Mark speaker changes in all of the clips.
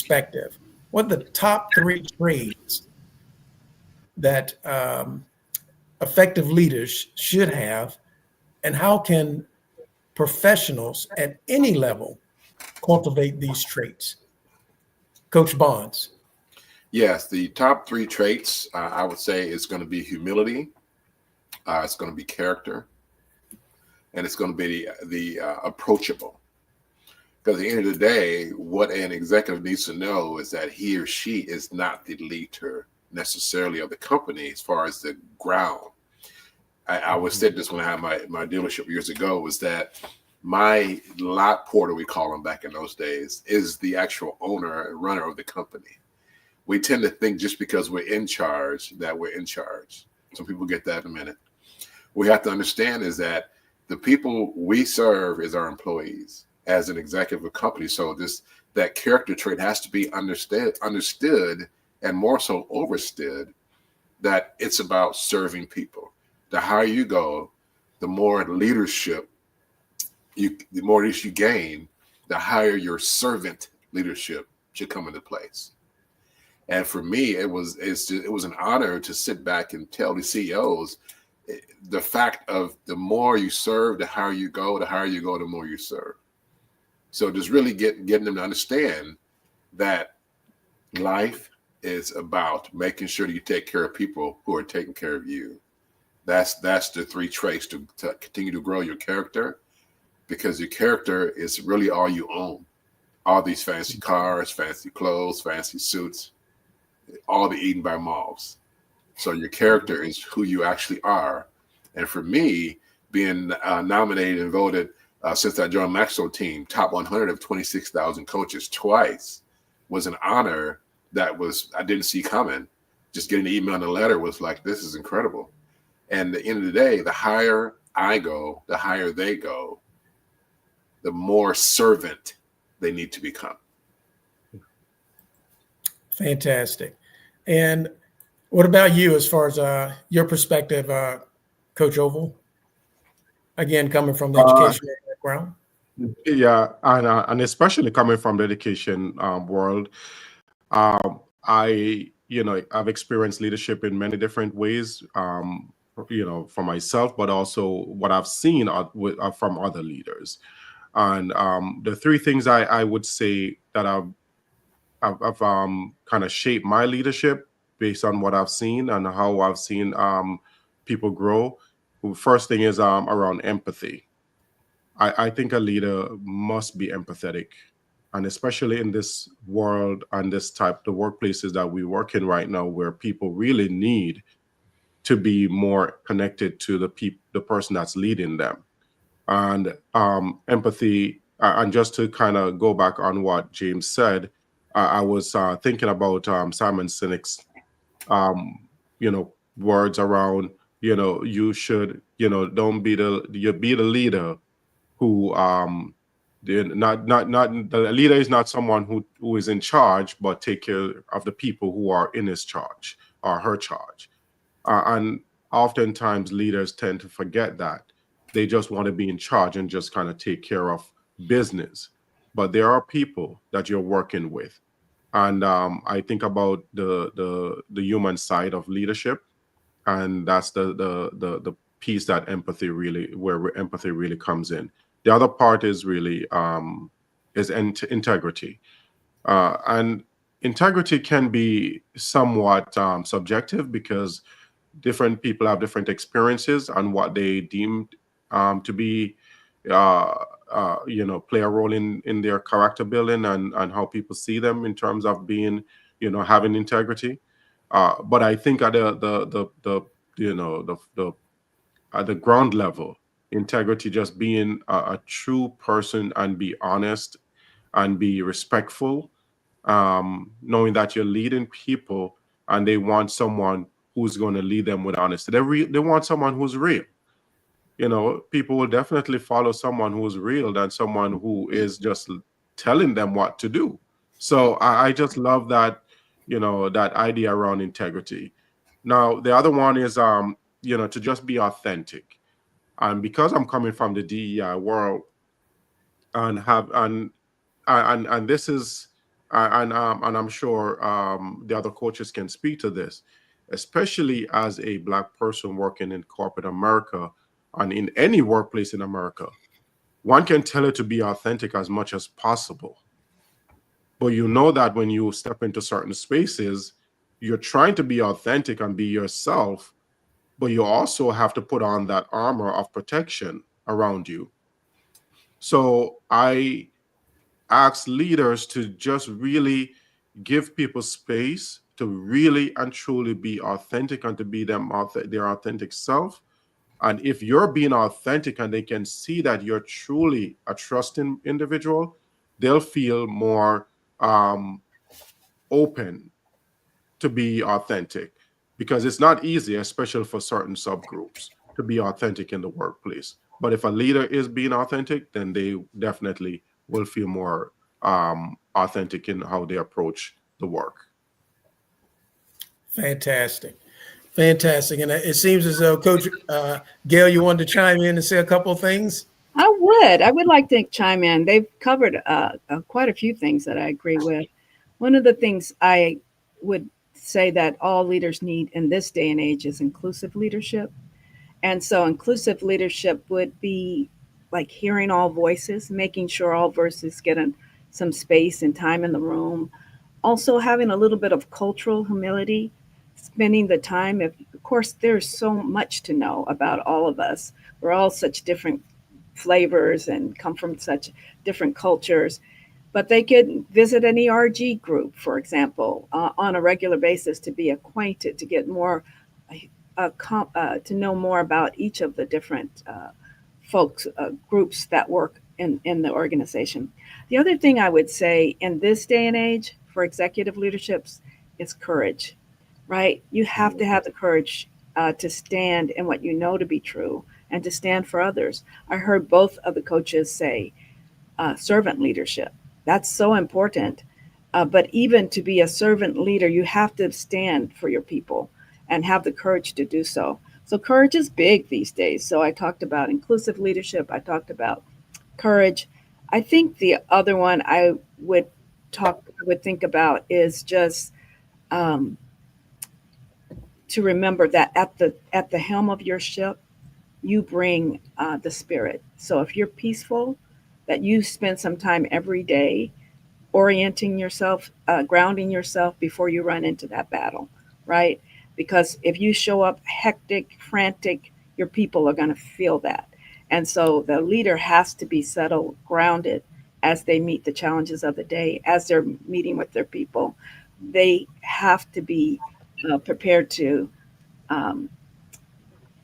Speaker 1: perspective, what are the top 3 traits that effective leaders should have, and how can professionals at any level cultivate these traits? Coach Bonds.
Speaker 2: Yes, the top 3 traits, I would say, is going to be humility, it's going to be character, and it's going to be the approachable. Because at the end of the day, what an executive needs to know is that he or she is not the leader necessarily of the company as far as the ground. I was said this when I had my dealership years ago, was that my lot porter, we call him back in those days, is the actual owner and runner of the company. We tend to think just because we're in charge that we're in charge. Some people get that in a minute. We have to understand is that the people we serve is our employees as an executive of a company. So that character trait has to be understood and more so overstood, that it's about serving people. The higher you go, the more leadership the more you gain, the higher your servant leadership should come into place. And for me, it was an honor to sit back and tell the CEOs the fact of the more you serve, the higher you go, the more you serve. So just really getting them to understand that life is about making sure that you take care of people who are taking care of you. That's the 3 traits to continue to grow your character, because your character is really all you own. All these fancy cars, fancy clothes, fancy suits, all be eaten by moths. So your character is who you actually are. And for me, being nominated and voted since I joined Maxwell team, top 100 of 26,000 coaches twice, was an honor that I didn't see coming. Just getting an email and a letter was like, this is incredible. And at the end of the day, the higher I go, the higher they go, the more servant they need to become.
Speaker 1: Fantastic. And what about you as far as your perspective, Coach Orville? Again, coming from the education background.
Speaker 3: Yeah, and especially coming from the education world, I've experienced leadership in many different ways, for myself, but also what I've seen from other leaders. And the 3 things I would say that I've kind of shaped my leadership based on what I've seen and how I've seen people grow. First thing is around empathy. I think a leader must be empathetic, and especially in this world and the workplaces that we work in right now, where people really need to be more connected to the person that's leading them. And empathy, and just to kind of go back on what James said, I was thinking about Simon Sinek's, words around, you should, don't be be the leader who, the leader is not someone who is in charge, but take care of the people who are in his charge or her charge. And oftentimes leaders tend to forget that. They just want to be in charge and just kind of take care of business. But there are people that you're working with. And I think about the human side of leadership. And that's the piece that empathy really comes in. The other part is really integrity. And integrity can be somewhat subjective, because different people have different experiences and what they deem to be, play a role in their character building and how people see them in terms of being, having integrity. But I think at the ground level, integrity, just being a true person and be honest and be respectful, knowing that you're leading people and they want someone who's going to lead them with honesty. They want someone who's real. People will definitely follow someone who's real than someone who is just telling them what to do. So I just love that, that idea around integrity. Now, the other one is, to just be authentic. And because I'm coming from the DEI world and this is And I'm sure the other coaches can speak to this, especially as a Black person working in corporate America and in any workplace in America. One can tell it to be authentic as much as possible. But you know that when you step into certain spaces, you're trying to be authentic and be yourself, but you also have to put on that armor of protection around you. So I ask leaders to just really give people space to really and truly be authentic and to be their authentic self. And if you're being authentic and they can see that you're truly a trusting individual, they'll feel more open to be authentic, because it's not easy, especially for certain subgroups, to be authentic in the workplace. But if a leader is being authentic, then they definitely will feel more authentic in how they approach the work.
Speaker 1: Fantastic. Fantastic. And it seems as though Coach Gayle, you wanted to chime in and say a couple of things?
Speaker 4: I would like to chime in. They've covered quite a few things that I agree with. One of the things I would say that all leaders need in this day and age is inclusive leadership. And so inclusive leadership would be like hearing all voices, making sure all voices get some space and time in the room. Also having a little bit of cultural humility, spending the time. Of course, there's so much to know about all of us. We're all such different flavors and come from such different cultures. But they could visit an ERG group, for example, on a regular basis to be acquainted, to get more, to know more about each of the different groups that work in the organization. The other thing I would say in this day and age for executive leaderships is courage, right? You have to have the courage to stand in what you know to be true and to stand for others. I heard both of the coaches say servant leadership. That's so important. But even to be a servant leader, you have to stand for your people and have the courage to do so. So courage is big these days. So I talked about inclusive leadership. I talked about courage. I think the other one I would think about is just to remember that at the helm of your ship, you bring the spirit. So if you're peaceful, that you spend some time every day orienting yourself, grounding yourself before you run into that battle, right? Because if you show up hectic, frantic, your people are going to feel that. And so the leader has to be settled, grounded as they meet the challenges of the day, as they're meeting with their people. They have to be prepared to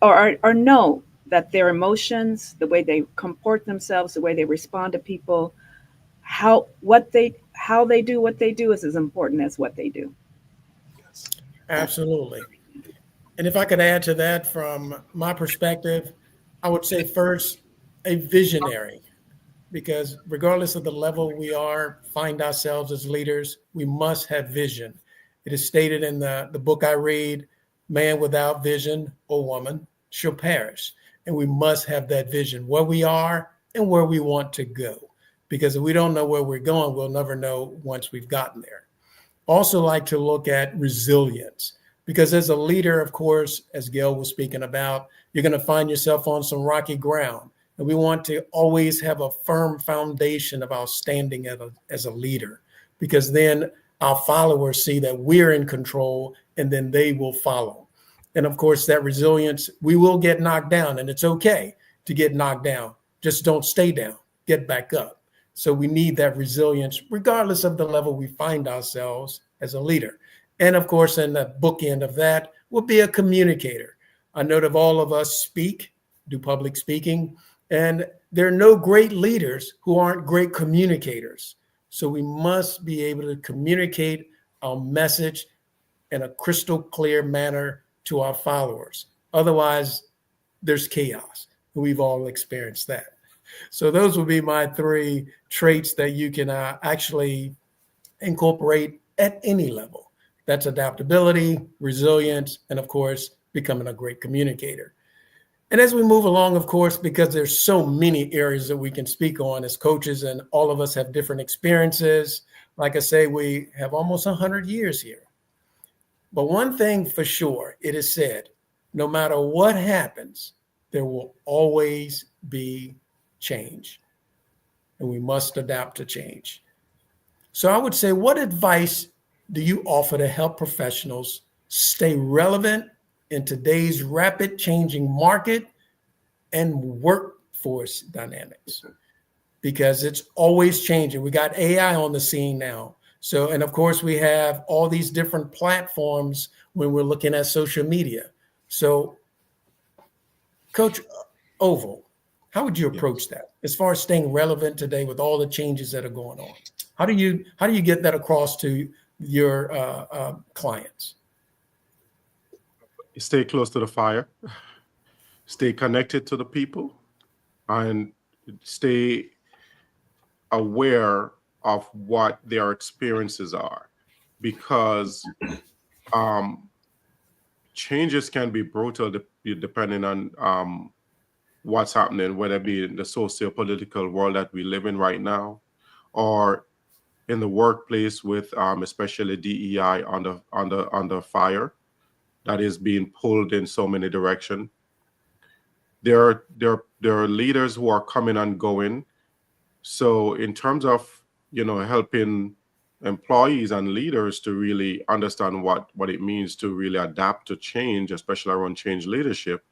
Speaker 4: or know that their emotions, the way they comport themselves, the way they respond to people, how they do what they do is as important as what they do.
Speaker 1: Absolutely. And if I could add to that from my perspective, I would say first, a visionary, because regardless of the level we find ourselves as leaders, we must have vision. It is stated in the book I read, man without vision or woman shall perish. And we must have that vision, where we are and where we want to go. Because if we don't know where we're going, we'll never know once we've gotten there. Also like to look at resilience, because as a leader, of course, as Gayle was speaking about, you're going to find yourself on some rocky ground. And we want to always have a firm foundation of our standing as a leader, because then our followers see that we're in control and then they will follow. And of course, that resilience, we will get knocked down, and it's okay to get knocked down. Just don't stay down, get back up. So we need that resilience, regardless of the level we find ourselves as a leader. And of course, in the bookend of that will be a communicator. I know that all of us do public speaking, and there are no great leaders who aren't great communicators. So we must be able to communicate our message in a crystal clear manner to our followers. Otherwise, there's chaos. We've all experienced that. So those would be my 3 traits that you can actually incorporate at any level. That's adaptability, resilience, and of course, becoming a great communicator. And as we move along, of course, because there's so many areas that we can speak on as coaches, and all of us have different experiences, like I say, we have almost 100 years here. But one thing for sure, it is said, no matter what happens, there will always be change. And we must adapt to change. So I would say, what advice do you offer to help professionals stay relevant in today's rapid changing market and workforce dynamics? Because it's always changing. We got AI on the scene now. So, and of course, we have all these different platforms when we're looking at social media. So, Coach Oval, how would you approach that as far as staying relevant today with all the changes that are going on? How do you get that across to your clients?
Speaker 3: Stay close to the fire, stay connected to the people, and stay aware of what their experiences are, because changes can be brutal depending on what's happening, whether it be in the socio-political world that we live in right now, or in the workplace with especially DEI under fire that is being pulled in so many directions. There are leaders who are coming and going. So in terms of helping employees and leaders to really understand what it means to really adapt to change, especially around change leadership,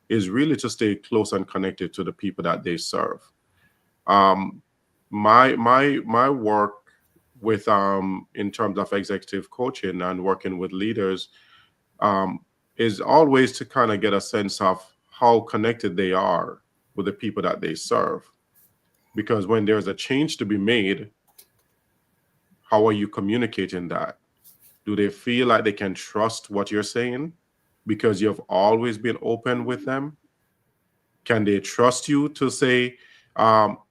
Speaker 3: is really to stay close and connected to the people that they serve. My work with in terms of executive coaching and working with leaders is always to kind of get a sense of how connected they are with the people that they serve. Because when there's a change to be made, how are you communicating that? Do they feel like they can trust what you're saying because you've always been open with them? Can they trust you to say,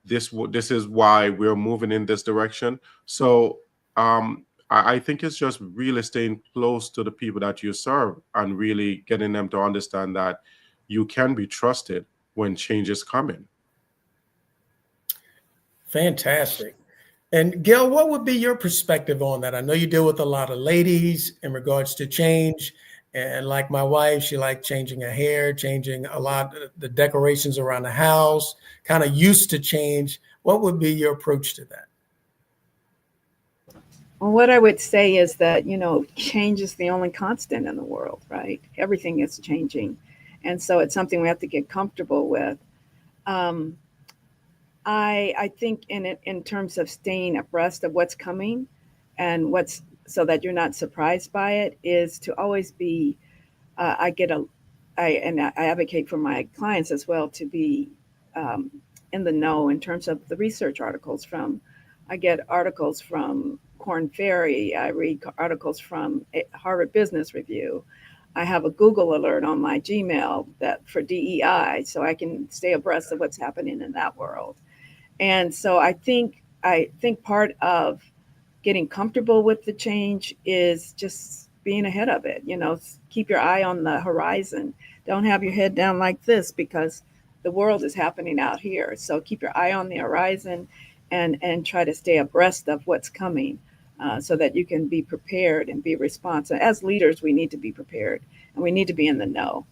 Speaker 3: this is why we're moving in this direction? So I think it's just really staying close to the people that you serve and really getting them to understand that you can be trusted when change is coming.
Speaker 1: Fantastic. And Gayle, what would be your perspective on that? I know you deal with a lot of ladies in regards to change. And like my wife, she liked changing her hair, changing a lot of the decorations around the house, kind of used to change. What would be your approach to that?
Speaker 4: Well, what I would say is that, change is the only constant in the world, right? Everything is changing. And so it's something we have to get comfortable with. I think in terms of staying abreast of what's coming and so that you're not surprised by it, is to always be, I advocate for my clients as well to be in the know in terms of the research articles I get articles from Korn Ferry. I read articles from Harvard Business Review. I have a Google alert on my Gmail for DEI, so I can stay abreast of what's happening in that world. And so I think part of getting comfortable with the change is just being ahead of it. Keep your eye on the horizon. Don't have your head down like this, because the world is happening out here. So keep your eye on the horizon and try to stay abreast of what's coming, so that you can be prepared and be responsive. As leaders, we need to be prepared and we need to be in the know.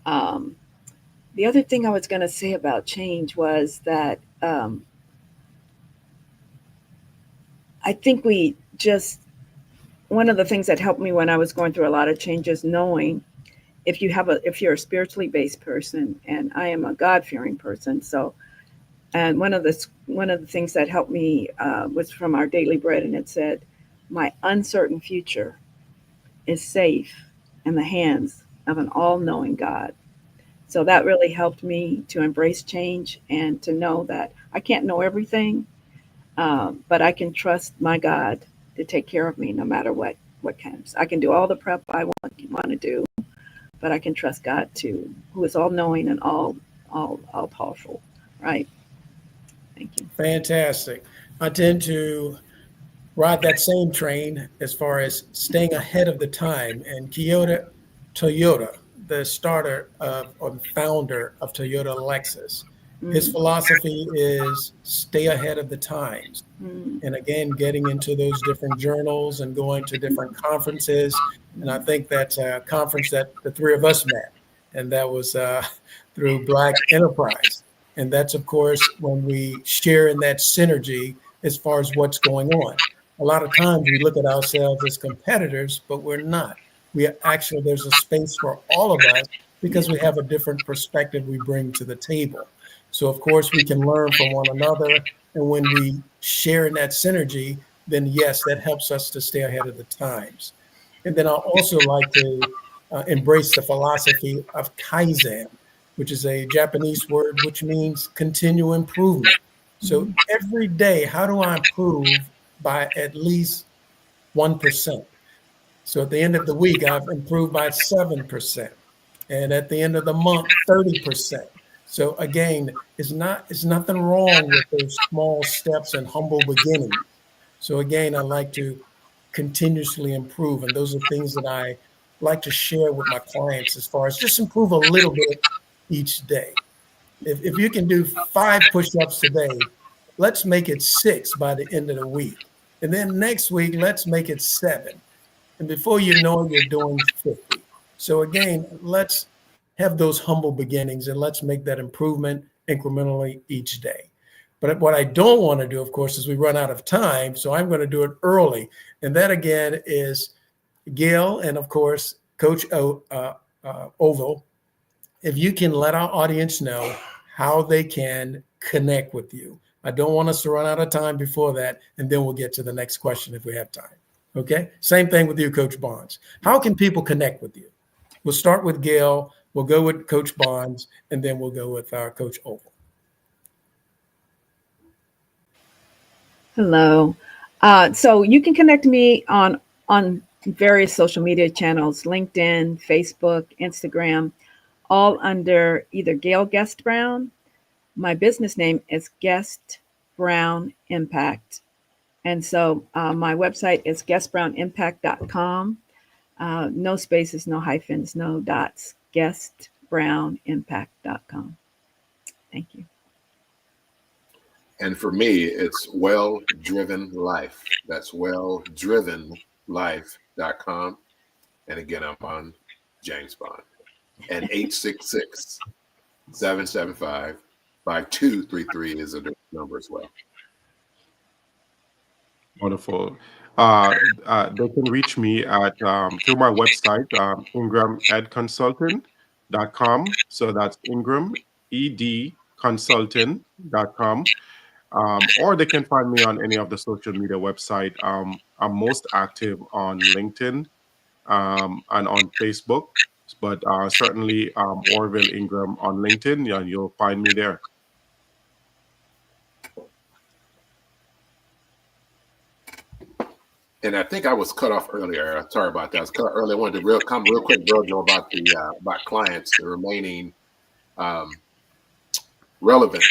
Speaker 4: The other thing I was going to say about change was that I think one of the things that helped me when I was going through a lot of changes, knowing if you're a spiritually based person, and I am a God-fearing person. So, and one of the things that helped me was from our Daily Bread, and it said, "My uncertain future is safe in the hands of an all-knowing God." So that really helped me to embrace change and to know that I can't know everything, but I can trust my God to take care of me no matter what comes. I can do all the prep I want to do, but I can trust God who is all-knowing and all powerful, right? Thank you.
Speaker 1: Fantastic. I tend to ride that same train as far as staying ahead of the time. And Toyota, the starter or the founder of Toyota Lexus, His philosophy is stay ahead of the times. And again, getting into those different journals and going to different conferences. And I think that's a conference that the three of us met, and that was through Black Enterprise. And that's, of course, when we share in that synergy as far as what's going on. A lot of times we look at ourselves as competitors, but we're not. We actually, there's a space for all of us because we have a different perspective we bring to the table. So, of course, we can learn from one another. And when we share in that synergy, then yes, that helps us to stay ahead of the times. And then I also like to embrace the philosophy of Kaizen, which is a Japanese word which means continual improvement. So every day, how do I improve by at least 1%? So at the end of the week, I've improved by 7%. And at the end of the month, 30%. So again, it's nothing wrong with those small steps and humble beginnings. So again, I like to continuously improve. And those are things that I like to share with my clients as far as just improve a little bit each day. If you can do 5 push-ups today, let's make it 6 by the end of the week. And then next week, let's make it 7. And before you know it, you're doing 50. So again, let's have those humble beginnings and let's make that improvement incrementally each day. But what I don't want to do, of course, is we run out of time. So I'm going to do it early. And that again is Gayle and of course, Coach Orville. If you can let our audience know how they can connect with you. I don't want us to run out of time before that. And then we'll get to the next question if we have time. Okay. Same thing with you, Coach Bonds. How can people connect with you? We'll start with Gayle. We'll go with Coach Bonds, and then we'll go with our Coach Orville.
Speaker 4: Hello. So you can connect me on various social media channels, LinkedIn, Facebook, Instagram, all under either Gayle Guest-Brown. My business name is Guest-Brown Impact. And so my website is guestbrownimpact.com. No spaces, no hyphens, no dots. guestbrownimpact.com. Thank you.
Speaker 2: And for me, it's Well Driven Life. That's welldrivenlife.com. And again, I'm on James Bond. And 866-775-5233 is a number as well.
Speaker 3: Wonderful. They can reach me at through my website, ingramedconsultant.com. So that's Ingram, edconsultant.com. Or they can find me on any of the social media website. I'm most active on LinkedIn and on Facebook, but certainly Orville Ingram on LinkedIn, yeah, you'll find me there.
Speaker 2: And I think I was cut off earlier. Sorry about that. I was cut earlier. I wanted to come real quick, Virgil, about about clients, the remaining relevant.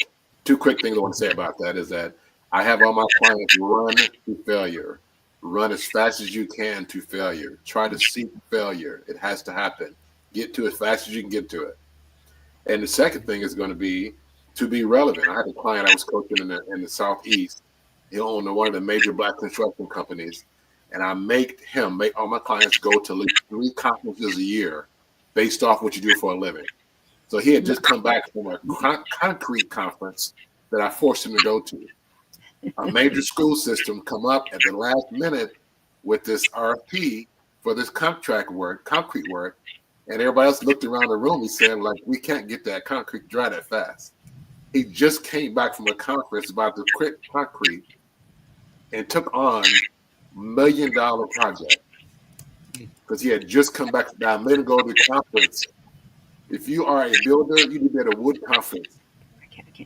Speaker 2: 2 quick things I want to say about that is that I have all my clients run to failure. Run as fast as you can to failure. Try to seek failure. It has to happen. Get to it as fast as you can get to it. And the second thing is going to be to be relevant. I had a client I was coaching in the Southeast. He owned one of the major Black construction companies. And I make all my clients go to at least 3 conferences a year based off what you do for a living. So he had just come back from a concrete conference that I forced him to go to. A major school system come up at the last minute with this RFP for this concrete work, and everybody else looked around the room. He said, like, we can't get that concrete dry that fast. He just came back from a conference about the concrete and took on $1 million project because he had just come back. Now, I'm going to go to the conference. If you are a builder, you need to be at a wood conference.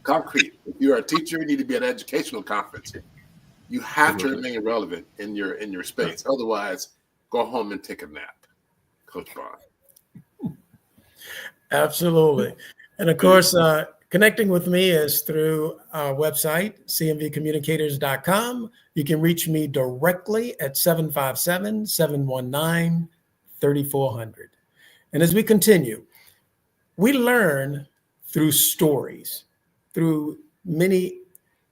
Speaker 2: Concrete. If you're a teacher, you need to be at an educational conference. You have to remain relevant in your space. Otherwise, go home and take a nap. Coach Bond.
Speaker 1: Absolutely. And of course, connecting with me is through our website, cmvcommunicators.com. You can reach me directly at 757-719-3400. And as we continue, we learn through stories. through many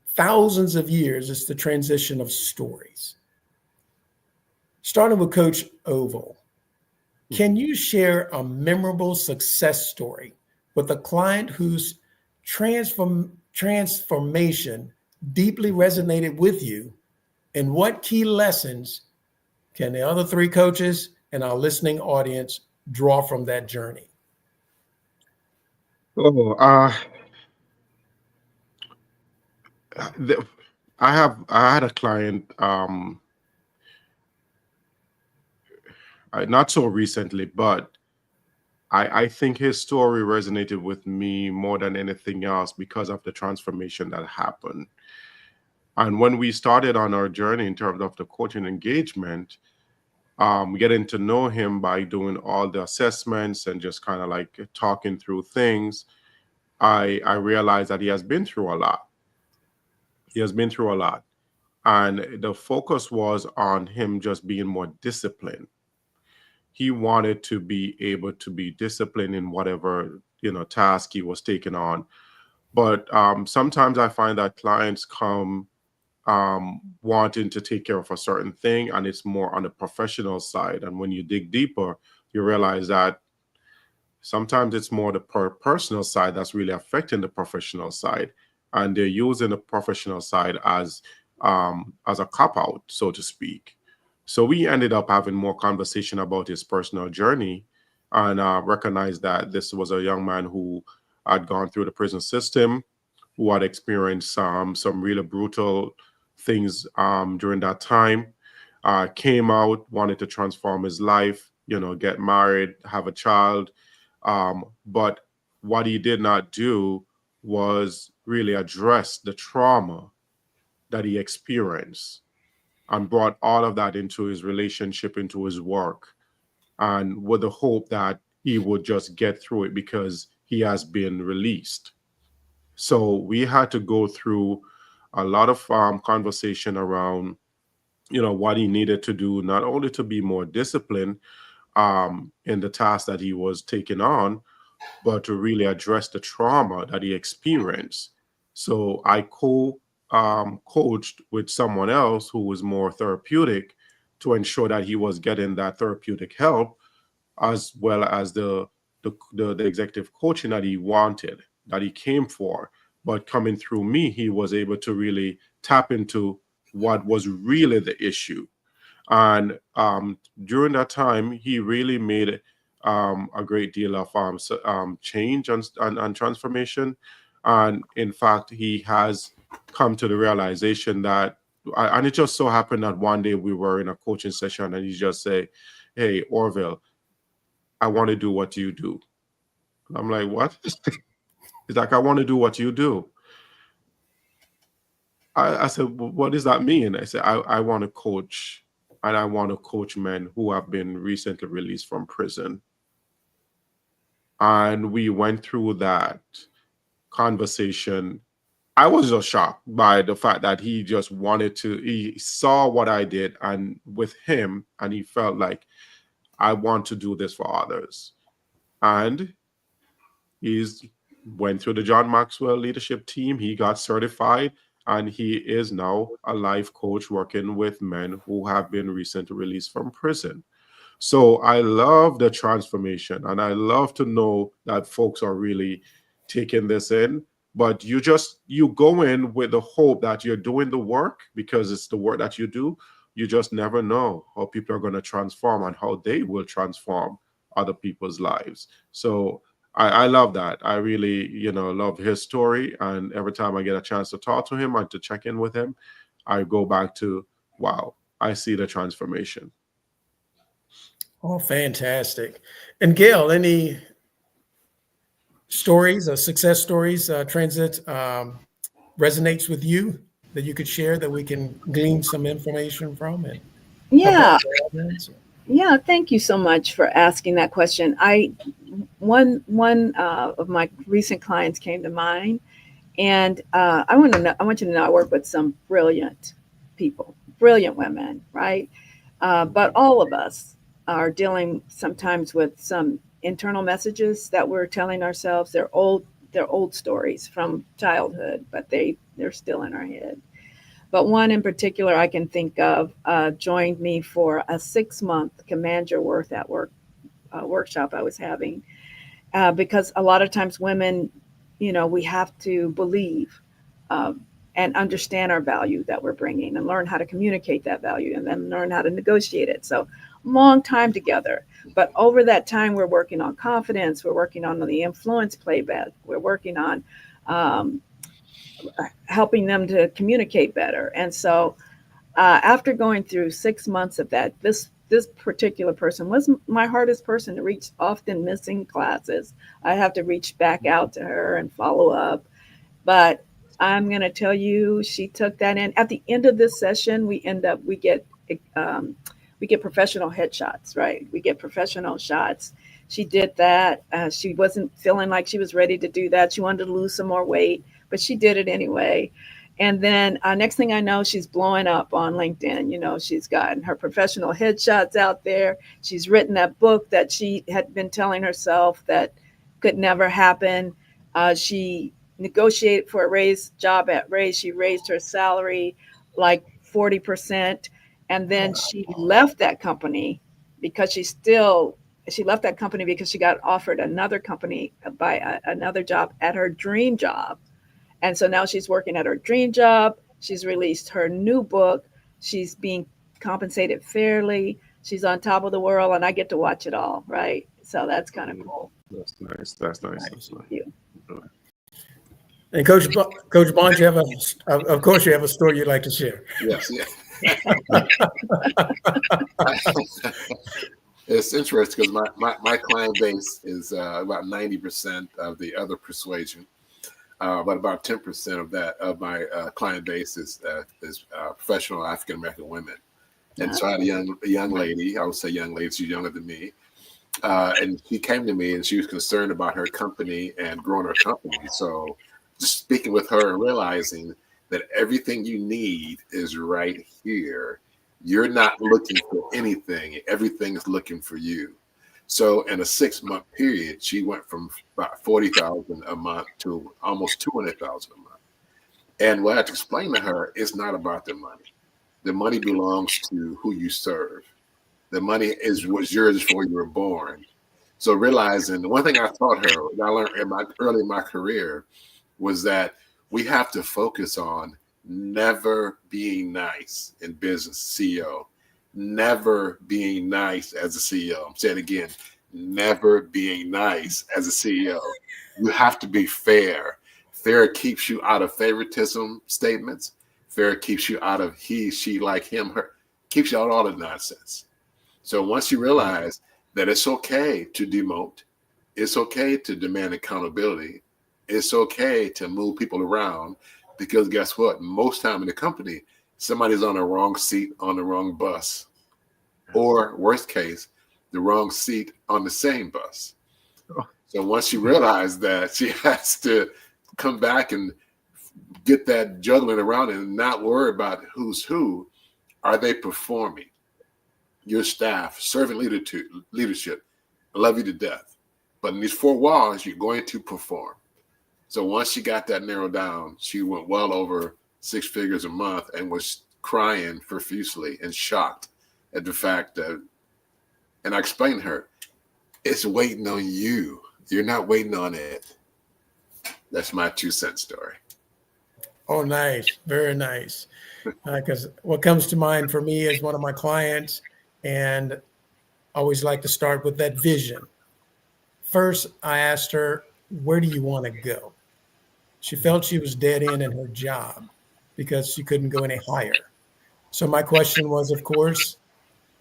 Speaker 1: thousands of years is the transition of stories. Starting with Coach Orville, can you share a memorable success story with a client whose transformation deeply resonated with you? And what key lessons can the other three coaches and our listening audience draw from that journey?
Speaker 3: Oh, I had a client not so recently, but I think his story resonated with me more than anything else because of the transformation that happened. And when we started on our journey in terms of the coaching engagement, getting to know him by doing all the assessments and just kind of like talking through things, I realized that he has been through a lot. He has been through a lot. And the focus was on him just being more disciplined. He wanted to be able to be disciplined in whatever, task he was taking on. But sometimes I find that clients come wanting to take care of a certain thing, and it's more on the professional side. And when you dig deeper, you realize that sometimes it's more the personal side that's really affecting the professional side, and they're using the professional side as a cop out, so to speak. So we ended up having more conversation about his personal journey, and recognized that this was a young man who had gone through the prison system, who had experienced some really brutal things during that time. Came out, wanted to transform his life, get married, have a child. But what he did not do was really address the trauma that he experienced, and brought all of that into his relationship, into his work, and with the hope that he would just get through it because he has been released. So we had to go through a lot of conversation around, what he needed to do, not only to be more disciplined in the task that he was taking on, but to really address the trauma that he experienced. So I coached with someone else who was more therapeutic to ensure that he was getting that therapeutic help, as well as the executive coaching that he wanted, that he came for. But coming through me, he was able to really tap into what was really the issue. And during that time, he really made a great deal of change and transformation. And in fact, he has come to the realization that, and it just so happened that one day we were in a coaching session and he just say, "Hey, Orville, I want to do what you do." And I'm like, "What?" He's like, "I want to do what you do." I said, "What does that mean?" I said, I want to coach, and I want to coach men who have been recently released from prison." And we went through that conversation. I was just shocked by the fact that he just he saw what I did and with him, and he felt like, I want to do this for others. And he's went through the John Maxwell leadership team. He got certified, and he is now a life coach working with men who have been recently released from prison. So I love the transformation, and I love to know that folks are really taking this in. But you go in with the hope that you're doing the work because it's the work that you do. You just never know how people are going to transform and how they will transform other people's lives. So I love that. I really, love his story. And every time I get a chance to talk to him and to check in with him, I go back to, wow, I see the transformation.
Speaker 1: Oh, fantastic. And Gayle, any stories or success stories, transit resonates with you that you could share that we can glean some information from and help
Speaker 4: Yeah.
Speaker 1: out the audience?
Speaker 4: Yeah, thank you so much for asking that question. One of my recent clients came to mind, and I want you to know I work with some brilliant people, brilliant women, right? But all of us are dealing sometimes with some internal messages that we're telling ourselves. They're old they're old stories from childhood, but they're still in our head. But one in particular I can think of joined me for a 6-month command your worth at work workshop I was having, because a lot of times women, we have to believe and understand our value that we're bringing and learn how to communicate that value and then learn how to negotiate it. So long time together. But over that time, we're working on confidence. We're working on the influence playback. We're working on helping them to communicate better. And so after going through 6 months of that, this particular person was my hardest person to reach, often missing classes. I have to reach back out to her and follow up. But I'm going to tell you, she took that in. At the end of this session, we get professional headshots, right? We get professional shots. She did that. She wasn't feeling like she was ready to do that. She wanted to lose some more weight, but she did it anyway. And then next thing I know, she's blowing up on LinkedIn. She's gotten her professional headshots out there. She's written that book that she had been telling herself that could never happen. She negotiated for a job at Raise. She raised her salary like 40%. And then she left that company because she left that company because she got offered another company by another job at her dream job. And so now she's working at her dream job. She's released her new book. She's being compensated fairly. She's on top of the world, and I get to watch it all, right? So that's kind of cool.
Speaker 3: That's nice. That's nice.
Speaker 4: Thank you.
Speaker 1: And Coach Bond, of course you have a story you'd like to share.
Speaker 2: Yes. Yeah. It's interesting because my client base is about 90% of the other persuasion. But about 10% of my client base is professional African American women, and so I had a young lady. I would say young lady. She's younger than me, and she came to me and she was concerned about her company and growing her company. So, just speaking with her and realizing that everything you need is right here. You're not looking for anything; everything is looking for you. So in a 6-month period, she went from about $40,000 a month to almost $200,000 a month. And what I had to explain to her, it's not about the money. The money belongs to who you serve. The money was yours before you were born. So realizing the one thing I taught her, I learned early in my career, was that we have to focus on never being nice in business, CEO. Never being nice as a CEO. I'm saying it again, never being nice as a CEO. You have to be fair. Fair keeps you out of favoritism statements. Fair keeps you out of he, she, like, him, her. Keeps you out of all the nonsense. So once you realize that it's okay to demote, it's okay to demand accountability, it's okay to move people around, because guess what? Most time in the company, somebody's on the wrong seat on the wrong bus, or worst case, the wrong seat on the same bus. So once you realize that, she has to come back and get that juggling around and not worry about who's who. Are they performing? Your staff, servant leadership, I love you to death. But in these 4 walls, you're going to perform. So once she got that narrowed down, she went well over 6 figures a month and was crying profusely and shocked at the fact that, and I explained to her, it's waiting on you. You're not waiting on it. That's my 2-cent story.
Speaker 1: Oh, nice. Very nice. Because what comes to mind for me is one of my clients, and I always like to start with that vision. First, I asked her, where do you want to go? She felt she was dead end in her job because she couldn't go any higher. So my question was, of course,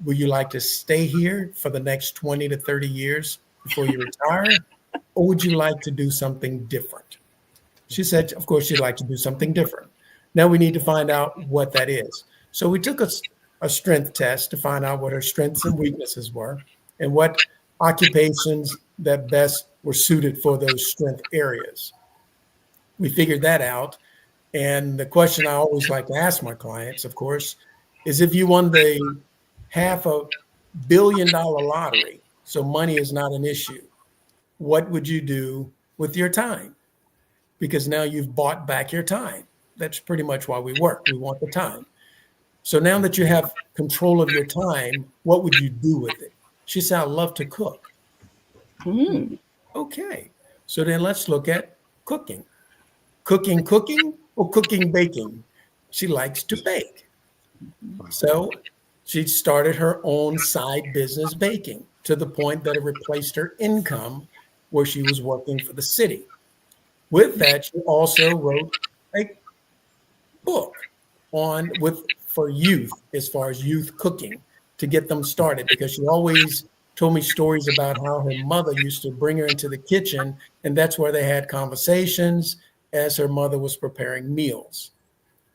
Speaker 1: would you like to stay here for the next 20 to 30 years before you retire? Or would you like to do something different? She said, of course, she'd like to do something different. Now we need to find out what that is. So we took a strength test to find out what her strengths and weaknesses were and what occupations that best were suited for those strength areas. We figured that out. And the question I always like to ask my clients, of course, is if you won the $500 million lottery, so money is not an issue, what would you do with your time? because now you've bought back your time. That's pretty much why we work. We want the time. So now that you have control of your time, what would you do with it? She said, I love to cook. Okay. So then let's look at cooking. Cooking, or cooking, baking. She likes to bake. So she started her own side business baking to the point that it replaced her income where she was working for the city. With that, she also wrote a book for youth, as far as youth cooking, to get them started, because she always told me stories about how her mother used to bring her into the kitchen, and that's where they had conversations as her mother was preparing meals.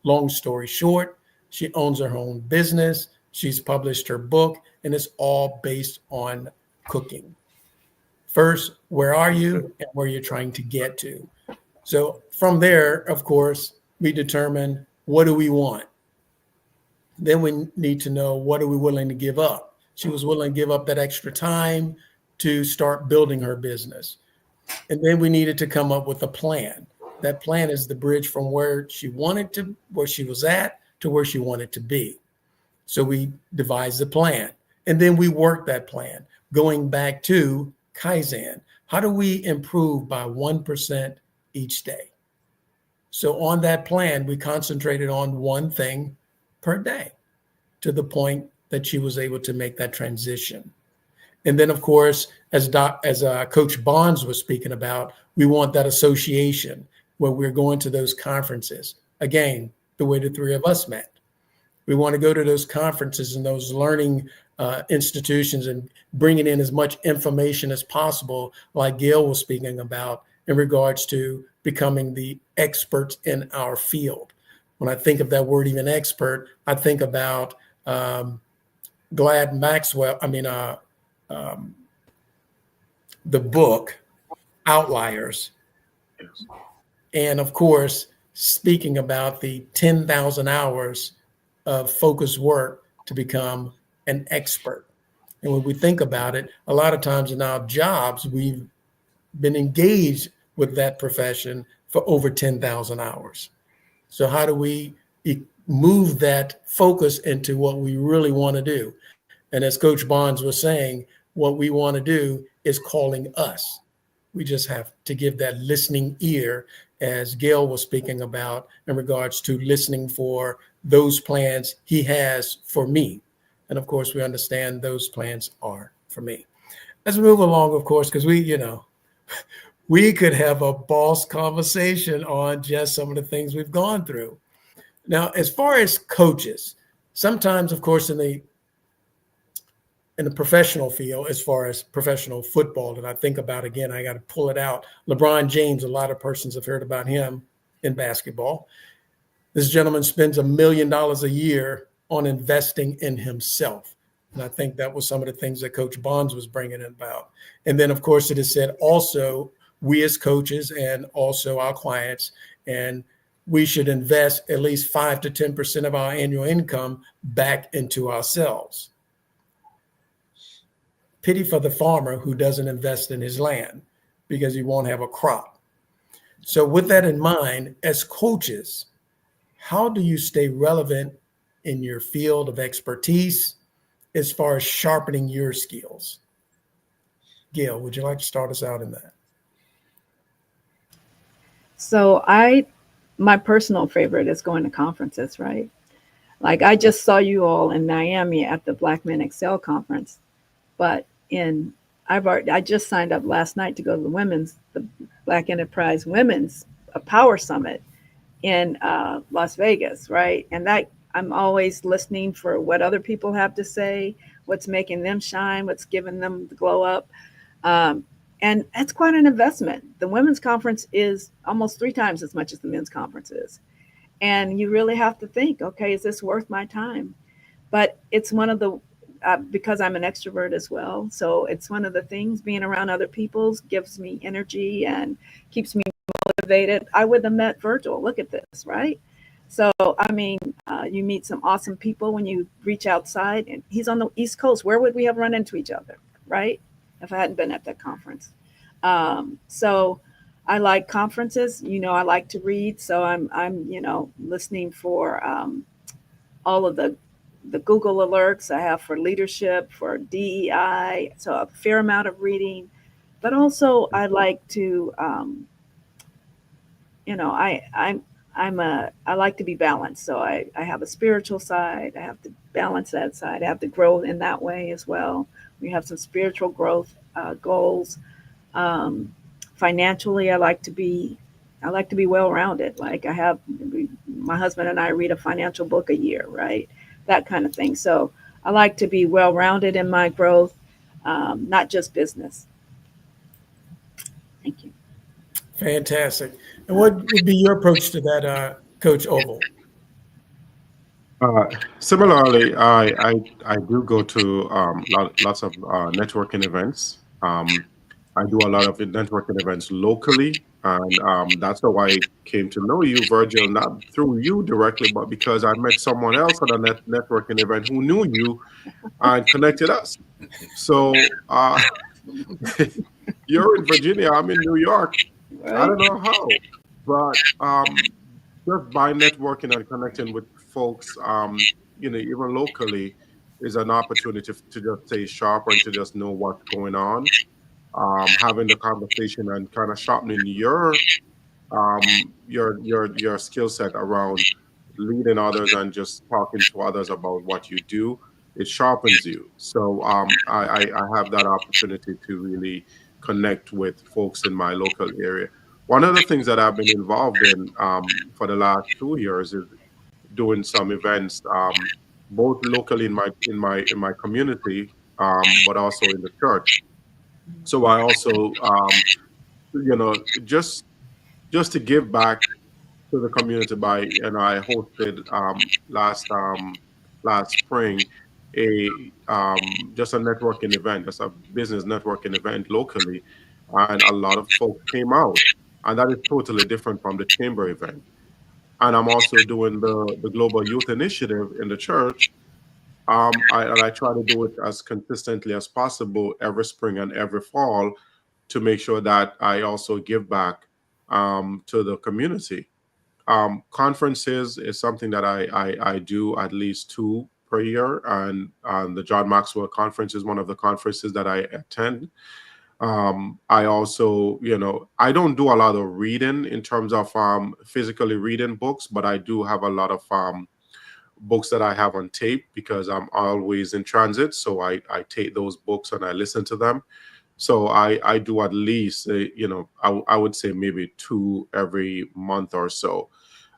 Speaker 1: Long story short, she owns her own business. She's published her book, and it's all based on cooking. First, where are you and where you're trying to get to? So from there, of course, we determine, what do we want? Then we need to know, what are we willing to give up? She was willing to give up that extra time to start building her business. And then we needed to come up with a plan. That plan is the bridge from where she was at to where she wanted to be. So we devised the plan, and then we worked that plan, going back to Kaizen. How do we improve by 1% each day? So on that plan, we concentrated on one thing per day, to the point that she was able to make that transition. And then, of course, as Coach Bonds was speaking about, we want that association where we're going to those conferences. Again, the way the three of us met. We want to go to those conferences and those learning institutions and bringing in as much information as possible, like Gayle was speaking about, in regards to becoming the experts in our field. When I think of that word, even expert, I think about the book Outliers. And of course, speaking about the 10,000 hours of focused work to become an expert. And when we think about it, a lot of times in our jobs, we've been engaged with that profession for over 10,000 hours. So how do we move that focus into what we really want to do? And as Coach Bonds was saying, what we want to do is calling us. We just have to give that listening ear, as Gayle was speaking about, in regards to listening for those plans he has for me. And of course, we understand those plans are for me. Let's move along, of course, because we could have a boss conversation on just some of the things we've gone through. Now, as far as coaches, sometimes, of course, in the professional field, as far as professional football, and I think about, again, I got to pull it out. LeBron James, a lot of persons have heard about him in basketball. This gentleman spends $1 million a year on investing in himself. And I think that was some of the things that Coach Bonds was bringing in about. And then, of course, it is said also, we as coaches and also our clients, and we should invest at least 5 to 10% of our annual income back into ourselves. Pity for the farmer who doesn't invest in his land, because he won't have a crop. So with that in mind, as coaches, how do you stay relevant in your field of expertise as far as sharpening your skills? Gayle, would you like to start us out in that?
Speaker 4: So my personal favorite is going to conferences, right? Like, I just saw you all in Miami at the Black Men Excel conference, but I just signed up last night to go to the Black Enterprise Women's Power Summit in Las Vegas, right? And that I'm always listening for what other people have to say, what's making them shine, what's giving them the glow up. And that's quite an investment. The women's conference is almost 3 times as much as the men's conference is. And you really have to think, okay, is this worth my time? But it's one of the, because I'm an extrovert as well. So it's one of the things, being around other people gives me energy and keeps me motivated. I would have met Virgil. Look at this, right? So, I mean, you meet some awesome people when you reach outside, and he's on the East Coast. Where would we have run into each other, right? If I hadn't been at that conference. So I like conferences. I like to read, so I'm listening for all of the Google alerts I have for leadership, for DEI. So a fair amount of reading, but also I like to I like to be balanced. So I have a spiritual side. I have to balance that side. I have to grow in that way as well. We have some spiritual growth goals. Um, Financially, I like to be well rounded. Like my husband and I read a financial book a year, right? That kind of thing. So I like to be well rounded in my growth, not just business. Thank you.
Speaker 1: Fantastic. And what would be your approach to that, Coach Oval?
Speaker 3: Similarly, I do go to lots of networking events. I do a lot of networking events locally, and that's how I came to know you, Virgil, not through you directly, but because I met someone else at a networking event who knew you and connected us. So you're in Virginia, I'm in New York. I
Speaker 4: Right?
Speaker 3: don't know how, but just by networking and connecting with folks, even locally, is an opportunity to just stay sharp and to just know what's going on. Having the conversation and kind of sharpening your skill set around leading others and just talking to others about what you do. It sharpens you. So I have that opportunity to really connect with folks in my local area. One of the things that I've been involved in for the last 2 years is doing some events, both locally in my community, but also in the church. So I also, you know, just to give back to the community I hosted last spring just a networking event, just a business networking event locally, and a lot of folks came out, and that is totally different from the chamber event. And I'm also doing the Global Youth Initiative in the church. I try to do it as consistently as possible every spring and every fall to make sure that I also give back to the community. Conferences is something that I do at least 2 per year, and the John Maxwell Conference is one of the conferences that I attend. I also, I don't do a lot of reading in terms of physically reading books, but I do have a lot of books that I have on tape because I'm always in transit. So I take those books and I listen to them. So I do at least, I would say maybe 2 every month or so.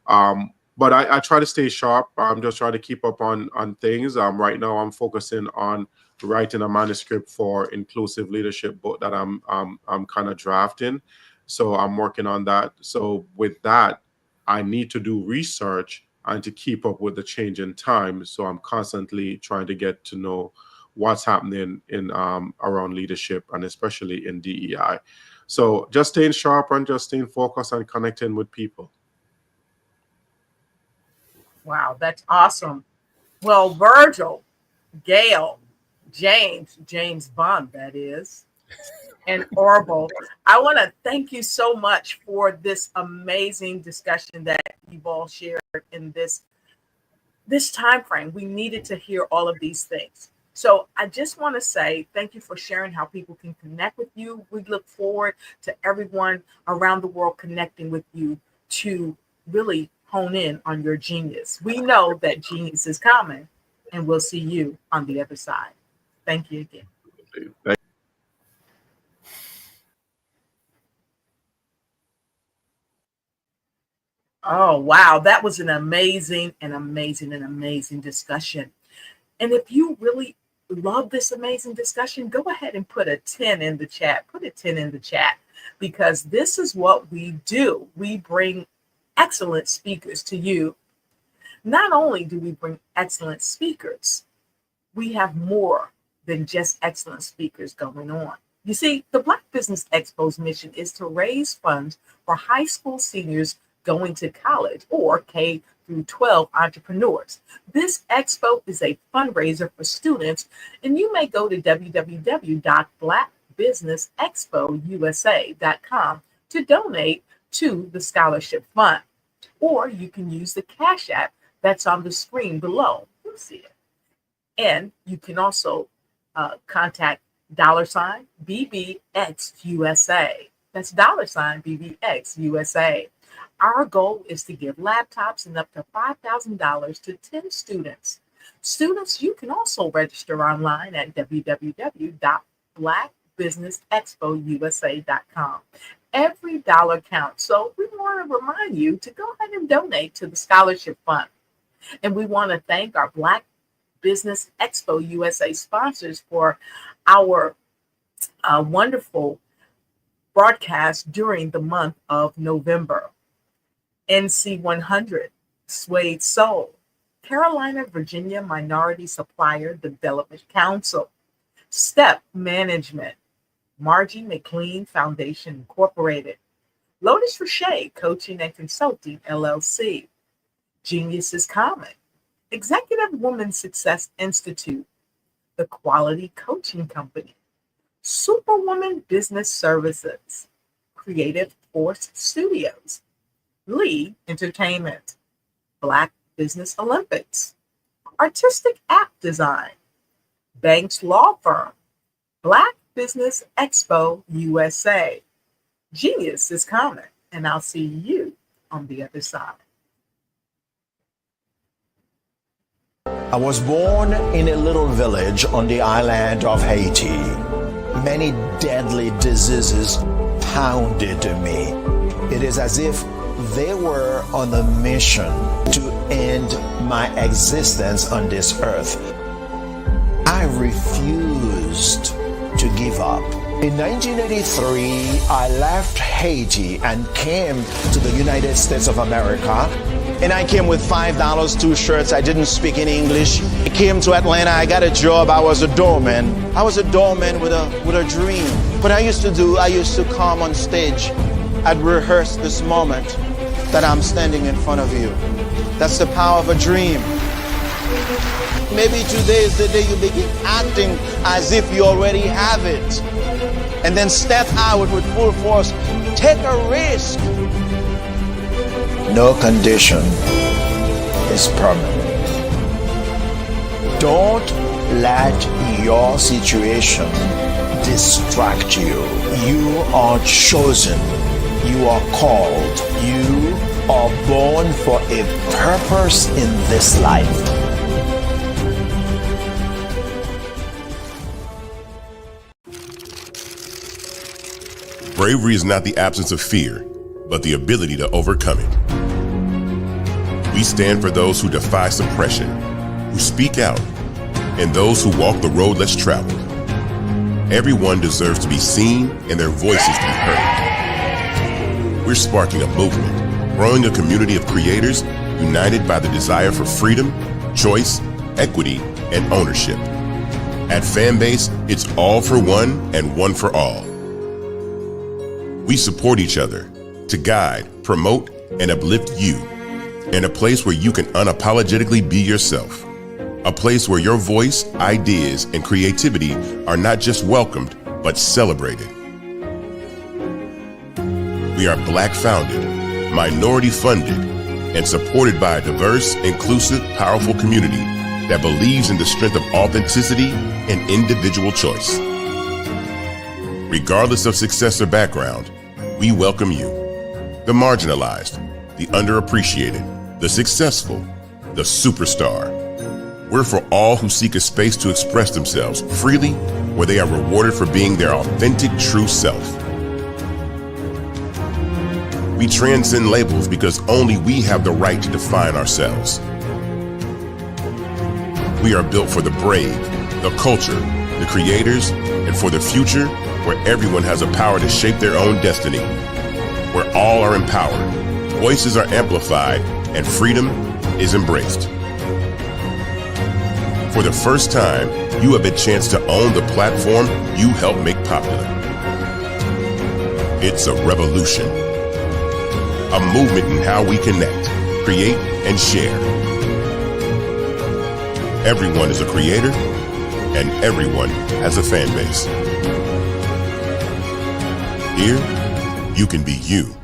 Speaker 3: But I try to stay sharp. I'm just trying to keep up on things. Right now I'm focusing on writing a manuscript for inclusive leadership book that I'm kind of drafting. So I'm working on that. So with that, I need to do research and to keep up with the change in time. So I'm constantly trying to get to know what's happening in around leadership and especially in DEI. So just staying sharp and just staying focused and connecting with people.
Speaker 5: Wow, that's awesome. Well, Virgil, Gayle, James Bond, that is, and Orville, I want to thank you so much for this amazing discussion that you've all shared in this time frame. We needed to hear all of these things. So I just want to say thank you for sharing how people can connect with you. We look forward to everyone around the world connecting with you to really hone in on your genius. We know that genius is coming, and we'll see you on the other side. Thank you again. Oh, wow. That was an amazing discussion. And if you really love this amazing discussion, go ahead and put a 10 in the chat. Put a 10 in the chat because this is what we do. We bring excellent speakers to you. Not only do we bring excellent speakers, we have more than just excellent speakers going on. You see, the Black Business Expo's mission is to raise funds for high school seniors going to college or K through 12 entrepreneurs. This expo is a fundraiser for students, and you may go to www.blackbusinessexpousa.com to donate to the scholarship fund. Or you can use the Cash App that's on the screen below. You'll see it. And you can also contact $BBXUSA. That's $BBXUSA. Our goal is to give laptops and up to $5,000 to 10 students. Students, you can also register online at www.blackbusinessexpousa.com. Every dollar counts. So we want to remind you to go ahead and donate to the scholarship fund. And we want to thank our Black Business Expo USA sponsors for our wonderful broadcast during the month of November. NC 100, Suede Soul, Carolina, Virginia Minority Supplier Development Council, Step Management, Margie McLean Foundation Incorporated, Lotus Roche Coaching and Consulting LLC, Genius is Common, Executive Woman Success Institute, The Quality Coaching Company, Superwoman Business Services, Creative Force Studios, Lee Entertainment, Black Business Olympics, Artistic App Design, Banks Law Firm, Black Business Expo USA. Genius is Common, and I'll see you on the other side.
Speaker 6: I was born in a little village on the island of Haiti. Many deadly diseases pounded me. It is as if they were on a mission to end my existence on this earth. I refused to give up. In 1983, I left Haiti and came to the United States of America. And I came with $5, 2 shirts. I didn't speak any English. I came to Atlanta. I got a job. I was a doorman. I was a doorman with a dream. What I used to come on stage. I'd rehearse this moment that I'm standing in front of you. That's the power of a dream. Maybe today is the day you begin acting as if you already have it. And then step out with full force. Take a risk. No condition is permanent. Don't let your situation distract you. You are chosen. You are called. You are born for a purpose in this life.
Speaker 7: Bravery is not the absence of fear, but the ability to overcome it. We stand for those who defy suppression, who speak out, and those who walk the road less traveled. Everyone deserves to be seen and their voices to be heard. We're sparking a movement, growing a community of creators united by the desire for freedom, choice, equity, and ownership. At Fanbase, it's all for one and one for all. We support each other to guide, promote, and uplift you in a place where you can unapologetically be yourself. A place where your voice, ideas, and creativity are not just welcomed, but celebrated. We are Black founded, minority funded, and supported by a diverse, inclusive, powerful community that believes in the strength of authenticity and individual choice. Regardless of success or background, we welcome you. The marginalized, the underappreciated, the successful, the superstar. We're for all who seek a space to express themselves freely, where they are rewarded for being their authentic, true self. We transcend labels because only we have the right to define ourselves. We are built for the brave, the culture, the creators, and for the future where everyone has a power to shape their own destiny, where all are empowered, voices are amplified, and freedom is embraced. For the first time, you have a chance to own the platform you helped make popular. It's a revolution, a movement in how we connect, create, and share. Everyone is a creator, and everyone has a fan base. Here, you can be you.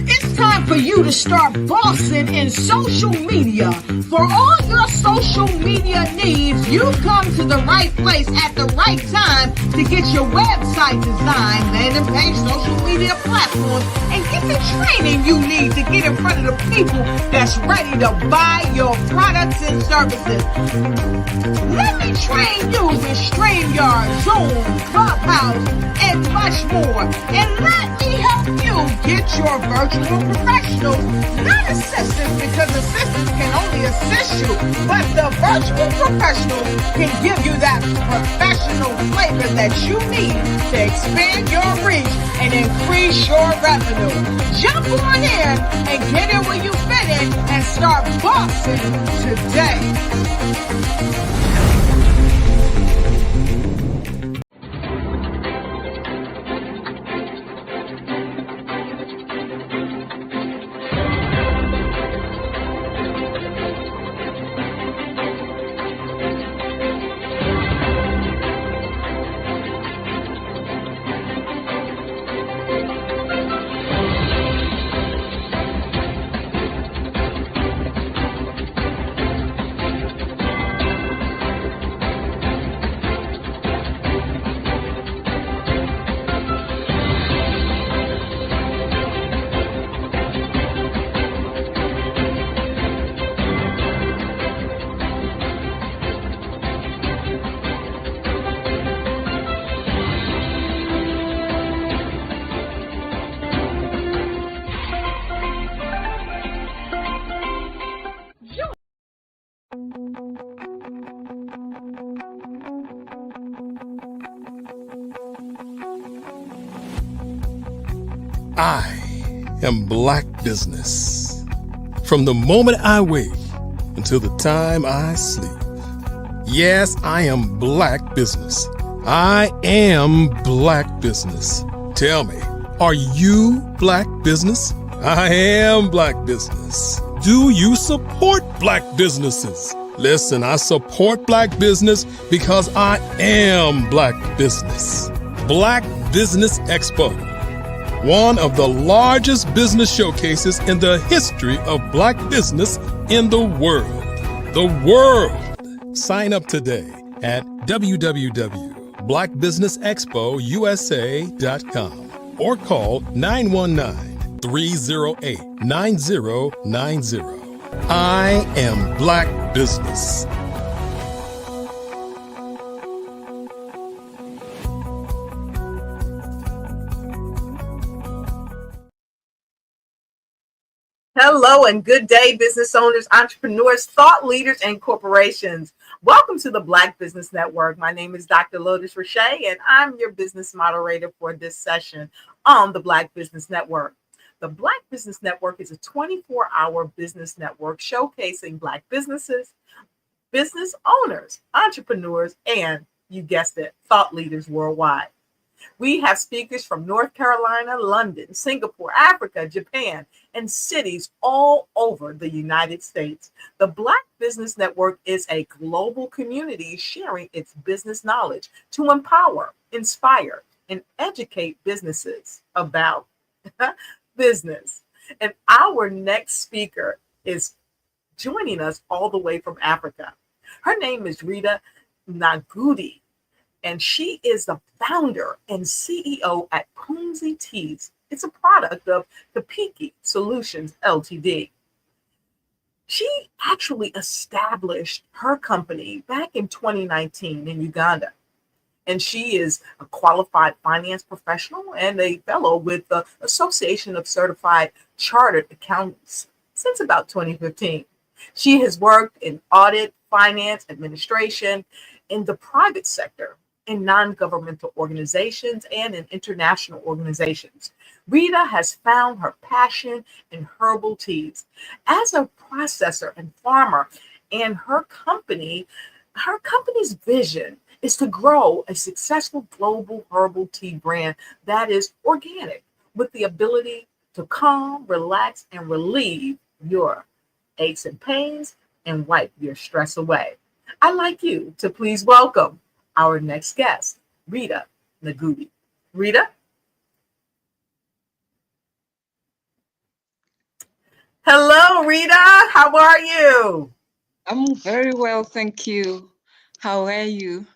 Speaker 8: It's time for you to start bossing in social media. For all your social media needs, you come to the right place at the right time to get your website designed, landing page, social media platforms, and get the training you need to get in front of the people that's ready to buy your products and services. Let me train you with StreamYard, Zoom, Clubhouse, and much more. And let me help you get your virtual professionals, not assistants, because assistants can only assist you, but the virtual professionals can give you that professional flavor that you need to expand your reach and increase your revenue. Jump on in and get in where you fit in and start bossing today.
Speaker 9: I am Black business. From the moment I wake until the time I sleep. Yes, I am Black business. I am Black business. Tell me, are you Black business? I am Black business. Do you support Black businesses? Listen, I support Black business because I am Black business. Black Business Expo, one of the largest business showcases in the history of Black business in the world. The world. Sign up today at www.blackbusinessexpousa.com or call 919-308-9090. I am Black business.
Speaker 5: Hello and good day, business owners, entrepreneurs, thought leaders, and corporations. Welcome to the Black Business Network. My name is Dr. Lotus Rashay, and I'm your business moderator for this session on the Black Business Network. The Black Business Network is a 24-hour business network showcasing Black businesses, business owners, entrepreneurs, and, you guessed it, thought leaders worldwide. We have speakers from North Carolina, London, Singapore, Africa, Japan, and cities all over the United States. The Black Business Network is a global community sharing its business knowledge to empower, inspire, and educate businesses about business. And our next speaker is joining us all the way from Africa. Her name is Rita Nagudi, and she is the founder and CEO at Poomsy Teas. It's a product of Kapiki Solutions Ltd. She actually established her company back in 2019 in Uganda. And she is a qualified finance professional and a fellow with the Association of Certified Chartered Accountants since about 2015. She has worked in audit, finance, administration, in the private sector, in non-governmental organizations, and in international organizations. Rita has found her passion in herbal teas. As a processor and farmer, and her company's vision is to grow a successful global herbal tea brand that is organic, with the ability to calm, relax, and relieve your aches and pains and wipe your stress away. I'd like you to please welcome our next guest, Rita Naguti. Rita? Hello, Rita. How are you?
Speaker 10: I'm very well, thank you. How are you?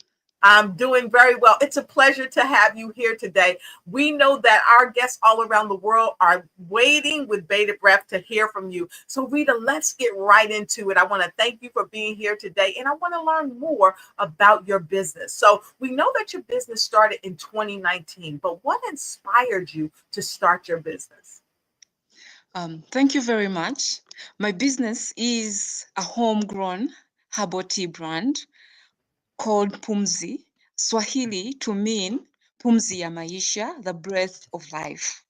Speaker 5: I'm doing very well. It's a pleasure to have you here today. We know that our guests all around the world are waiting with bated breath to hear from you. So, Rita, let's get right into it. I want to thank you for being here today, and I want to learn more about your business. So, we know that your business started in 2019, but what inspired you to start your business?
Speaker 10: Thank you very much. My business is a homegrown herbal tea brand called Pumzi, Swahili to mean Pumzi ya Maisha, the breath of life.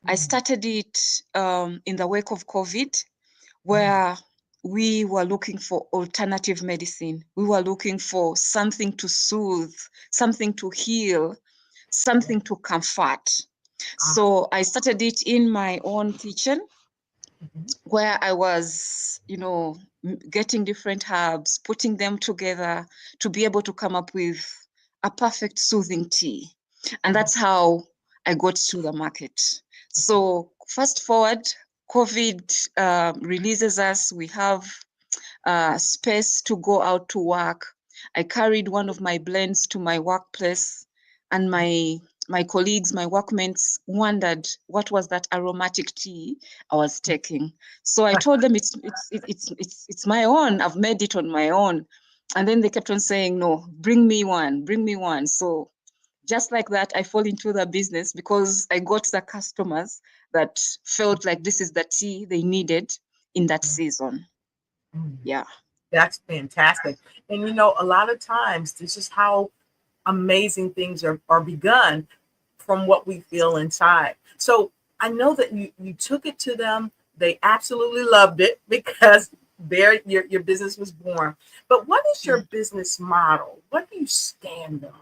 Speaker 10: I started it in the wake of COVID, where we were looking for alternative medicine. We were looking for something to soothe, something to heal, something to comfort. So I started it in my own kitchen, where I was, getting different herbs, putting them together to be able to come up with a perfect soothing tea. And that's how I got to the market. So fast forward, COVID releases us. We have space to go out to work. I carried one of my blends to my workplace, and my colleagues, my workmates wondered what was that aromatic tea I was taking. So I told them it's my own. I've made it on my own. And then they kept on saying, no, bring me one, bring me one. So just like that, I fall into the business because I got the customers that felt like this is the tea they needed in that season. Yeah.
Speaker 5: That's fantastic. And a lot of times this is how amazing things are begun, from what we feel inside. So I know that you took it to them. They absolutely loved it because your business was born. But what is your business model? What do you stand on?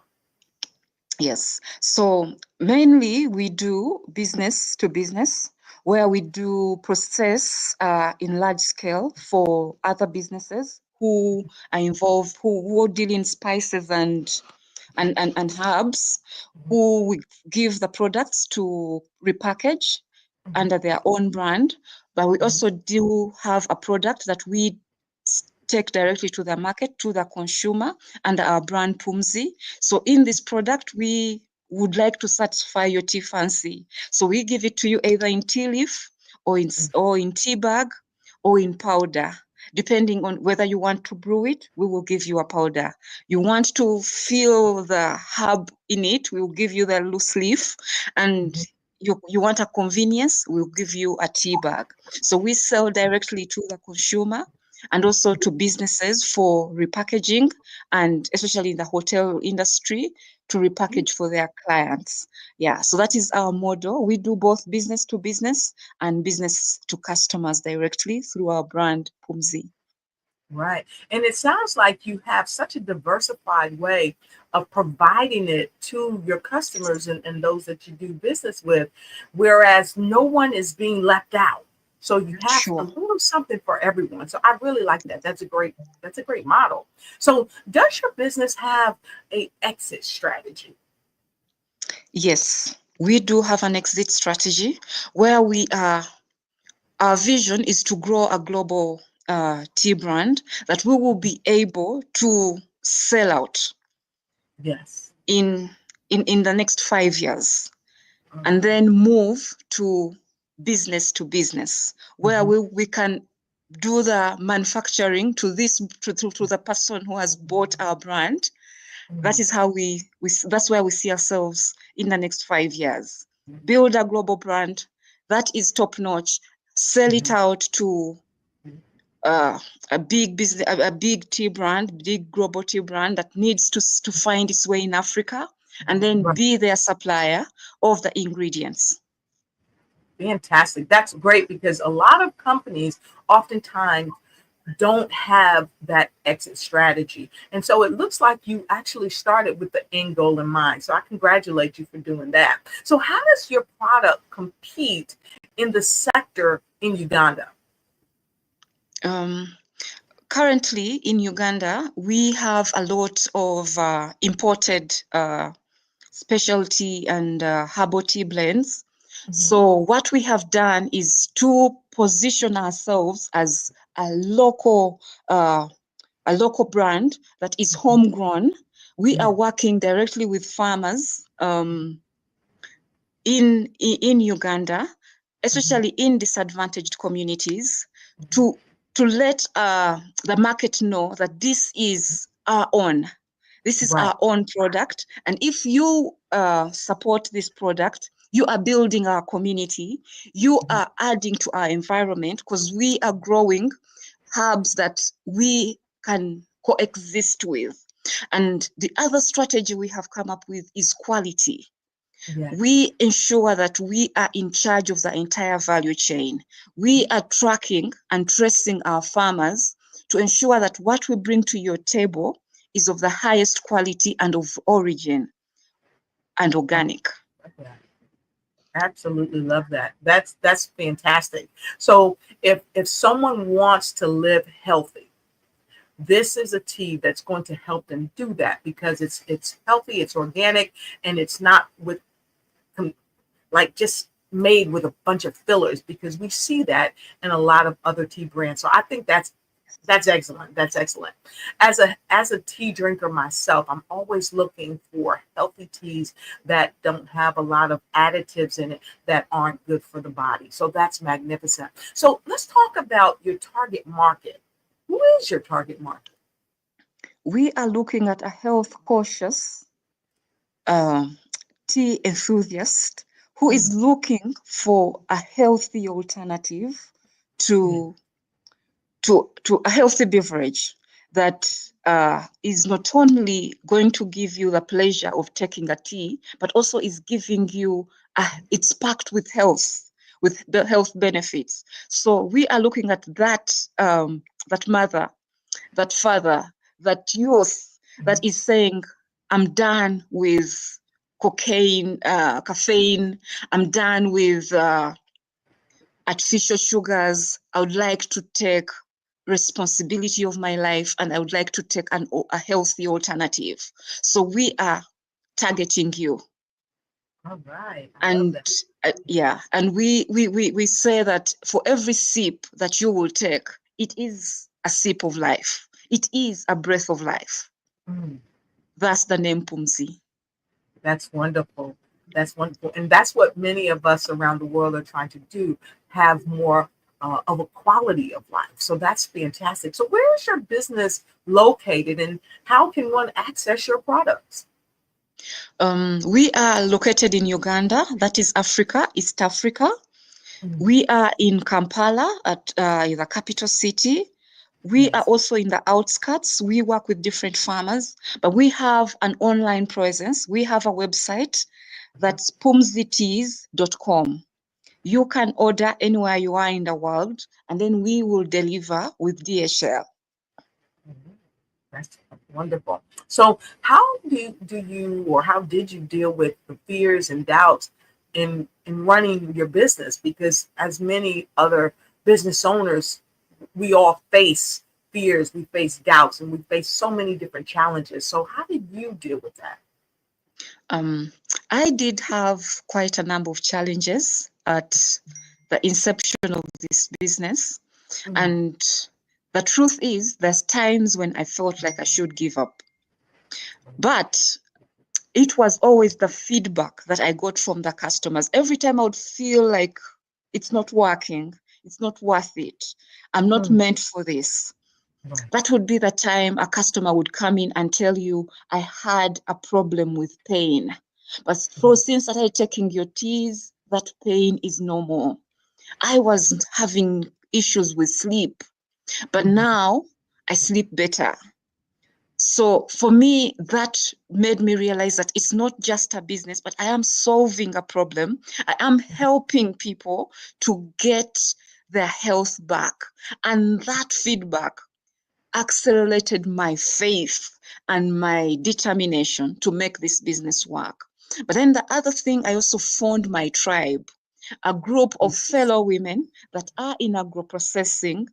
Speaker 10: Yes. So mainly we do business to business, where we do process in large scale for other businesses who are involved, who deal in spices and herbs, who we give the products to repackage under their own brand. But we also do have a product that we take directly to the market, to the consumer, under our brand Pumzi. So in this product, we would like to satisfy your tea fancy. So we give it to you either in tea leaf or in tea bag or in powder. Depending on whether you want to brew it, we will give you a powder. You want to feel the herb in it, we will give you the loose leaf. And you want a convenience, we'll give you a tea bag. So we sell directly to the consumer and also to businesses for repackaging, and especially in the hotel industry, to repackage for their clients. Yeah, so that is our model. We do both business to business and business to customers directly through our brand Pumzi.
Speaker 5: Right. And it sounds like you have such a diversified way of providing it to your customers and those that you do business with, whereas no one is being left out. So you have a little something for everyone. So I really like that. That's a great model. So does your business have an exit strategy?
Speaker 10: Yes, we do have an exit strategy where our vision is to grow a global tea brand that we will be able to sell out.
Speaker 5: Yes.
Speaker 10: In the next 5 years, and then move to business, where we can do the manufacturing to the person who has bought our brand. That is how that's where we see ourselves in the next 5 years. Build a global brand that is top notch, sell it out to a big business, a big tea brand, big global tea brand that needs to find its way in Africa, and then be their supplier of the ingredients.
Speaker 5: Fantastic. That's great, because a lot of companies oftentimes don't have that exit strategy. And so it looks like you actually started with the end goal in mind. So I congratulate you for doing that. So how does your product compete in the sector in Uganda?
Speaker 10: currently in Uganda, we have a lot of imported specialty and herbal tea blends. So what we have done is to position ourselves as a local brand that is homegrown. We are working directly with farmers in Uganda, especially in disadvantaged communities, to let the market know that this is our own. This is our own product. And if you support this product, you are building our community. You are adding to our environment, because we are growing herbs that we can coexist with. And the other strategy we have come up with is quality. We ensure that we are in charge of the entire value chain. We are tracking and tracing our farmers to ensure that what we bring to your table is of the highest quality and of origin and organic.
Speaker 5: Absolutely love that. That's fantastic. So if someone wants to live healthy, this is a tea that's going to help them do that, because it's healthy, it's organic, and it's not with like just made with a bunch of fillers, because we see that in a lot of other tea brands. So I think that's excellent. That's excellent. As a tea drinker myself, I'm always looking for healthy teas that don't have a lot of additives in it that aren't good for the body. So that's magnificent. So let's talk about your target market. Who is your target market?
Speaker 10: We are looking at a health cautious tea enthusiast who is looking for a healthy alternative to a healthy beverage that is not only going to give you the pleasure of taking a tea, but also is giving you, it's packed with health, with the health benefits. So we are looking at that, that mother, that father, that youth that is saying, I'm done with cocaine, caffeine, I'm done with artificial sugars. I would like to take responsibility of my life, and I would like to take a healthy alternative. So we are targeting you.
Speaker 5: All right.
Speaker 10: And and we say that for every sip that you will take, it is a sip of life. It is a breath of life. That's the name Pumzi.
Speaker 5: That's wonderful. That's wonderful. And that's what many of us around the world are trying to do, have more of a quality of life. So that's fantastic. So where is your business located, and how can one access your products?
Speaker 10: We are located in Uganda, that is Africa, East Africa. We are in Kampala, at the capital city. We are also in the outskirts. We work with different farmers, but we have an online presence. We have a website that's pumziteas.com. You can order anywhere you are in the world, and then we will deliver with DHL.
Speaker 5: That's wonderful. So how how did you deal with the fears and doubts in running your business? Because as many other business owners, we all face fears, we face doubts, and we face so many different challenges. So how did you deal with that?
Speaker 10: I did have quite a number of challenges at the inception of this business. And the truth is, there's times when I felt like I should give up. But it was always the feedback that I got from the customers. Every time I would feel like it's not working, it's not worth it, I'm not meant for this. That would be the time a customer would come in and tell you, I had a problem with pain. But since I started taking your teas, that pain is no more. I was having issues with sleep, but now I sleep better. So for me, that made me realize that it's not just a business, but I am solving a problem. I am helping people to get their health back. And that feedback accelerated my faith and my determination to make this business work. But then the other thing, I also found my tribe, a group of fellow women that are in agro-processing.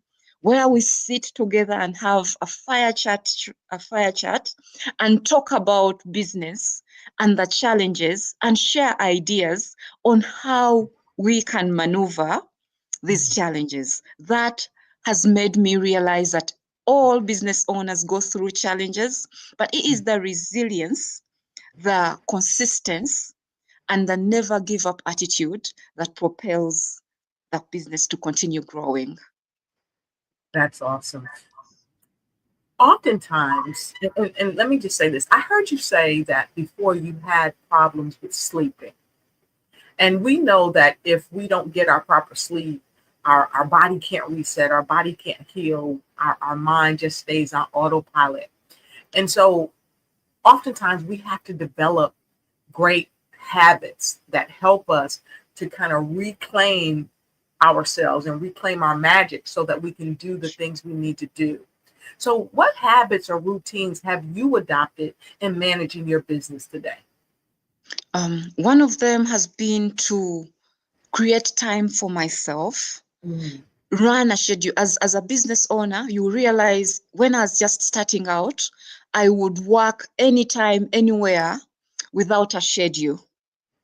Speaker 10: where we sit together and have a fire chat and talk about business and the challenges and share ideas on how we can maneuver these challenges. That has made me realize that all business owners go through challenges, but it is the resilience, the consistency, and the never give up attitude that propels that business to continue growing.
Speaker 5: That's awesome. Oftentimes, and let me just say this, I heard you say that before you had problems with sleeping. And we know that if we don't get our proper sleep, our body can't reset, our body can't heal, our mind just stays on autopilot. And so oftentimes we have to develop great habits that help us to kind of reclaim ourselves and reclaim our magic so that we can do the things we need to do. So what habits or routines have you adopted in managing your business today?
Speaker 10: One of them has been to create time for myself, run a schedule. As a business owner, you realize when I was just starting out, I would work anytime, anywhere without a schedule.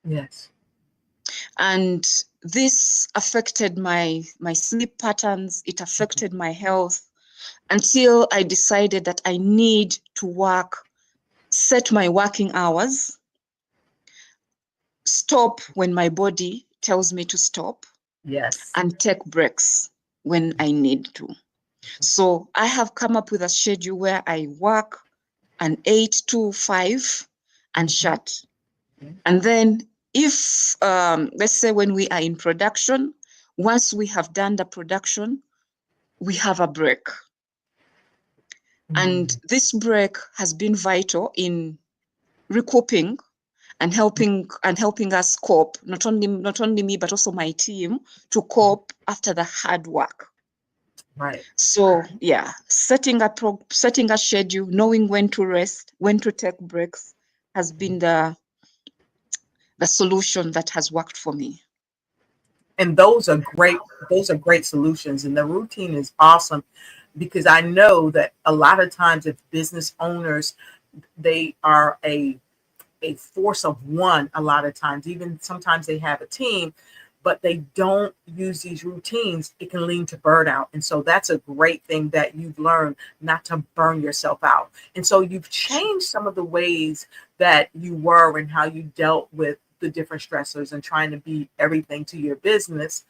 Speaker 5: Yes.
Speaker 10: And this affected my sleep patterns. It affected my health until I decided that I need to set my working hours, stop when my body tells me to stop,
Speaker 5: Yes.
Speaker 10: and take breaks when I need to. So I have come up with a schedule where I work an 8 to 5 and shut. And then if, let's say when we are in production, once we have done the production, we have a break. And this break has been vital in recouping and helping us cope, not only me, but also my team, to cope after the hard work.
Speaker 5: Right.
Speaker 10: So yeah, setting a schedule, knowing when to rest, when to take breaks, has been the solution that has worked for me.
Speaker 5: And those are great solutions. And the routine is awesome, because I know that a lot of times if business owners, they are a force of one, a lot of times, even sometimes they have a team, but they don't use these routines, it can lead to burnout. And so that's a great thing that you've learned, not to burn yourself out. And so you've changed some of the ways that you were and how you dealt with the different stressors and trying to be everything to your business.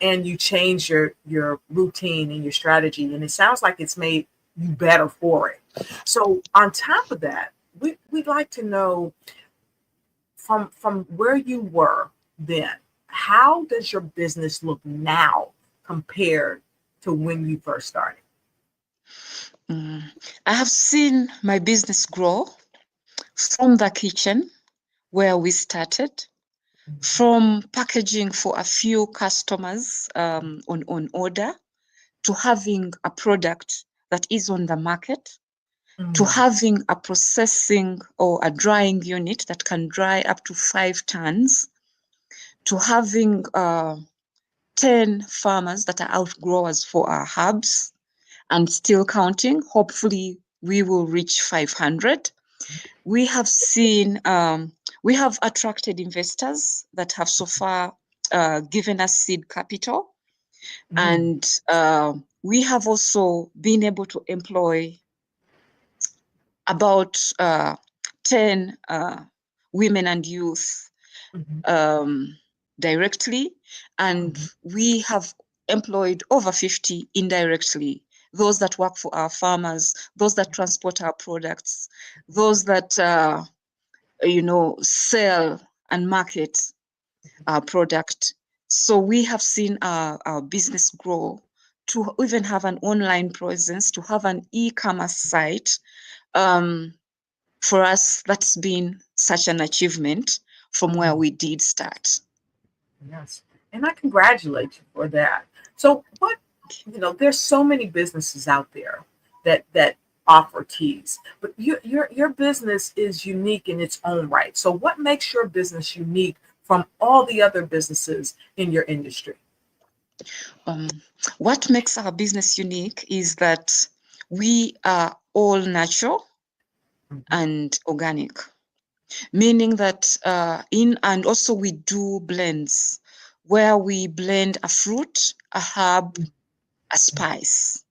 Speaker 5: And you change your routine and your strategy. And it sounds like it's made you better for it. So on top of that, we'd like to know from where you were then, how does your business look now compared to when you first started?
Speaker 10: I have seen my business grow from the kitchen where we started, from packaging for a few customers on order, to having a product that is on the market, to having a processing or a drying unit that can dry up to 5 tons, to having 10 farmers that are outgrowers for our hubs and still counting. Hopefully we will reach 500. We have seen, we have attracted investors that have so far given us seed capital. And we have also been able to employ about 10 women and youth directly, and we have employed over 50 indirectly, those that work for our farmers, those that transport our products, those that sell and market our product. So we have seen our business grow to even have an online presence, to have an e-commerce site. For us, that's been such an achievement from where we did start.
Speaker 5: Yes. And I congratulate you for that. So there's so many businesses out there that offer teas, but your business is unique in its own right. So what makes your business unique from all the other businesses in your industry?
Speaker 10: Um, what makes our business unique is that we are all natural and organic, meaning that and also we do blends where we blend a fruit, a herb, a spice,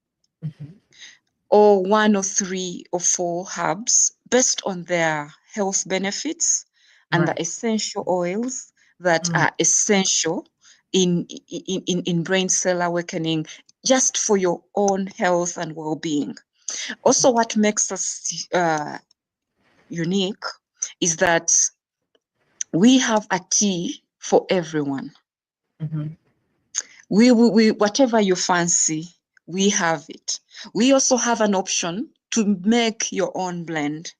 Speaker 10: or 1 or 3 or 4 herbs based on their health benefits and the essential oils that are essential in brain cell awakening, just for your own health and well-being. Also, what makes us unique is that we have a tea for everyone. We whatever you fancy, we have it. We also have an option to make your own blend.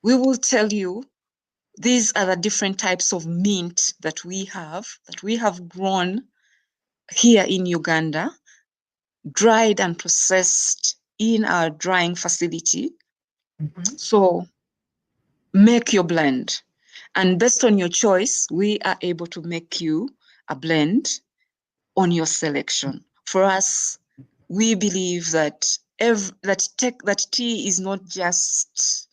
Speaker 10: We will tell you these are the different types of mint that we have grown here in Uganda, dried and processed in our drying facility. So make your blend. And based on your choice, we are able to make you a blend on your selection. For us, we believe that that tea is not just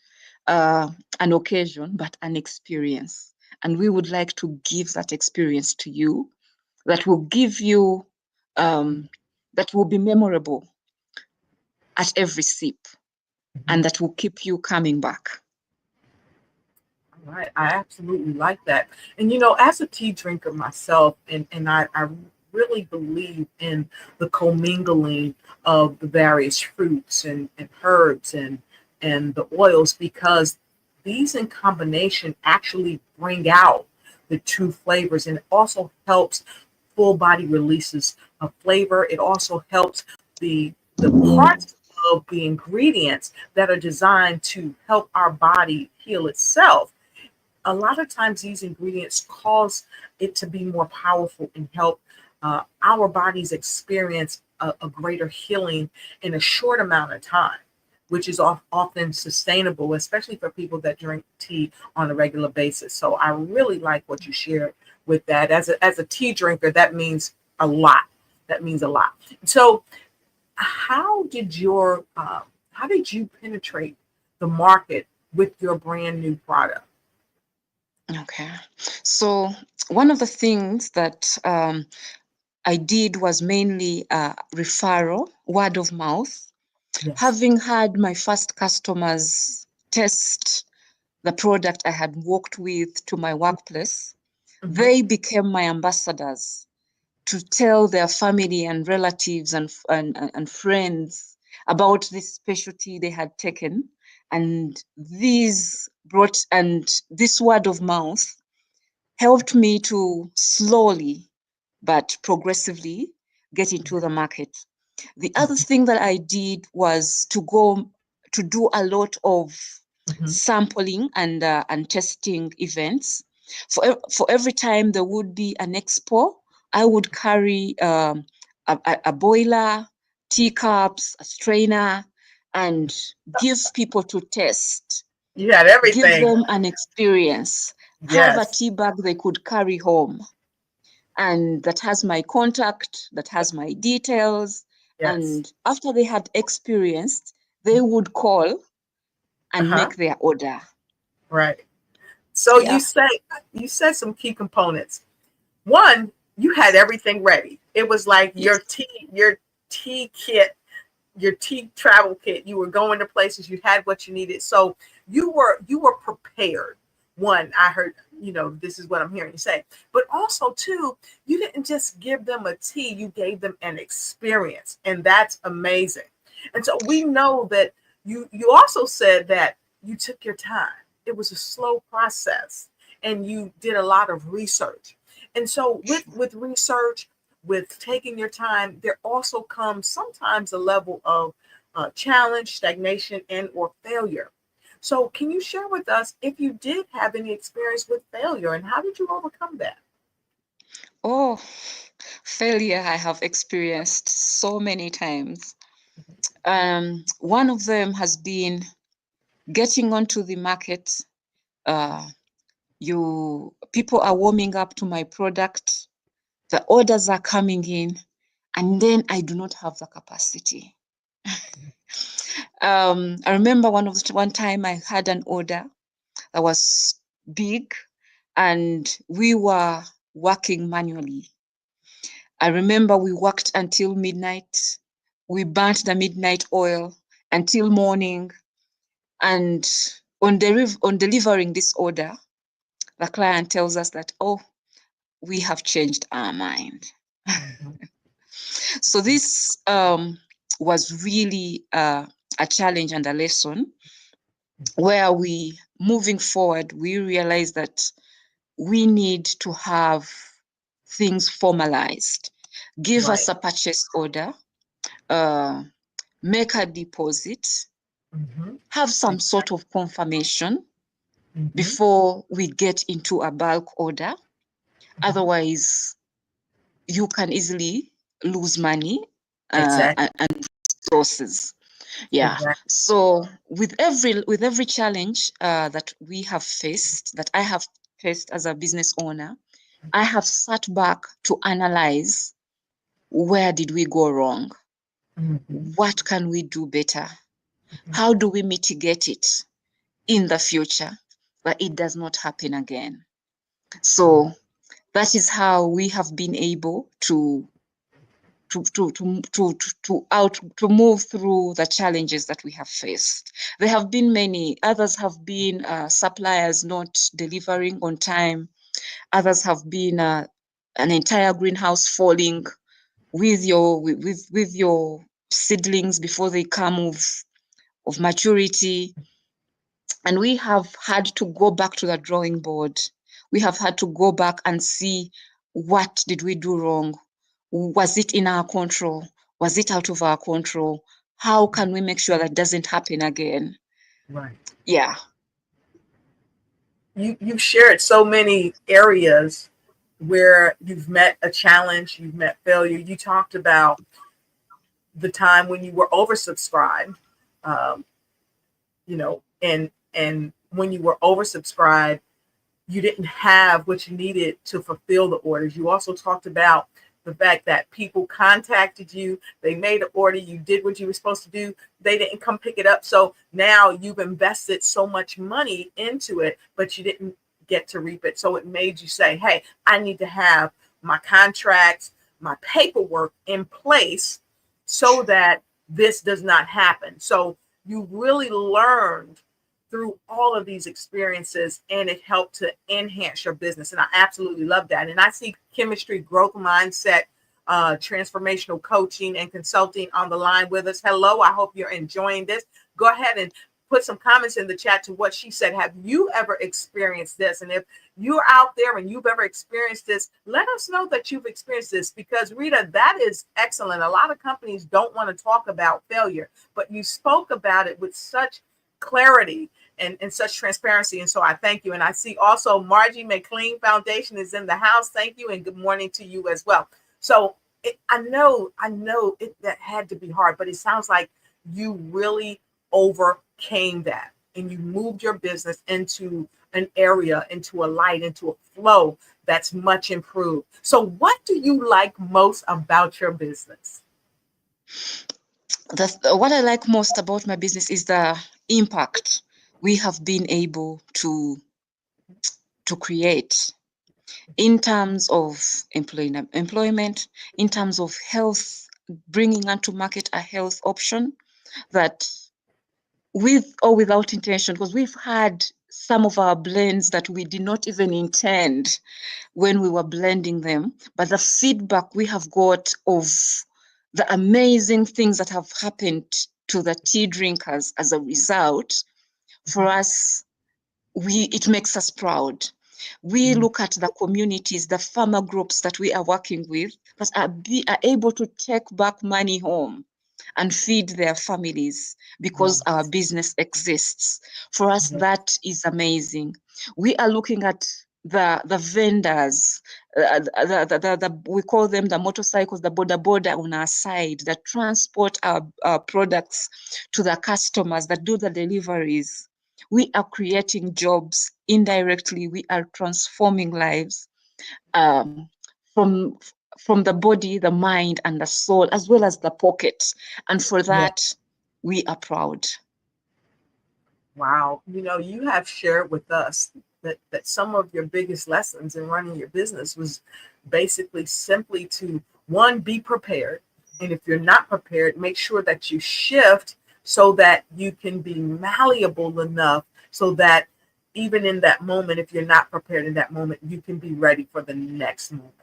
Speaker 10: an occasion, but an experience. And we would like to give that experience to you that will give you, that will be memorable at every sip, and that will keep you coming back.
Speaker 5: Right. I absolutely like that. And, you know, as a tea drinker myself, and I really believe in the commingling of the various fruits and herbs and the oils, because these in combination actually bring out the true flavors, and it also helps full body releases of flavor. It also helps the parts of the ingredients that are designed to help our body heal itself. A lot of times these ingredients cause it to be more powerful and help our bodies experience a greater healing in a short amount of time, which is often sustainable, especially for people that drink tea on a regular basis. So I really like what you shared with that. As a tea drinker, that means a lot. That means a lot. So how did you penetrate the market with your brand new product?
Speaker 10: Okay, so one of the things that I did was mainly referral, word of mouth.
Speaker 5: Yes.
Speaker 10: Having had my first customers test the product I had worked with to my workplace, they became my ambassadors to tell their family and relatives and friends about this specialty they had taken. And this word of mouth helped me to slowly but progressively get into the market. The other thing that I did was to go to do a lot of sampling and testing events. For every time there would be an expo, I would carry a boiler, teacups, a strainer, and give people to test.
Speaker 5: You had everything.
Speaker 10: Give them an experience.
Speaker 5: Yes.
Speaker 10: Have a tea bag they could carry home. And that has my contact, that has my details.
Speaker 5: Yes.
Speaker 10: And after they had experienced, they would call and make their order.
Speaker 5: Right. So
Speaker 10: Yeah.
Speaker 5: you said some key components. One, you had everything ready. It was like your tea kit, your tea travel kit. You were going to places, you had what you needed. So you were prepared. One, I heard, this is what I'm hearing you say. But also, two, you didn't just give them a tea, you gave them an experience. And that's amazing. And so we know that you also said that you took your time. It was a slow process and you did a lot of research. And so with research, with taking your time, there also comes sometimes a level of challenge, stagnation, and or failure. So can you share with us if you did have any experience with failure and how did you overcome that?
Speaker 10: Oh, failure I have experienced so many times. One of them has been getting onto the market. People are warming up to my product. The orders are coming in. and then I do not have the capacity. I remember one time I had an order that was big, and we were working manually. I remember we worked until midnight. We burnt the midnight oil until morning. And on delivering this order, the client tells us that, oh, we have changed our mind. So this was really a challenge and a lesson where moving forward, we realized that we need to have things formalized. Give us a purchase order, make a deposit, have some sort of confirmation before we get into a bulk order. Otherwise, you can easily lose money and resources. Yeah.
Speaker 5: Exactly.
Speaker 10: So with every challenge that we have faced, that I have faced as a business owner, I have sat back to analyze, where did we go wrong? What can we do better? How do we mitigate it in the future, but it does not happen again? So that is how we have been able to move through the challenges that we have faced. There have been many. Others have been suppliers not delivering on time. Others have been an entire greenhouse falling with your seedlings before they come of maturity. And we have had to go back to the drawing board. We have had to go back and see, what did we do wrong? Was it in our control? Was it out of our control? How can we make sure that doesn't happen again?
Speaker 5: Right.
Speaker 10: Yeah.
Speaker 5: You've shared so many areas where you've met a challenge, you've met failure. You talked about the time when you were oversubscribed, and when you were oversubscribed, you didn't have what you needed to fulfill the orders. You also talked about the fact that people contacted you, they made an order, you did what you were supposed to do, they didn't come pick it up. So now you've invested so much money into it, but you didn't get to reap it. So it made you say, hey, I need to have my contracts, my paperwork in place so that this does not happen. So you really learned through all of these experiences, and it helped to enhance your business. And I absolutely love that. And I see chemistry, growth mindset, transformational coaching and consulting on the line with us. Hello, I hope you're enjoying this. Go ahead and put some comments in the chat to what she said. Have you ever experienced this? And if you're out there and you've ever experienced this, let us know that you've experienced this, because Rita, that is excellent. A lot of companies don't want to talk about failure, but you spoke about it with such clarity and such transparency. And so I thank you. And I see also Margie McLean Foundation is in the house. Thank you. And good morning to you as well. So I know that had to be hard, but it sounds like you really overcame that and you moved your business into an area, into a light, into a flow that's much improved. So what do you like most about your business?
Speaker 10: What I like most about my business is the impact we have been able to create in terms of employment, in terms of health, bringing onto market a health option that, with or without intention, because we've had some of our blends that we did not even intend when we were blending them, but the feedback we have got of the amazing things that have happened to the tea drinkers as a result, for us, it makes us proud. We look at the communities, the farmer groups that we are working with, that are able to take back money home and feed their families because our business exists. For us, that is amazing. We are looking at the vendors, we call them the motorcycles, the border on our side, that transport our products to the customers, that do the deliveries. We are creating jobs indirectly. We are transforming lives from from the body, the mind, and the soul, as well as the pocket. And for that, we are proud.
Speaker 5: Wow. You know, you have shared with us that some of your biggest lessons in running your business was basically simply to, one, be prepared. And if you're not prepared, make sure that you shift so that you can be malleable enough so that even in that moment, if you're not prepared in that moment, you can be ready for the next moment.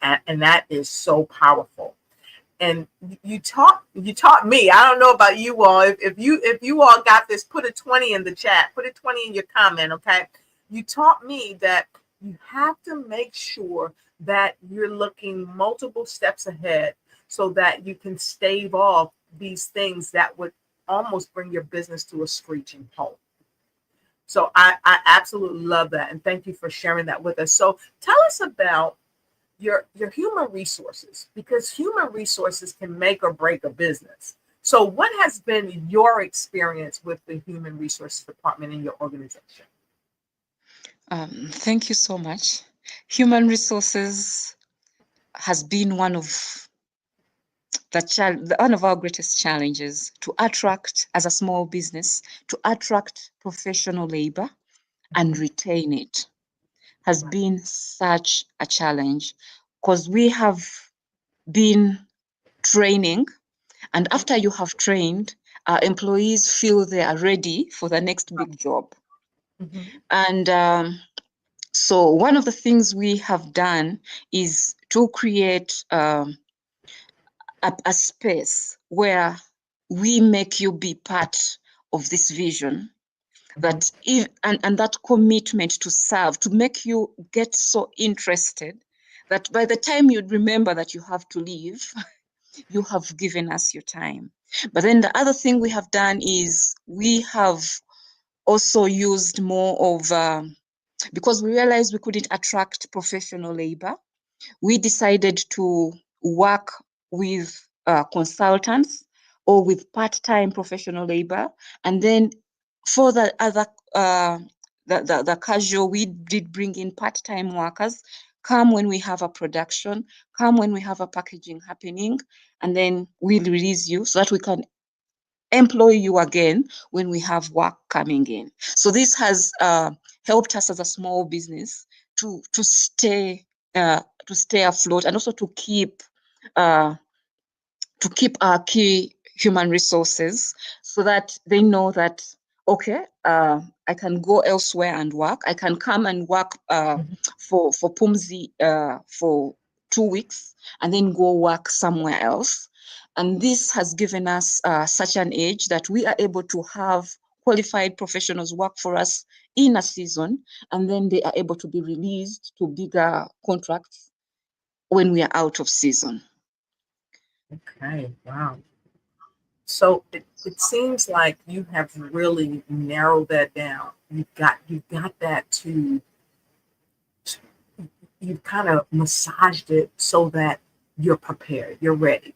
Speaker 5: And that is so powerful. And you taught me. I don't know about you all. If you all got this, put a 20 in the chat. Put a 20 in your comment, okay? You taught me that you have to make sure that you're looking multiple steps ahead so that you can stave off these things that would almost bring your business to a screeching halt. So I absolutely love that. And thank you for sharing that with us. So tell us about your human resources, because human resources can make or break a business. So what has been your experience with the human resources department in your organization?
Speaker 10: Thank you so much. Human resources has been one of our greatest challenges, to attract, as a small business, to attract professional labor and retain it has been such a challenge, because we have been training, and after you have trained, our employees feel they are ready for the next big job. And so one of the things we have done is to create a space where we make you be part of this vision, that and that commitment to serve, to make you get so interested that by the time you'd remember that you have to leave, you have given us your time. But then the other thing we have done is we have also used more of, because we realized we couldn't attract professional labor, we decided to work with consultants or with part-time professional labor. And then for the other, the casual, we did bring in part-time workers, come when we have a production, come when we have a packaging happening, and then we'll release you so that we can employ you again when we have work coming in. So this has helped us as a small business to stay afloat, and also to keep our key human resources, so that they know that, okay, I can go elsewhere and work. I can come and work for Pumzi for 2 weeks and then go work somewhere else. And this has given us such an edge that we are able to have qualified professionals work for us in a season, and then they are able to be released to bigger contracts when we are out of season.
Speaker 5: Okay, wow. So it seems like you have really narrowed that down. You've got that to you've kind of massaged it so that you're prepared, you're ready.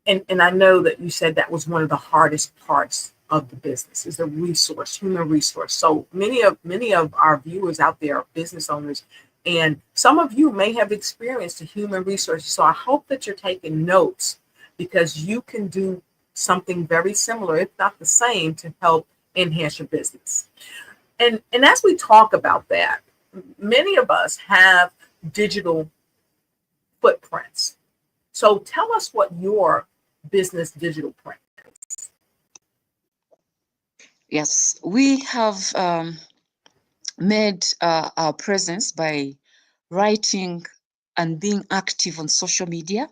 Speaker 5: And I know that you said that was one of the hardest parts of the business, is the resource, human resource. So many of our viewers out there are business owners, and some of you may have experienced the human resources. So I hope that you're taking notes, because you can do something very similar, if not the same, to help enhance your business. And as we talk about that, many of us have digital footprints. So tell us what your business digital print is.
Speaker 10: Yes, we have made our presence by writing and being active on social media.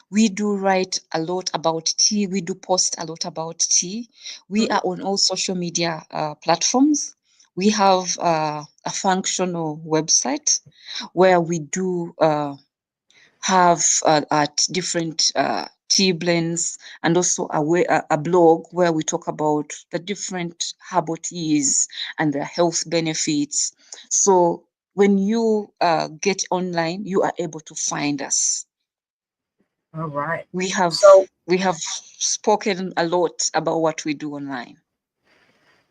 Speaker 10: We do write a lot about tea. We do post a lot about tea. We are on all social media platforms. We have a functional website where we do have at different tea blends, and also a blog where we talk about the different herbal teas and their health benefits. So when you get online, you are able to find us.
Speaker 5: All right.
Speaker 10: We have spoken a lot about what we do online.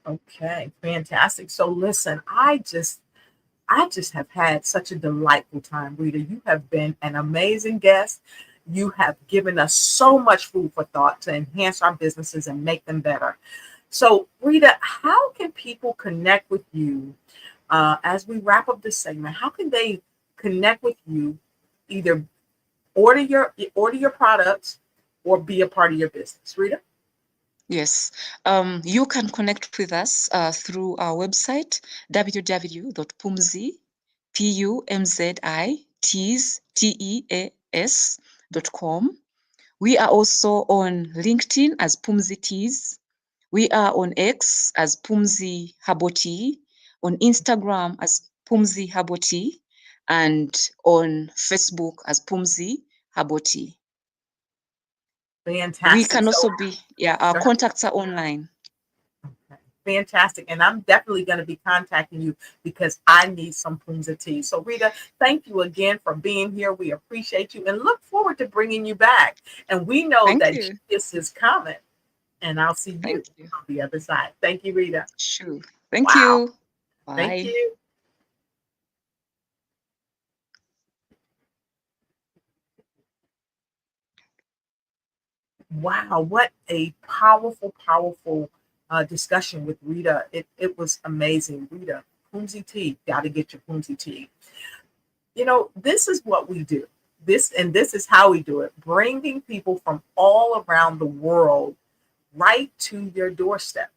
Speaker 5: Okay, fantastic. So listen, I just I just have had such a delightful time, Rita. You have been an amazing guest. You have given us so much food for thought to enhance our businesses and make them better. So, Rita, how can people connect with you as we wrap up this segment? How can they connect with you, either order your products or be a part of your business? Rita?
Speaker 10: Yes, you can connect with us through our website, www.pumziteas.com. We are also on LinkedIn as Pumzi Teas. We are on X as Pumzi Haboti, on Instagram as Pumzi Haboti, and on Facebook as Pumzi Haboti.
Speaker 5: Fantastic.
Speaker 10: We can also be, our contacts are online.
Speaker 5: Okay. Fantastic. And I'm definitely going to be contacting you because I need some Pumzi tea. So, Rita, thank you again for being here. We appreciate you and look forward to bringing you back. And we know that this is coming. And I'll see you on the other side. Thank you, Rita.
Speaker 10: Sure. Thank you. Bye.
Speaker 5: Thank you. Wow, what a powerful discussion with Rita. It was amazing. Rita, Pumzi tea, got to get your Pumzi tea. You know, this is what we do. This is how we do it. Bringing people from all around the world right to your doorstep,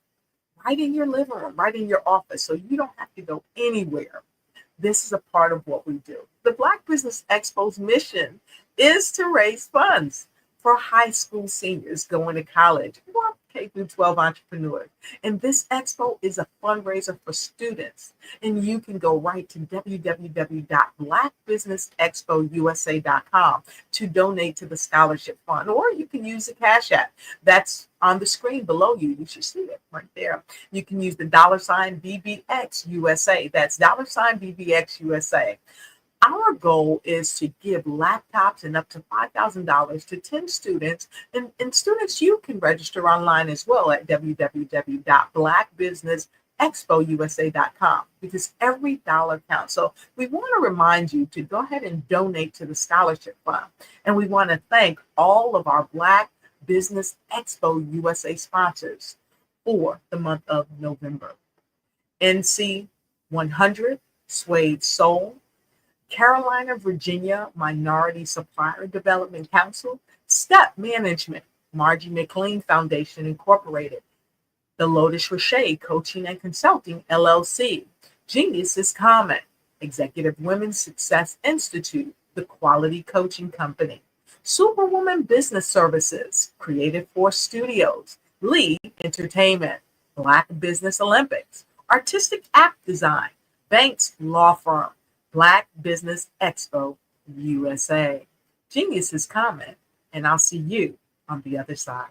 Speaker 5: right in your living room, right in your office. So you don't have to go anywhere. This is a part of what we do. The Black Business Expo's mission is to raise funds for high school seniors going to college or K through 12 entrepreneurs. And this expo is a fundraiser for students. And you can go right to www.blackbusinessexpousa.com to donate to the scholarship fund, or you can use the Cash App that's on the screen below you. You should see it right there. You can use the $BBXUSA. That's $BBXUSA. Our goal is to give laptops and up to $5,000 to 10 students. And students, you can register online as well at www.blackbusinessexpousa.com because every dollar counts. So we want to remind you to go ahead and donate to the scholarship fund. And we want to thank all of our Black Business Expo USA sponsors for the month of November. NC 100, Suede Soul, Carolina, Virginia Minority Supplier Development Council, Step Management, Margie McLean Foundation Incorporated, the Lotus Rocher Coaching and Consulting, LLC, Genius is Common, Executive Women's Success Institute, the Quality Coaching Company, Superwoman Business Services, Creative Force Studios, Lee Entertainment, Black Business Olympics, Artistic App Design, Banks Law Firm, Black Business Expo USA. Genius is coming, and I'll see you on the other side.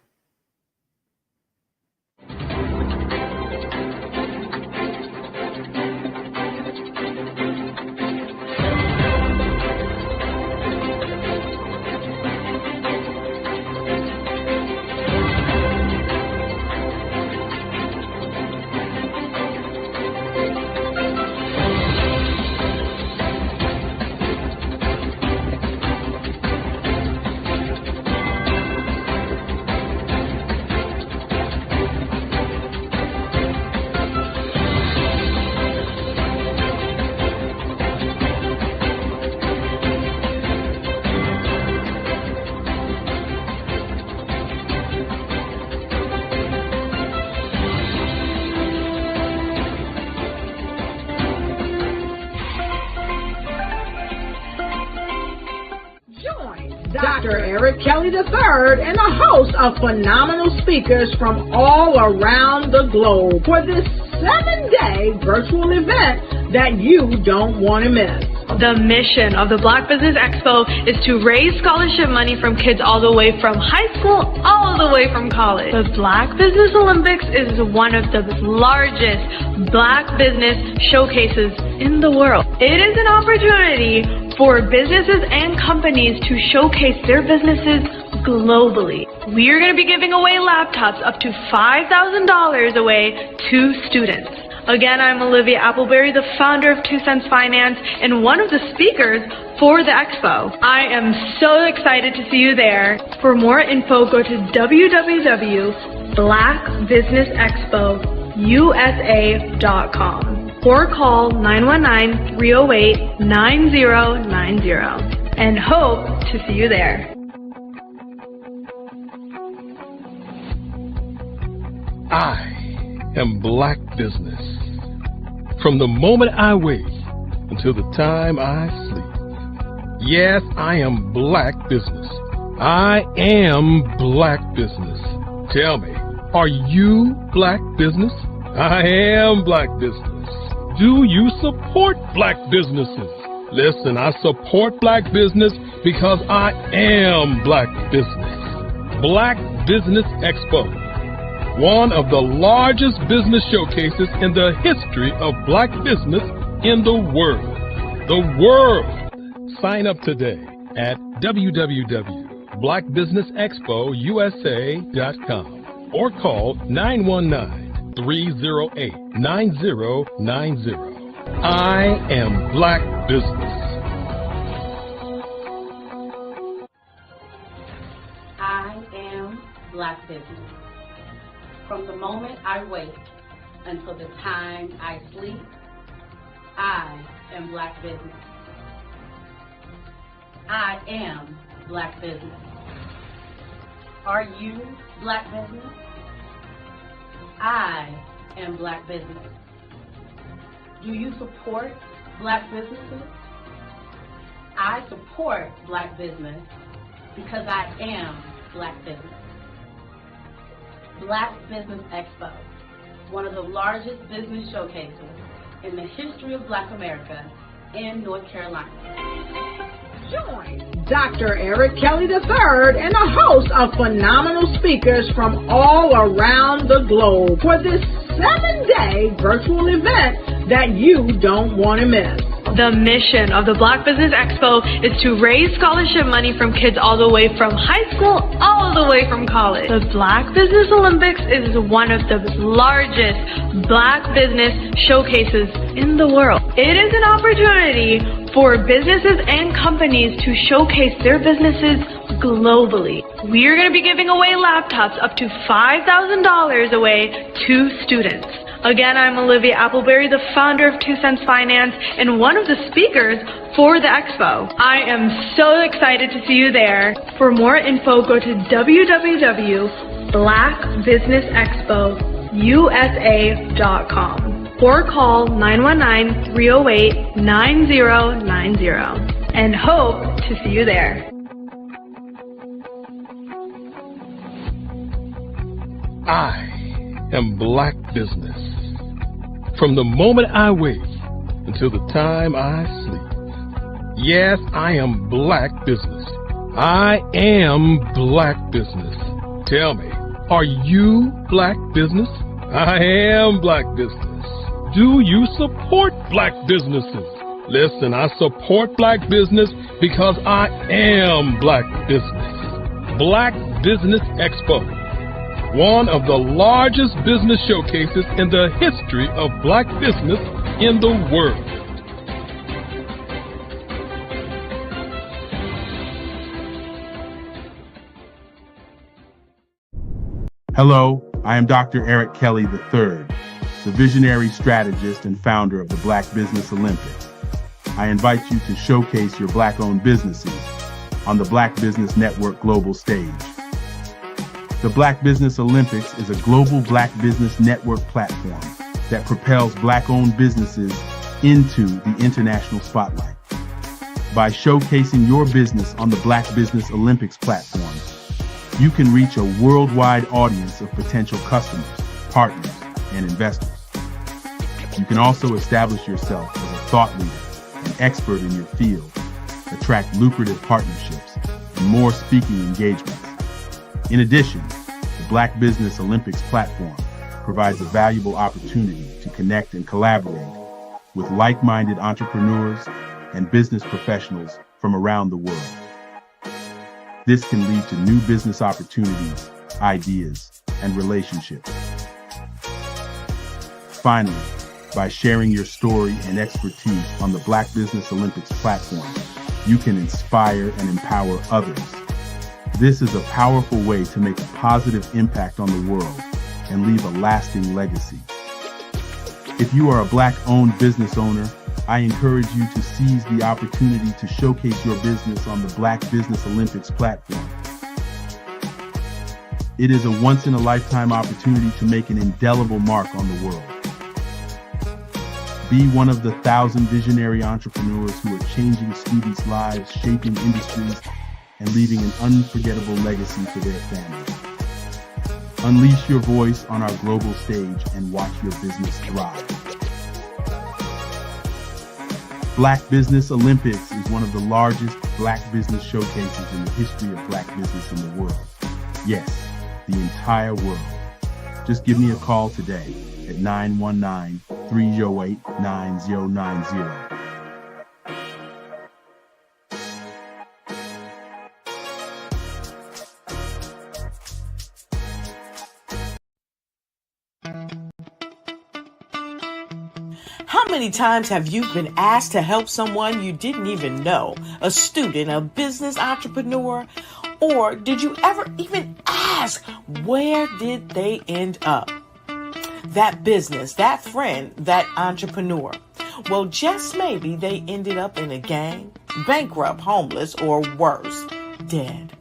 Speaker 8: Kelly III and a host of phenomenal speakers from all around the globe for this 7-day virtual event that you don't want to miss.
Speaker 11: The mission of the Black Business Expo is to raise scholarship money from kids all the way from high school, all the way from college. The Black Business Olympics is one of the largest Black business showcases in the world. It is an opportunity for businesses and companies to showcase their businesses globally. We are going to be giving away laptops up to $5,000 away to students. Again, I'm Olivia Appleberry, the founder of 2 Cents Finance and one of the speakers for the expo. I am so excited to see you there. For more info, go to www.blackbusinessexpousa.com or call 919-308-9090 and hope to see you there.
Speaker 9: I am Black business. From the moment I wake until the time I sleep. Yes, I am Black business. I am Black business. Tell me, are you Black business? I am Black business. Do you support Black businesses? Listen, I support Black business because I am Black business. Black Business Expo, one of the largest business showcases in the history of Black business in the world. The world! Sign up today at www.blackbusinessexpousa.com or call 919-308-9090. I am Black business.
Speaker 12: I am Black business. From the moment I wake until the time I sleep, I am Black business. I am Black business. Are you Black business? I am Black business. Do you support Black businesses? I support Black business because I am Black business. Black Business Expo, one of the largest business showcases in the history of Black America in North Carolina.
Speaker 8: Join Dr. Eric Kelly III and a host of phenomenal speakers from all around the globe for this 7-day virtual event that you don't want to miss.
Speaker 11: The mission of the Black Business Expo is to raise scholarship money from kids all the way from high school all the way from college. The Black Business Olympics is one of the largest Black business showcases in the world. It is an opportunity for businesses and companies to showcase their businesses globally. We are going to be giving away laptops up to $5,000 away to students. Again, I'm Olivia Appleberry, the founder of 2 Cents Finance and one of the speakers for the expo. I am so excited to see you there. For more info, go to www.blackbusinessexpousa.com or call 919-308-9090 and hope to see you there.
Speaker 9: I am Black business. From the moment I wake until the time I sleep. Yes, I am Black business. I am Black business. Tell me, are you Black business? I am Black business. Do you support Black businesses? Listen, I support Black business because I am Black business. Black Business Expo, one of the largest business showcases in the history of Black business in the world.
Speaker 13: Hello, I am Dr. Eric Kelly III, the visionary strategist and founder of the Black Business Olympics. I invite you to showcase your Black-owned businesses on the Black Business Network global stage. The Black Business Olympics is a global Black business network platform that propels Black-owned businesses into the international spotlight. By showcasing your business on the Black Business Olympics platform, you can reach a worldwide audience of potential customers, partners, and investors. You can also establish yourself as a thought leader and expert in your field, attract lucrative partnerships, and more speaking engagements. In addition, the Black Business Olympics platform provides a valuable opportunity to connect and collaborate with like-minded entrepreneurs and business professionals from around the world. This can lead to new business opportunities, ideas, and relationships. Finally, By sharing your story and expertise on the Black Business Olympics platform, you can inspire and empower others. This is a powerful way to make a positive impact on the world and leave a lasting legacy. If you are a Black-owned business owner, I encourage you to seize the opportunity to showcase your business on the Black Business Olympics platform. It is a once-in-a-lifetime opportunity to make an indelible mark on the world. Be one of the 1,000 visionary entrepreneurs who are changing students' lives, shaping industries, and leaving an unforgettable legacy for their families. Unleash your voice on our global stage and watch your business thrive. Black Business Olympics is one of the largest Black business showcases in the history of Black business in the world. Yes, the entire world. Just give me a call today at 919-308-9090.
Speaker 14: How many times have you been asked to help someone you didn't even know, a student, a business entrepreneur, or did you ever even ask, where did they end up? That business, that friend, that entrepreneur. Well, just maybe they ended up in a gang, bankrupt, homeless, or worse, dead.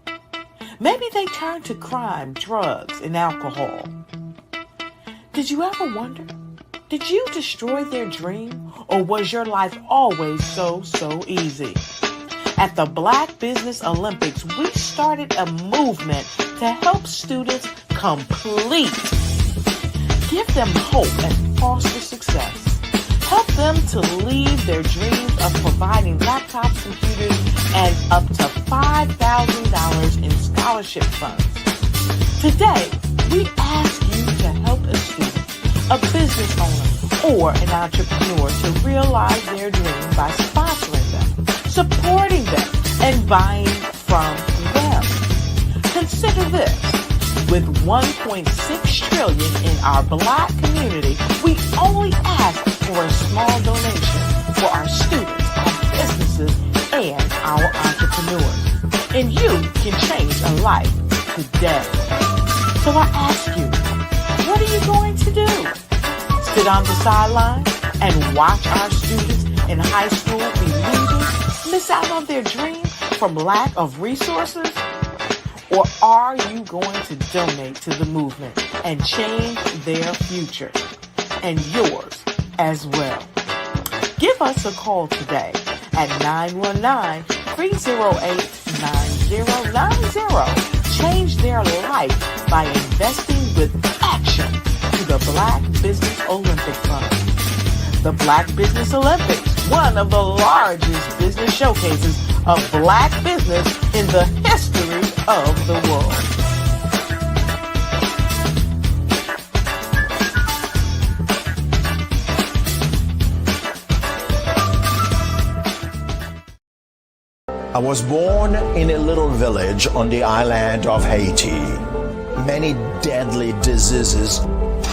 Speaker 14: Maybe they turned to crime, drugs, and alcohol. Did you ever wonder? Did you destroy their dream, or was your life always so easy? At the Black Business Olympics, we started a movement to help students complete. Give them hope and foster success. Help them to leave their dreams of providing laptops, computers, and up to $5,000 in scholarship funds. Today, we ask you to help a student, a business owner, or an entrepreneur to realize their dream by sponsoring them, supporting them, and buying from them. Consider this. With $1.6 trillion in our Black community, we only ask for a small donation for our students, our businesses, and our entrepreneurs. And you can change a life today. So I ask you, what are you going to do? Sit on the sideline and watch our students in high school be losers, miss out on their dream from lack of resources? Or are you going to donate to the movement and change their future and yours as well? Give us a call today at 919-308-9090. Change their life by investing with action to the Black Business Olympic Fund. The Black Business Olympics, one of the largest business showcases of Black business in the history of the world.
Speaker 6: I was born in a little village on the island of Haiti. Many deadly diseases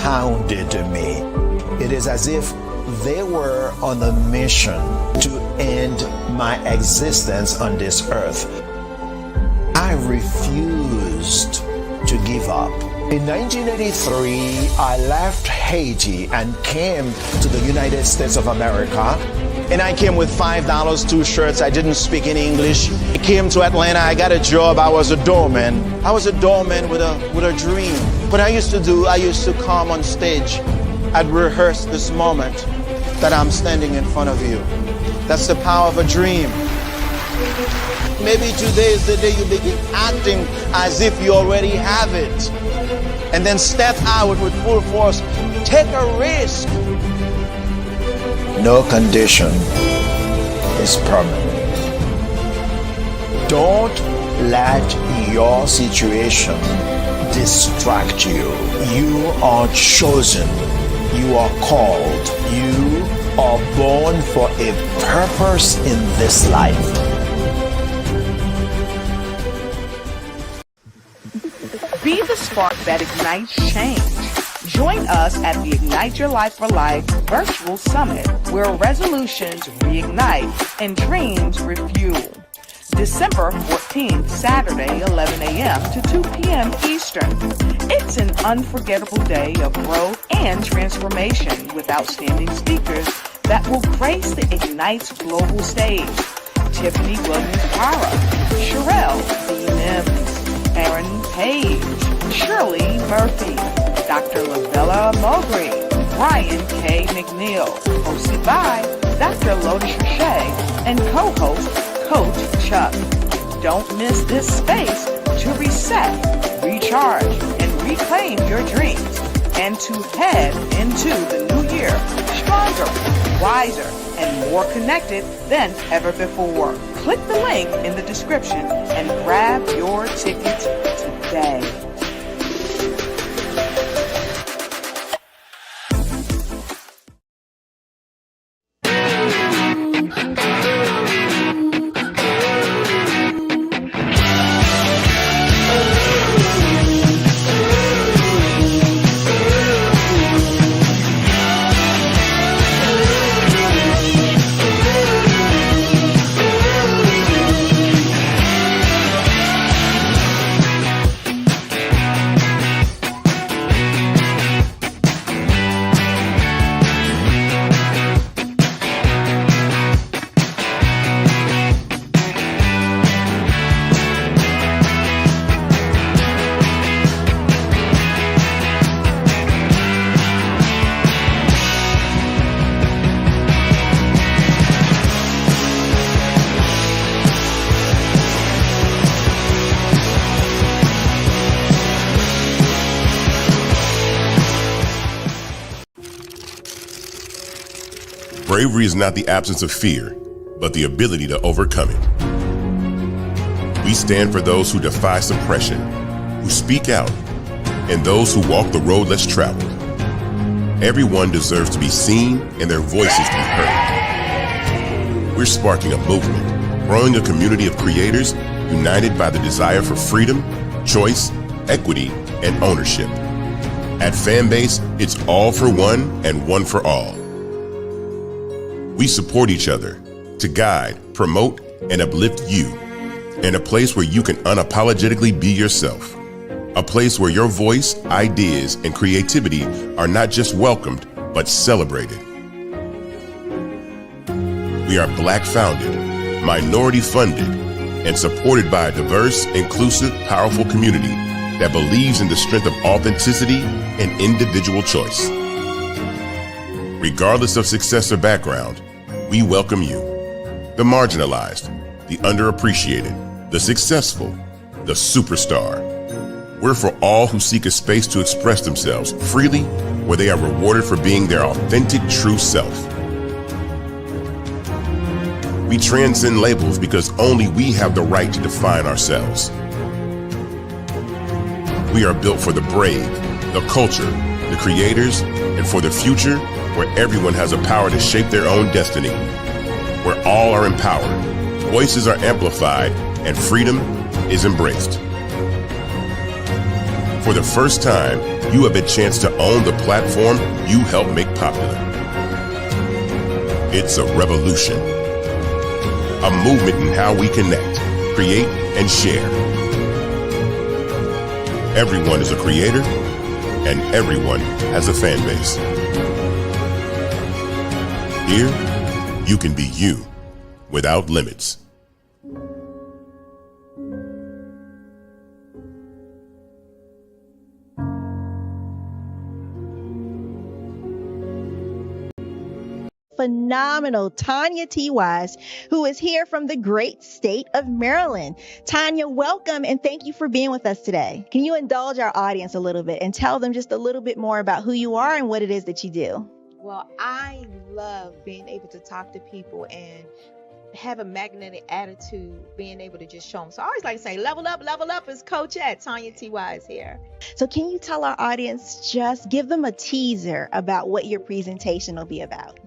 Speaker 6: pounded me. It is as if they were on a mission to end my existence on this earth. I refused to give up. In 1983, I left Haiti and came to the United States of America. And I came with $5, 2 shirts. I didn't speak in English. I came to Atlanta. I got a job. I was a doorman. I was a doorman with a dream. What I used to come on stage. I'd rehearse this moment that I'm standing in front of you. That's the power of a dream. Maybe today is the day you begin acting as if you already have it. And then step out with full force. Take a risk. No condition is permanent. Don't let your situation distract you. You are chosen. You are called. You are born for a purpose in this life.
Speaker 5: Be the spark that ignites change. Join
Speaker 14: Join us at the Ignite Your Life for Life virtual summit, where resolutions reignite and dreams refuel. December 14th, Saturday, 11 a.m. to 2 p.m. Eastern. It's an unforgettable day of growth and transformation with outstanding speakers that will grace the Ignite's global stage. Tiffany Williams-Para, Sherelle B. Mims, Aaron Page, Shirley Murphy, Dr. Lavella Mowbray, Brian K. McNeil, hosted by Dr. Lotus Richey, and co-host Coach Chuck. Don't miss this space to reset, recharge, and reclaim your dreams, and to head into the new year stronger, wiser, and more connected than ever before. Click the link in the description and grab your tickets today.
Speaker 7: Bravery is not the absence of fear, but the ability to overcome it. We stand for those who defy suppression, who speak out, and those who walk the road less traveled. Everyone deserves to be seen and their voices to be heard. We're sparking a movement, growing a community of creators united by the desire for freedom, choice, equity, and ownership. At Fanbase, it's all for one and one for all. We support each other to guide, promote, and uplift you in a place where you can unapologetically be yourself. A place where your voice, ideas, and creativity are not just welcomed, but celebrated. We are Black founded, minority funded, and supported by a diverse, inclusive, powerful community that believes in the strength of authenticity and individual choice. Regardless of success or background, we welcome you, the marginalized, the underappreciated, the successful, the superstar. We're for all who seek a space to express themselves freely, where they are rewarded for being their authentic, true self. We transcend labels because only we have the right to define ourselves. We are built for the brave, the culture, the creators, and for the future where everyone has a power to shape their own destiny, where all are empowered, voices are amplified, and freedom is embraced. For the first time, you have a chance to own the platform you helped make popular. It's a revolution, a movement in how we connect, create, and share. Everyone is a creator, and everyone has a fan base. Here, you can be you without limits.
Speaker 15: Phenomenal Tanya T. Wise, who is here from the great state of Maryland. Tanya, welcome and thank you for being with us today. Can you indulge our audience a little bit and tell them just a little bit more about who you are and what it is that you do?
Speaker 16: Well, I love being able to talk to people and have a magnetic attitude, being able to just show them. So I always like to say, level up is Coach at Tanya T. Wise here.
Speaker 15: So can you tell our audience, just give them a teaser about what your presentation will be about?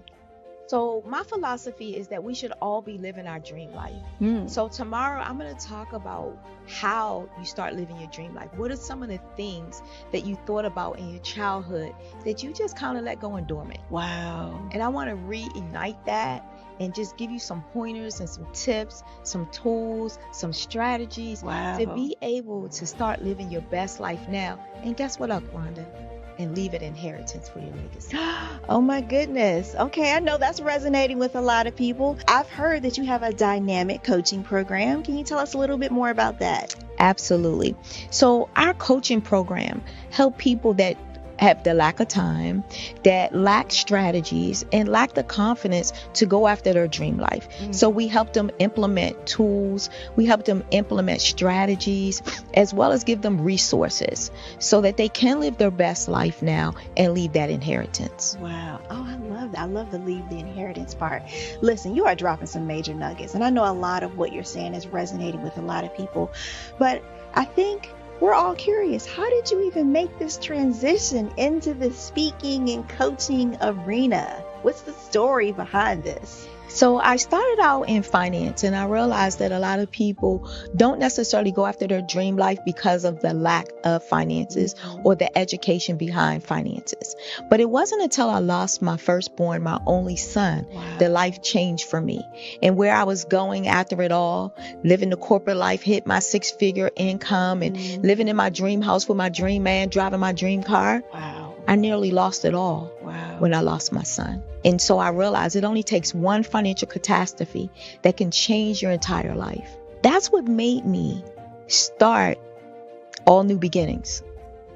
Speaker 16: So my philosophy is that we should all be living our dream life. So tomorrow I'm going to talk about how you start living your dream life. What are some of the things that you thought about in your childhood that you just kind of let go and dormant?
Speaker 4: Wow.
Speaker 16: And I want to reignite that and just give you some pointers and some tips, some tools, some strategies to be able to start living your best life now. And guess what, Rhonda? And leave an inheritance for your legacy.
Speaker 15: Oh my goodness. Okay, I know that's resonating with a lot of people. I've heard that you have a dynamic coaching program. Can you tell us a little bit more about that?
Speaker 16: Absolutely. So our coaching program help people that have the lack of time, that lack strategies, and lack the confidence to go after their dream life. So we help them implement tools, we help them implement strategies, as well as give them resources so that they can live their best life now and leave that inheritance.
Speaker 15: Wow. Oh, I love that. I love the leave the inheritance part. Listen, you are dropping some major nuggets, and I know a lot of what you're saying is resonating with a lot of people, but I think we're all curious. How did you even make this transition into the speaking and coaching arena? What's the story behind this?
Speaker 16: So I started out in finance, and I realized that a lot of people don't necessarily go after their dream life because of the lack of finances or the education behind finances. But it wasn't until I lost my firstborn, my only son, that life changed for me. And where I was going after it all, living the corporate life, hit my 6-figure income and living in my dream house with my dream man, driving my dream car. I nearly lost it all when I lost my son. And so I realized it only takes one financial catastrophe that can change your entire life. That's what made me start All New Beginnings.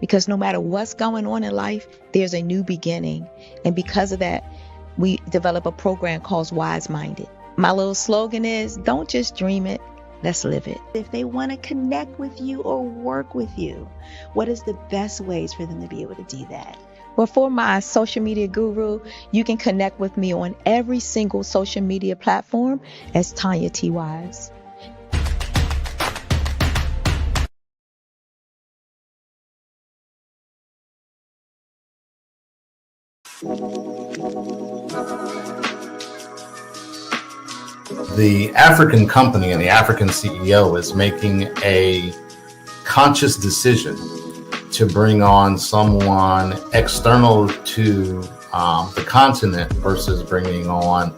Speaker 16: Because no matter what's going on in life, there's a new beginning. And because of that, we develop a program called Wise Minded. My little slogan is, don't just dream it, let's live it.
Speaker 15: If they want to connect with you or work with you, what is the best ways for them to be able to do that?
Speaker 16: Well, for my social media guru, you can connect with me on every single social media platform as Tanya T. Wise.
Speaker 17: The African company and the African CEO is making a conscious decision to bring on someone external to the continent versus bringing on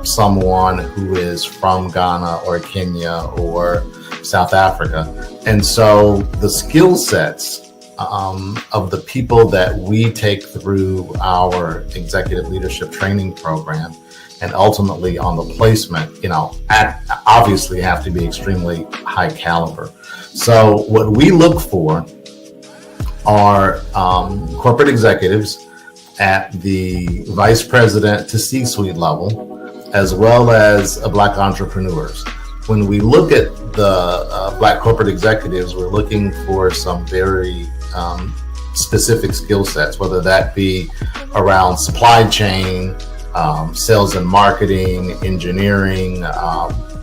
Speaker 17: someone who is from Ghana or Kenya or South Africa. And so the skill sets of the people that we take through our executive leadership training program and ultimately on the placement, obviously have to be extremely high caliber. So what we look for are corporate executives at the vice president to C-suite level, as well as Black entrepreneurs. When we look at the Black corporate executives, we're looking for some very specific skill sets, whether that be around supply chain, sales and marketing, engineering,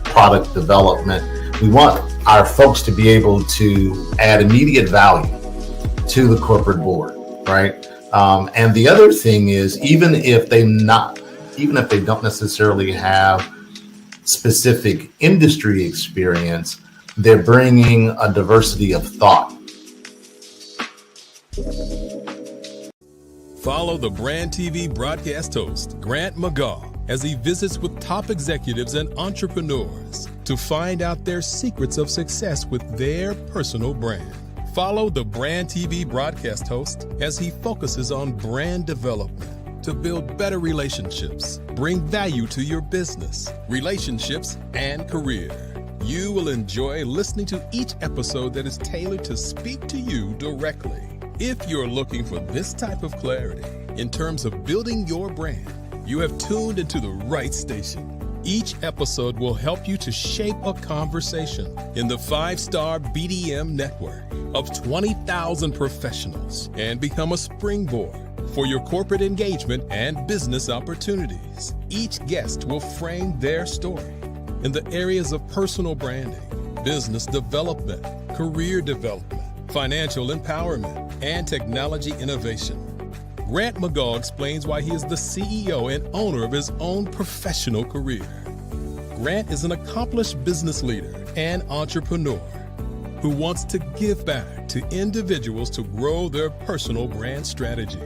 Speaker 17: product development. We want our folks to be able to add immediate value to the corporate board, right? And the other thing is, even if they don't necessarily have specific industry experience, they're bringing a diversity of thought.
Speaker 9: Follow the Brand TV broadcast host, Grant McGaw, as he visits with top executives and entrepreneurs to find out their secrets of success with their personal brand. Follow the Brand TV broadcast host as he focuses on brand development to build better relationships, bring value to your business, relationships, and career. You will enjoy listening to each episode that is tailored to speak to you directly. If you're looking for this type of clarity in terms of building your brand, you have tuned into the right station. Each episode will help you to shape a conversation in the 5-star BDM network of 20,000 professionals and become a springboard for your corporate engagement and business opportunities. Each guest will frame their story in the areas of personal branding, business development, career development, financial empowerment, and technology innovation. Grant McGaw explains why he is the CEO and owner of his own professional career. Grant is an accomplished business leader and entrepreneur who wants to give back to individuals to grow their personal brand strategy.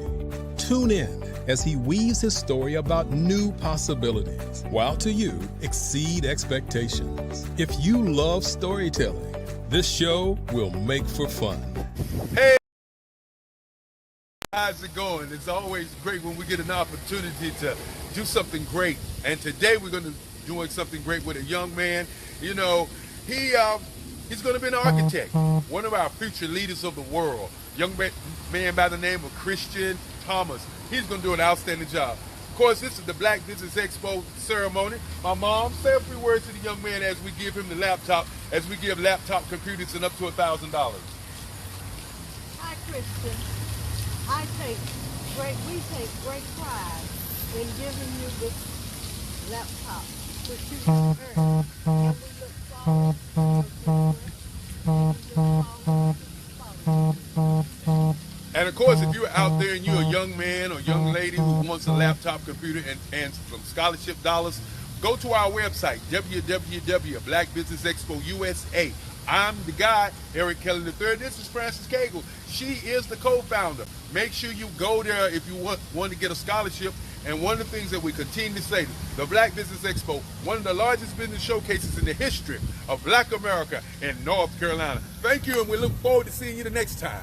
Speaker 9: Tune in as he weaves his story about new possibilities, while to you exceed expectations. If you love storytelling, this show will make for fun.
Speaker 18: Hey, how's it going? It's always great when we get an opportunity to do something great. And today we're going to be doing something great with a young man. You know, he's going to be an architect, one of our future leaders of the world. Young man by the name of Christian Thomas. He's going to do an outstanding job. Of course, this is the Black Business Expo ceremony. My mom, say a few words to the young man as we give him the laptop, as we give laptop computers and up to $1,000.
Speaker 19: Hi, Christian. We take great pride in giving you this laptop, which you can earn. And we look forward to
Speaker 18: And of course, if you're out there and you're a young man or young lady who wants a laptop computer and some scholarship dollars, go to our website, www.blackbusinessexpo.usa. I'm the guy, Eric Kelly III. This is Frances Cagle. She is the co-founder. Make sure you go there if you want to get a scholarship. And one of the things that we continue to say, the Black Business Expo, one of the largest business showcases in the history of Black America in North Carolina. Thank you, and we look forward to seeing you the next time.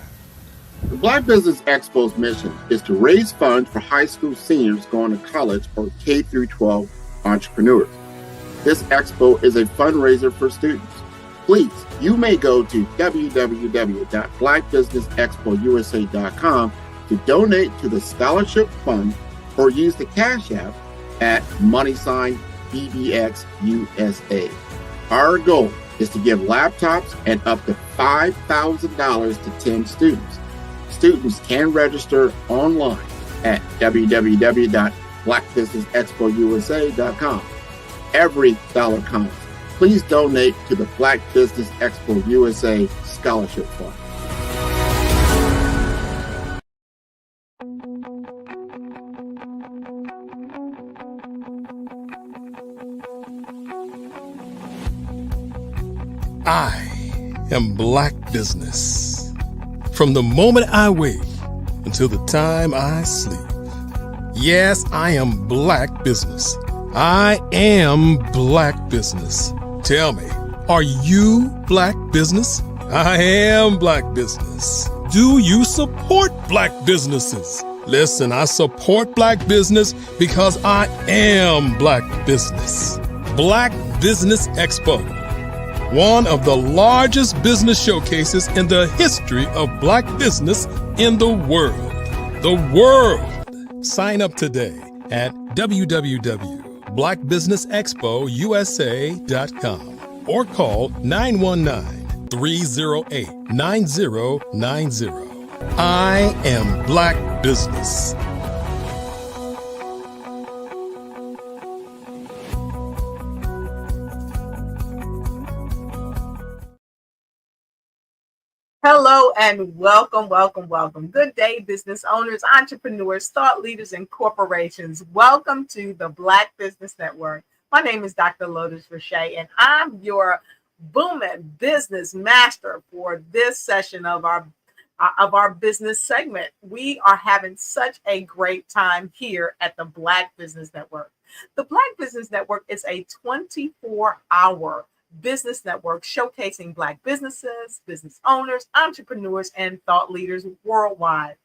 Speaker 20: The Black Business Expo's mission is to raise funds for high school seniors going to college or K through 12 entrepreneurs. This expo is a fundraiser for students. Please, you may go to www.blackbusinessexpousa.com to donate to the scholarship fund or use the Cash App at $BBXUSA. Our goal is to give laptops and up to $5,000 to 10 students. Students can register online at www.blackbusinessexpousa.com. Every dollar counts. Please donate to the Black Business Expo USA Scholarship Fund.
Speaker 9: I am Black Business. From the moment I wake until the time I sleep. Yes, I am Black Business. I am Black Business. Tell me, are you Black Business? I am Black Business. Do you support Black businesses? Listen, I support Black business because I am Black Business. Black Business Expo, one of the largest business showcases in the history of Black business in the world. The world! Sign up today at www.blackbusinessexpousa.com or call 919-308-9090. I am Black Business.
Speaker 5: Hello and welcome, welcome, welcome. Good day, business owners, entrepreneurs, thought leaders, and corporations. Welcome to the Black Business Network. My name is Dr. Lotus Rashay, and I'm your booming business master for this session of our business segment. We are having such a great time here at the Black Business Network. The Black Business Network is a 24-hour business network showcasing Black businesses, business owners, entrepreneurs, and thought leaders worldwide.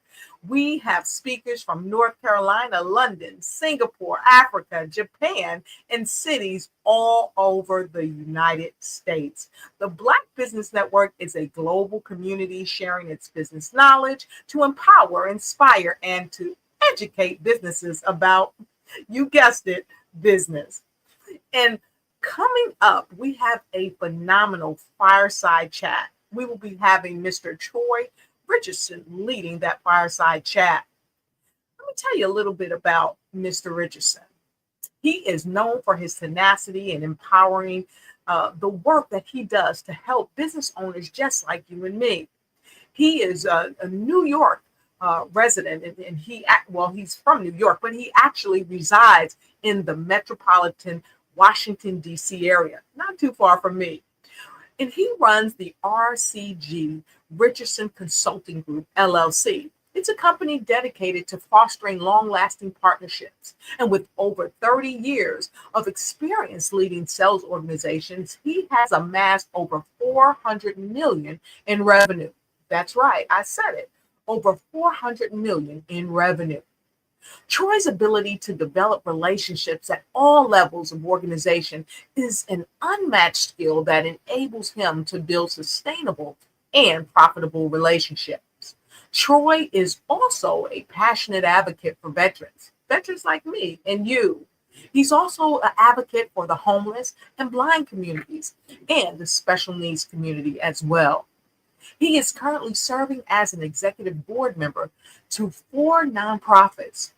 Speaker 5: We have speakers from North Carolina, London, Singapore, Africa, Japan, and cities all over the United States. The Black Business Network is a global community sharing its business knowledge to empower, inspire, and to educate businesses about, you guessed it, business. And coming up, we have a phenomenal fireside chat. We will be having Mr. Troy Richardson leading that fireside chat. Let me tell you a little bit about Mr. Richardson. He is known for his tenacity and empowering the work that he does to help business owners just like you and me. He is a New York resident, and he's from New York, but he actually resides in the metropolitan Washington, D.C. area, not too far from me. And he runs the RCG Richardson Consulting Group, LLC. It's a company dedicated to fostering long-lasting partnerships. And with over 30 years of experience leading sales organizations, he has amassed over $400 million in revenue. That's right, I said it, over $400 million in revenue. Troy's ability to develop relationships at all levels of organization is an unmatched skill that enables him to build sustainable and profitable relationships. Troy is also a passionate advocate for veterans like me and you. He's also an advocate for the homeless and blind communities and the special needs community as well. He is currently serving as an executive board member to 4 nonprofits.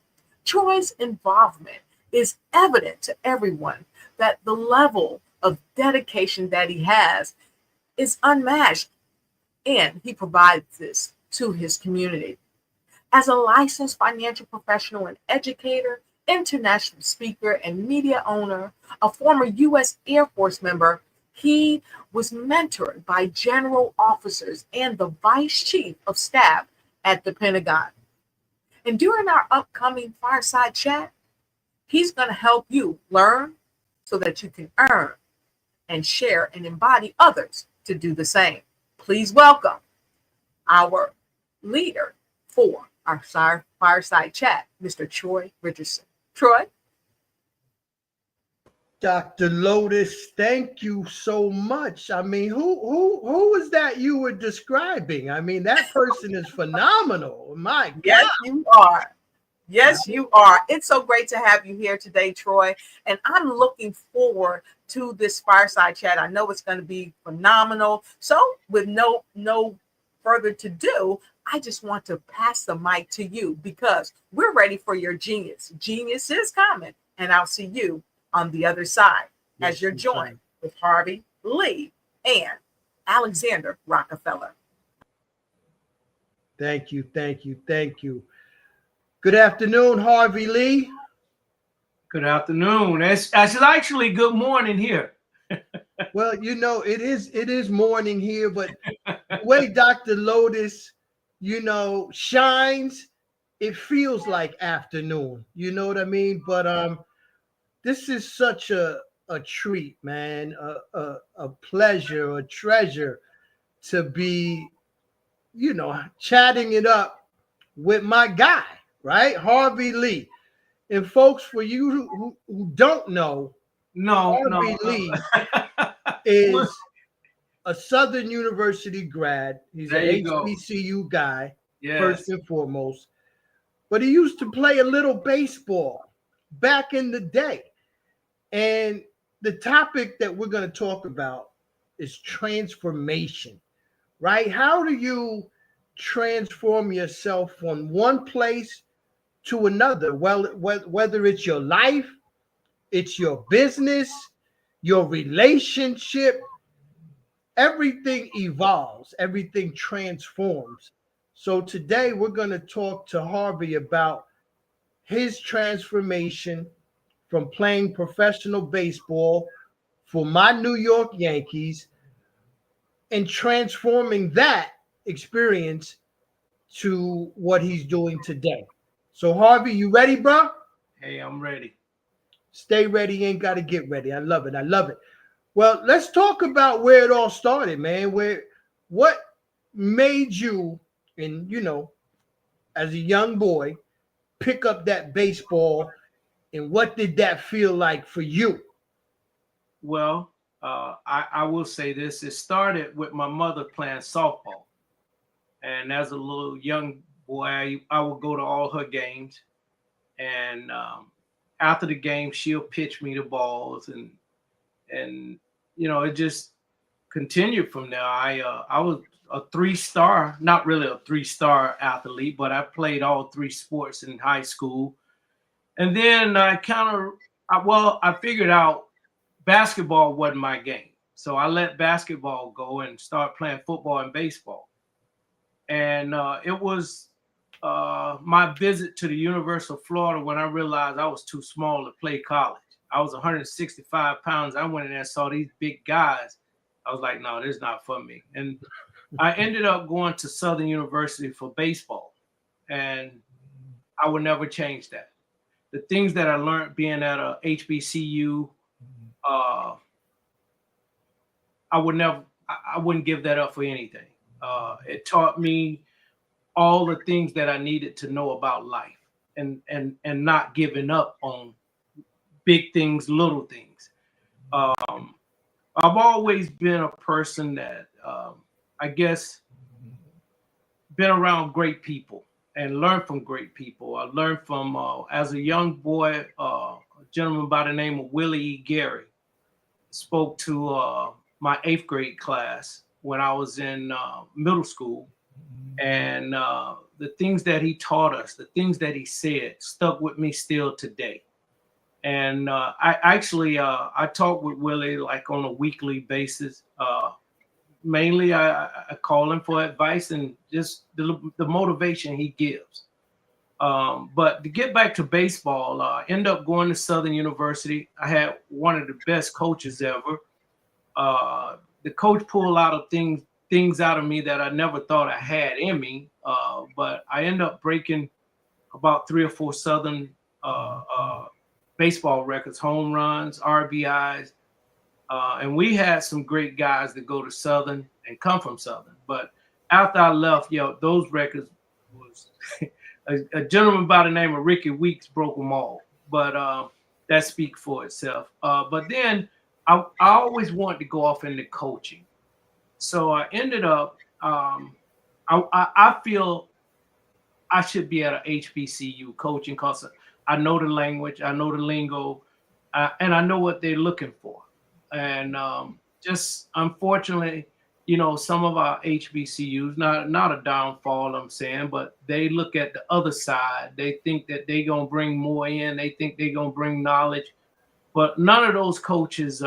Speaker 5: Troy's involvement is evident to everyone that the level of dedication that he has is unmatched, and he provides this to his community. As a licensed financial professional and educator, international speaker, and media owner, a former U.S. Air Force member, he was mentored by general officers and the vice chief of staff at the Pentagon. And during our upcoming Fireside Chat, he's going to help you learn so that you can earn and share and embody others to do the same. Please welcome our leader for our Fireside Chat, Mr. Troy Richardson. Troy?
Speaker 21: Dr. Lotus, thank you so much. I mean, who was that you were describing? I mean, that person is phenomenal. My God.
Speaker 5: Yes, you are. Yes, you are. It's so great to have you here today, Troy. And I'm looking forward to this Fireside Chat. I know it's going to be phenomenal. So with no further to do, I just want to pass the mic to you because we're ready for your genius. Genius is coming, and I'll see you on the other side as you're joined with Harvey Lee and Alexander Rockefeller.
Speaker 21: Thank you. Good afternoon, Harvey Lee.
Speaker 22: Good afternoon. It's actually good morning here.
Speaker 21: Well, you know, it is morning here, but the way Dr. Lotus, shines, it feels like afternoon. You know what I mean? But this is such a treat, man, a pleasure, a treasure to be, chatting it up with my guy, right? Harvey Lee. And folks, for you who don't know, Harvey Lee is a Southern University grad. He's an HBCU guy, first and foremost. But he used to play a little baseball back in the day. And the topic that we're going to talk about is transformation, right? How do you transform yourself from one place to another? Well, whether it's your life, it's your business, your relationship, everything evolves, everything transforms. So today we're going to talk to Harvey about his transformation from playing professional baseball for my New York Yankees and transforming that experience to what he's doing today. So Harvey, you ready, bro?
Speaker 22: Hey, I'm ready.
Speaker 21: Stay ready, you ain't got to get ready. I love it. Well, let's talk about where it all started, man. What made you, and as a young boy, pick up that baseball, and what did that feel like for you?
Speaker 22: Well, I will say this. It started with my mother playing softball. And as a little young boy, I would go to all her games. And after the game, she'll pitch me the balls. And it just continued from there. I was a 3-star, not really a 3-star athlete, but I played all 3 sports in high school. And then I figured out basketball wasn't my game. So I let basketball go and start playing football and baseball. And it was my visit to the University of Florida when I realized I was too small to play college. I was 165 pounds. I went in there and saw these big guys. I was like, no, this is not for me. And I ended up going to Southern University for baseball. And I would never change that. The things that I learned being at a HBCU, I wouldn't give that up for anything. It taught me all the things that I needed to know about life and not giving up on big things, little things. I've always been a person that I guess been around great people and learned from great people. I learned from, as a young boy, a gentleman by the name of Willie E. Gary spoke to my 8th grade class when I was in middle school. And the things that he taught us, the things that he said stuck with me still today. And I talk with Willie like on a weekly basis. Mainly I call him for advice and just the motivation he gives. But to get back to baseball, I ended up going to Southern University. I had one of the best coaches ever. The coach pulled a lot of things out of me that I never thought I had in me. But I ended up breaking about 3 or 4 Southern baseball records, home runs, RBIs. And we had some great guys that go to Southern and come from Southern. But after I left, those records was a gentleman by the name of Ricky Weeks broke them all. But that speaks for itself. But then I always wanted to go off into coaching. So I ended up, I feel I should be at an HBCU coaching because I know the language, I know the lingo, and I know what they're looking for. And just unfortunately, some of our HBCUs, not a downfall, I'm saying, but they look at the other side. They think that they're going to bring more in. They think they're going to bring knowledge. But none of those coaches,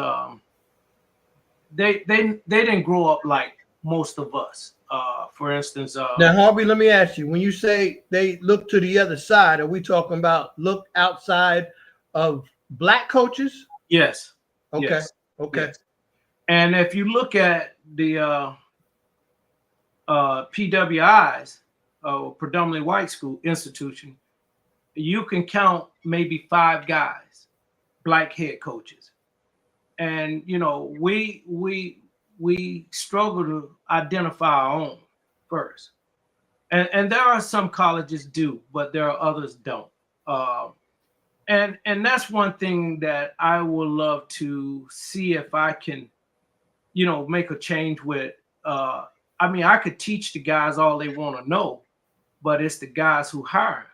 Speaker 22: they didn't grow up like most of us. For instance,
Speaker 21: now Harvey, let me ask you: when you say they look to the other side, are we talking about look outside of Black coaches?
Speaker 22: Yes.
Speaker 21: Okay.
Speaker 22: Yes.
Speaker 21: Okay.
Speaker 22: Yes. And if you look at the PWIs, predominantly white school institution, you can count maybe 5 guys, Black head coaches. And we struggle to identify our own first. And there are some colleges do, but there are others don't. And that's one thing that I would love to see if I can, make a change with. I could teach the guys all they want to know, but it's the guys who hire.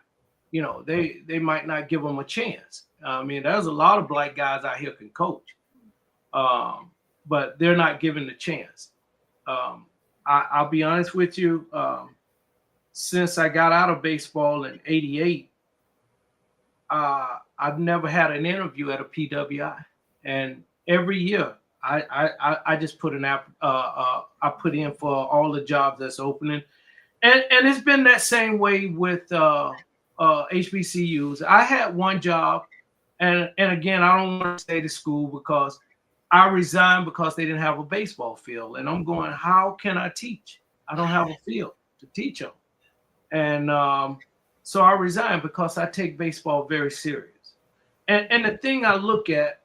Speaker 22: They might not give them a chance. There's a lot of Black guys out here can coach, but they're not given the chance. I'll be honest with you. Since I got out of baseball in '88, I've never had an interview at a PWI, and every year I just put I put in for all the jobs that's opening, and it's been that same way with HBCUs. I had one job, and again I don't want to stay to school because I resigned because they didn't have a baseball field, and I'm going, how can I teach? I don't have a field to teach them, and so I resigned because I take baseball very serious. And the thing I look at,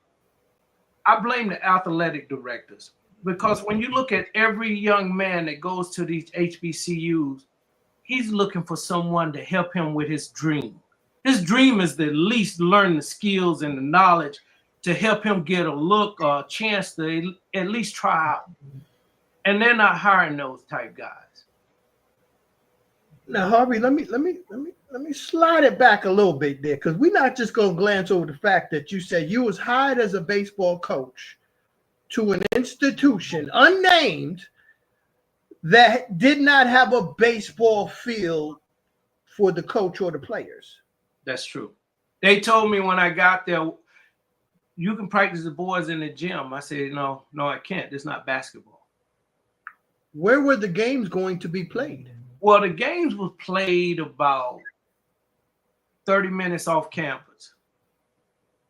Speaker 22: I blame the athletic directors, because when you look at every young man that goes to these HBCUs, he's looking for someone to help him with his dream. His dream is to at least learn the skills and the knowledge to help him get a look or a chance to at least try out. And they're not hiring those type guys.
Speaker 21: Now, Harvey, let me slide it back a little bit there, because we're not just going to glance over the fact that you said you was hired as a baseball coach to an institution unnamed that did not have a baseball field for the coach or the players.
Speaker 22: That's true. They told me when I got there, you can practice the boys in the gym. I said, no, I can't. It's not basketball.
Speaker 21: Where were the games going to be played?
Speaker 22: Well, the games was played about 30 minutes off campus.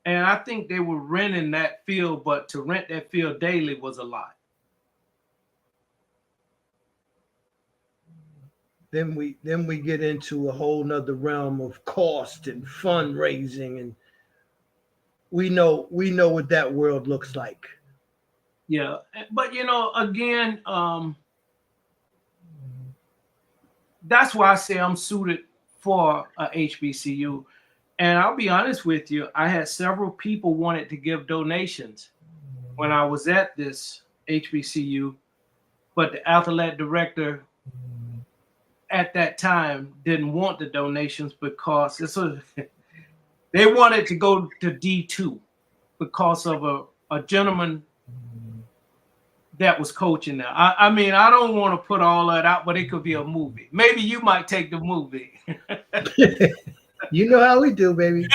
Speaker 22: And I think they were renting that field, but to rent that field daily was a lot.
Speaker 21: Then we get into a whole nother realm of cost and fundraising, and we know what that world looks like.
Speaker 22: Yeah, but again, that's why I say I'm suited for a HBCU. And I'll be honest with you, I had several people wanted to give donations when I was at this HBCU, but the athletic director at that time didn't want the donations because they wanted to go to D2 because of a gentleman that was coaching there. I mean, I don't want to put all that out, but it could be a movie. Maybe you might take the movie.
Speaker 21: You know how we do, baby.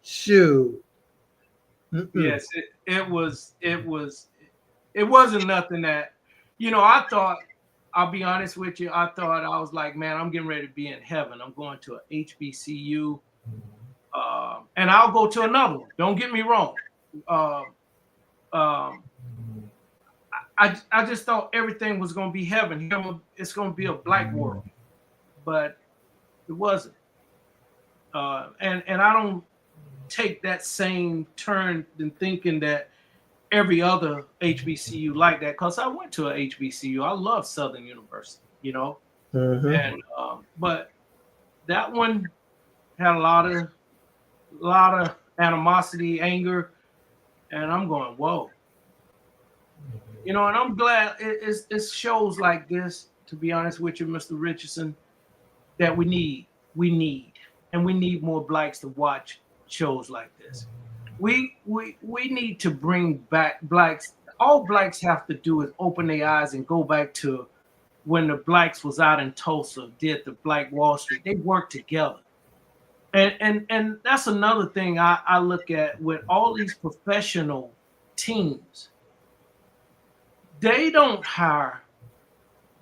Speaker 21: Shoot.
Speaker 22: Yes, it wasn't nothing that, I thought, I'll be honest with you, I was like, man, I'm getting ready to be in heaven. I'm going to a HBCU, and I'll go to another one. Don't get me wrong. I just thought everything was going to be heaven. It's going to be a black world, but it wasn't. And I don't take that same turn in thinking that every other HBCU like that, because I went to a HBCU. I love Southern University, and but that one had a lot of animosity, anger, and I'm going, whoa. And I'm glad it's shows like this, to be honest with you, Mr. Richardson, that we need more blacks to watch shows like this. We need to bring back blacks. All blacks have to do is open their eyes and go back to when the blacks was out in Tulsa, did the Black Wall Street. They worked together. And that's another thing I look at with all these professional teams. They don't hire,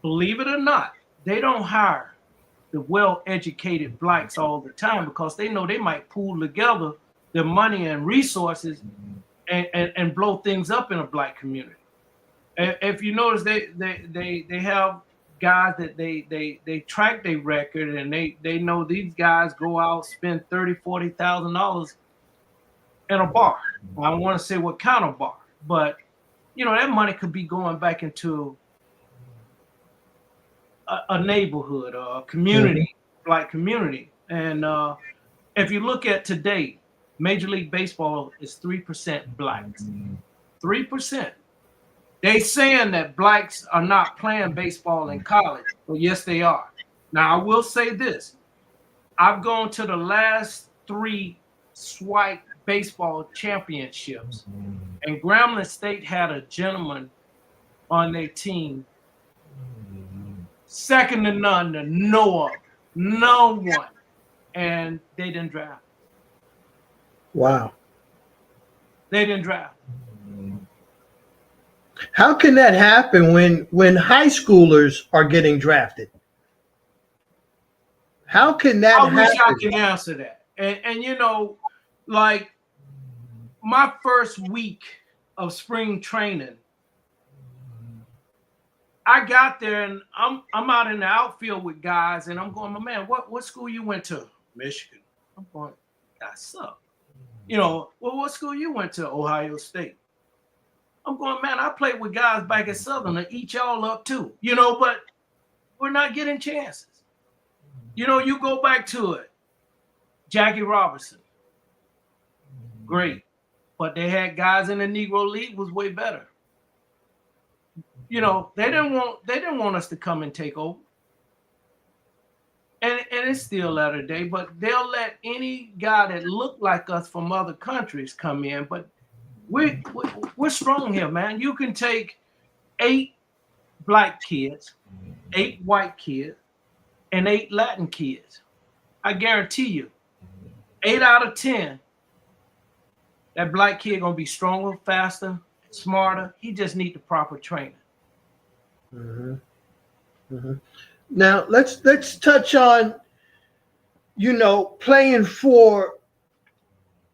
Speaker 22: believe it or not, they don't hire the well-educated blacks all the time because they know they might pool together their money and resources and blow things up in a black community. If you notice, they have guys that they track their record and they know these guys go out, spend $30,000-$40,000 in a bar. I don't want to say what kind of bar, but that money could be going back into a neighborhood or a community, black community. And if you look at today, Major League Baseball is 3% blacks. 3%. They saying that blacks are not playing baseball in college. Well, yes, they are. Now, I will say this. I've gone to the last 3 SWIPE baseball championships, and Grambling State had a gentleman on their team, second to none, to no one, and they didn't draft.
Speaker 21: Wow.
Speaker 22: They didn't draft.
Speaker 21: How can that happen when high schoolers are getting drafted? How can that happen?
Speaker 22: I wish I could answer that. And like my first week of spring training, I got there and I'm out in the outfield with guys and I'm going, my man, what school you went to? Michigan. I'm going, that sucks. Well, what school you went to? Ohio State. I'm going, man, I played with guys back at Southern that eat y'all up too, but we're not getting chances. You go back to it. Jackie Robinson, great. But they had guys in the Negro League was way better. They didn't want us to come and take over. And it's still latter day, but they'll let any guy that look like us from other countries come in. But we're strong here, man. You can take 8 black kids, 8 white kids, and 8 Latin kids. I guarantee you, 8 out of 10, that black kid gonna be stronger, faster, smarter. He just need the proper training.
Speaker 21: Now let's touch on, playing for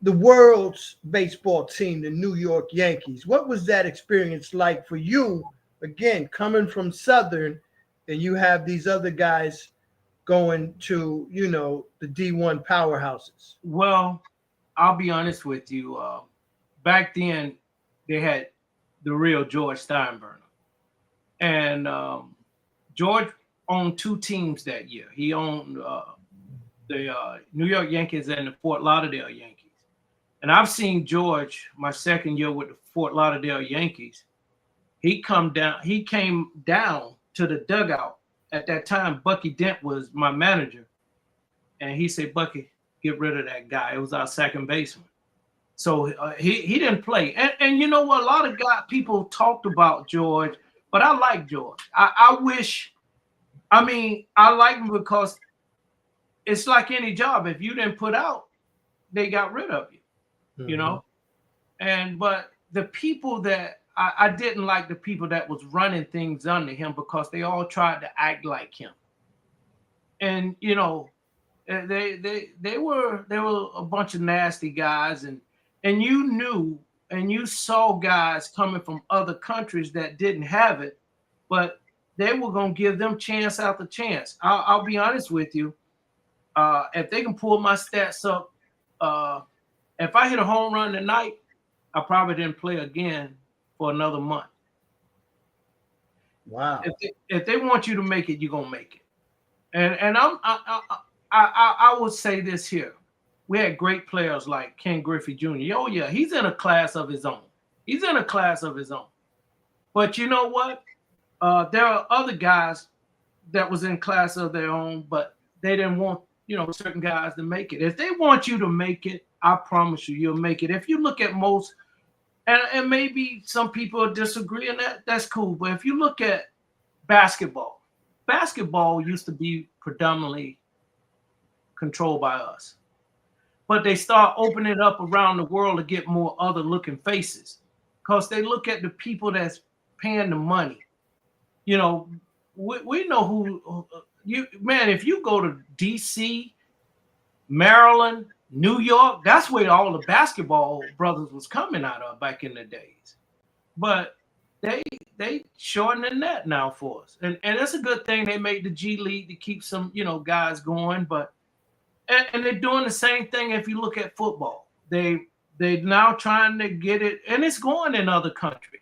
Speaker 21: the world's baseball team, the New York Yankees. What was that experience like for you? Again, coming from Southern, and you have these other guys going to, the D1 powerhouses.
Speaker 22: Well, I'll be honest with you. Back then, they had the real George Steinbrenner. And George owned 2 teams that year. He owned the New York Yankees and the Fort Lauderdale Yankees. And I've seen George my second year with the Fort Lauderdale Yankees. He came down to the dugout. At that time, Bucky Dent was my manager. And he said, Bucky, get rid of that guy. It was our second baseman. So he didn't play. And you know what? A lot of people talked about George, but I like George. I like him because it's like any job. If you didn't put out, they got rid of you, you know? But the people that I didn't like, the people that was running things under him, because they all tried to act like him. And, they were a bunch of nasty guys, and you knew and you saw guys coming from other countries that didn't have it, but they were going to give them chance after chance. I'll be honest with you. If they can pull my stats up, if I hit a home run tonight, I probably didn't play again for another month.
Speaker 21: Wow.
Speaker 22: If they want you to make it, you're going to make it. And I would say this here. We had great players like Ken Griffey Jr. Oh, yeah, he's in a class of his own. But you know what? There are other guys that was in class of their own, but they didn't want, certain guys to make it. If they want you to make it, I promise you, you'll make it. If you look at most, and maybe some people disagree, and that's cool. But if you look at basketball used to be predominantly controlled by us. But they start opening it up around the world to get more other looking faces, because they look at the people that's paying the money. We know who if you go to DC, Maryland, New York, that's where all the basketball brothers was coming out of back in the days. But they shortening that now for us. And that's a good thing. They made the G League to keep some, guys going, but and they're doing the same thing if you look at football. They're now trying to get it, and it's going in other countries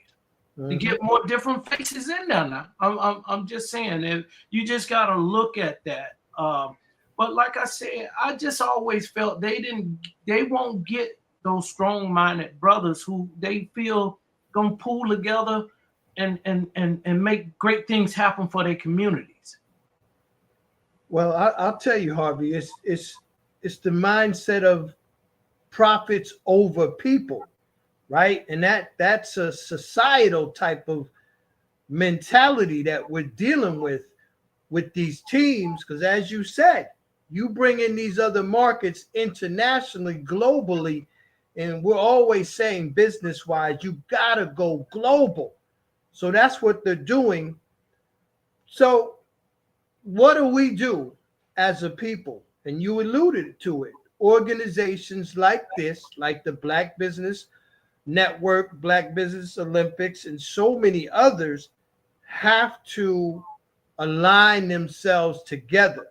Speaker 22: to get more different faces in there now. I'm just saying, if you just got to look at that. But like I said, I just always felt they won't get those strong-minded brothers who they feel gonna pull together and make great things happen for their communities.
Speaker 21: Well, I'll tell you, Harvey, it's the mindset of profits over people, right? And that's a societal type of mentality that we're dealing with these teams, because as you said, you bring in these other markets internationally, globally, and we're always saying business-wise, you gotta go global. So that's what they're doing. So what do we do as a people? And you alluded to it. Organizations like this, like the Black Business Network, Black Business Olympics, and so many others have to align themselves together,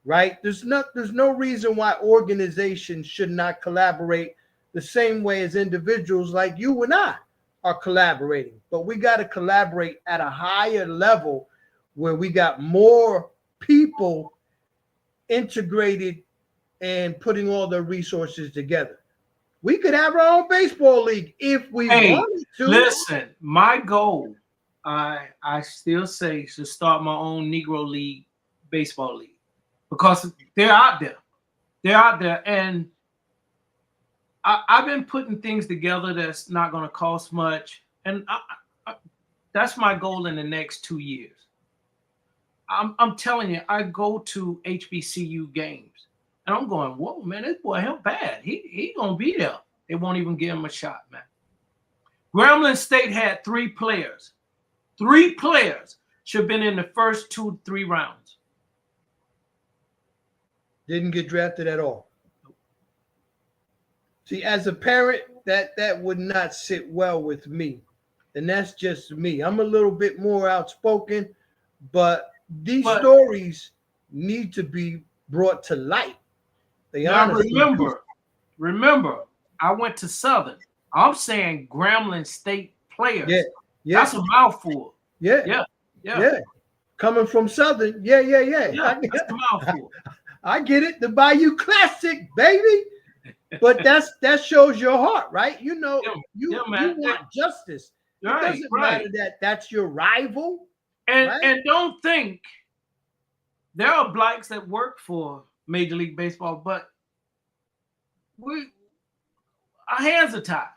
Speaker 21: right? There's no reason why organizations should not collaborate the same way as individuals like you and I are collaborating. But we got to collaborate at a higher level where we got more people integrated and putting all the resources together. We could have our own baseball league if we wanted to.
Speaker 22: Listen, my goal, I still say, is to start my own Negro League baseball league, because they're out there. And I've been putting things together that's not going to cost much. And that's my goal in the next 2 years. I'm telling you, I go to HBCU games and I'm going, whoa, man, this boy, him bad. He going to be there. They won't even give him a shot, man. Grambling State had 3 players Should have been in the first 2-3 rounds.
Speaker 21: Didn't get drafted at all. See, as a parent, that would not sit well with me. And that's just me. I'm a little bit more outspoken, but these stories need to be brought to light.
Speaker 22: Now remember, I went to Southern. I'm saying Grambling State players.
Speaker 21: Yeah.
Speaker 22: That's a mouthful.
Speaker 21: Yeah. Coming from Southern, yeah.
Speaker 22: That's a mouthful.
Speaker 21: I get it. The Bayou Classic, baby. But that shows your heart, right? You know, you want justice. It doesn't matter that that's your rival.
Speaker 22: And don't think there are blacks that work for Major League Baseball, but our hands are tied.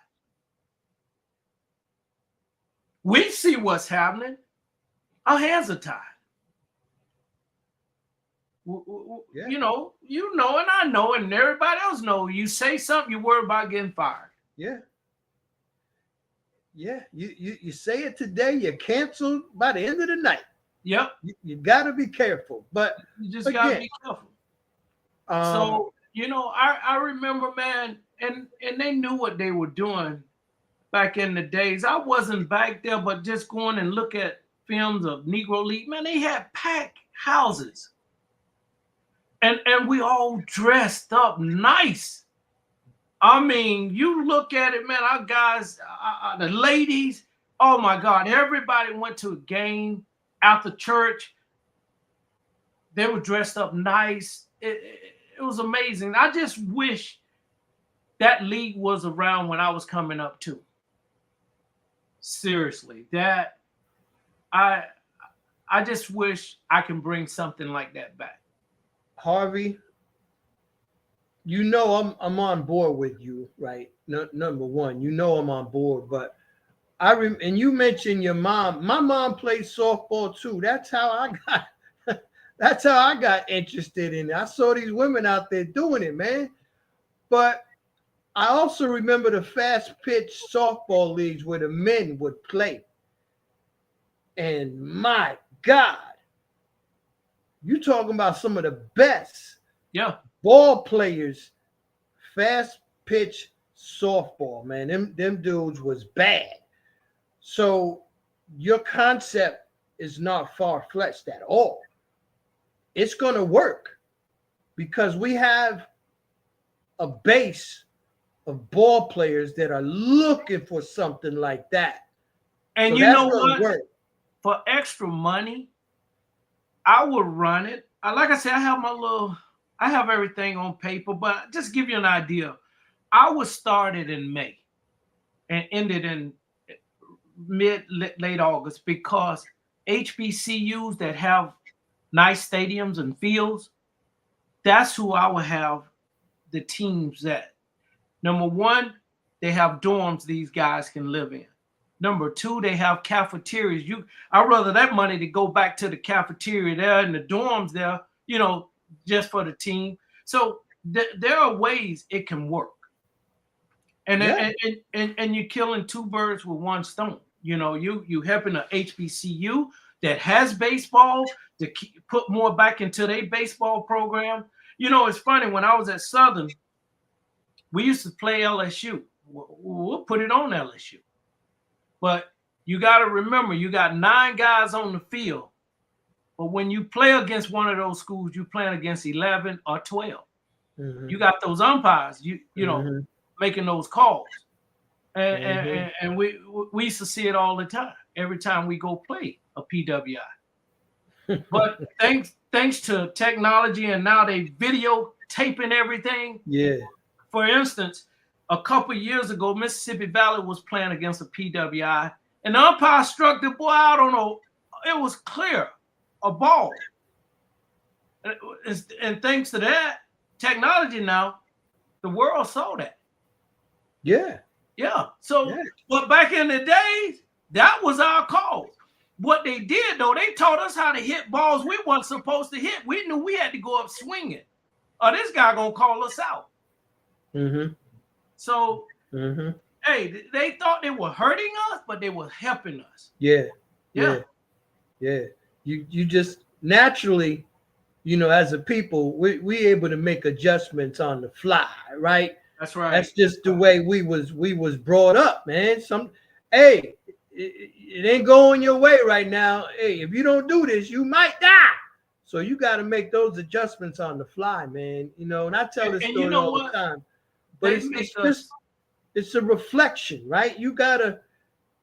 Speaker 22: We see what's happening. Our hands are tied. You know, and I know, and everybody else know. You say something, you worry about getting fired.
Speaker 21: Yeah. You say it today, you're canceled by the end of the night.
Speaker 22: Yep.
Speaker 21: You got to be careful, but
Speaker 22: you just got to be careful. So I remember, man, and they knew what they were doing back in the days. I wasn't back there, but just going and look at films of Negro League, man, they had packed houses. And we all dressed up nice. I mean, you look at it, man, our guys, the ladies, oh my God, everybody went to a game after church. They were dressed up nice. It was amazing. I just wish that league was around when I was coming up too. Seriously, I just wish I can bring something like that back.
Speaker 21: Harvey, you know I'm on board with you, right? Number one, you know I'm on board, but and you mentioned your mom. My mom played softball too. That's how I got interested in it. I saw these women out there doing it, man. But I also remember the fast pitch softball leagues where the men would play. And my God, you talking about some of the best ball players, fast pitch softball, man. Them dudes was bad. So your concept is not far-fetched at all. It's going to work because we have a base of ball players that are looking for something like that.
Speaker 22: And
Speaker 21: so
Speaker 22: you know what? Work. For extra money, I would run it. Like I said, I have everything on paper, but just give you an idea. I would start it in May and end it in late August because HBCUs that have nice stadiums and fields, that's who I would have the teams at. Number one, they have dorms these guys can live in. Number two, they have cafeterias. I'd rather that money to go back to the cafeteria there and the dorms there, just for the team. So there are ways it can work. And you're killing two birds with one stone. You helping an HBCU that has baseball to put more back into their baseball program. It's funny, when I was at Southern, we used to play LSU. We'll put it on LSU. But you got to remember, you got 9 guys on the field. But when you play against one of those schools, you're playing against 11 or 12. Mm-hmm. You got those umpires, making those calls. And we used to see it all the time, every time we go play a PWI. But thanks to technology, and now they videotaping everything.
Speaker 21: Yeah.
Speaker 22: For instance, a couple of years ago, Mississippi Valley was playing against a PWI, and the umpire struck the boy. I don't know. It was clear, a ball. And thanks to that technology now, the world saw that.
Speaker 21: Yeah.
Speaker 22: Yeah. So, but back in the days, that was our call. What they did, though, they taught us how to hit balls we weren't supposed to hit. We knew we had to go up swinging, or this guy gonna call us out.
Speaker 21: Mm-hmm.
Speaker 22: So, hey, they thought they were hurting us, but they were helping us.
Speaker 21: Yeah. You just naturally, as a people, we able to make adjustments on the fly, right?
Speaker 22: That's right.
Speaker 21: That's just the way we was brought up, man. Hey, it ain't going your way right now. Hey, if you don't do this, you might die. So you got to make those adjustments on the fly, man. And I tell this story all the time, but it's a reflection, right? You gotta,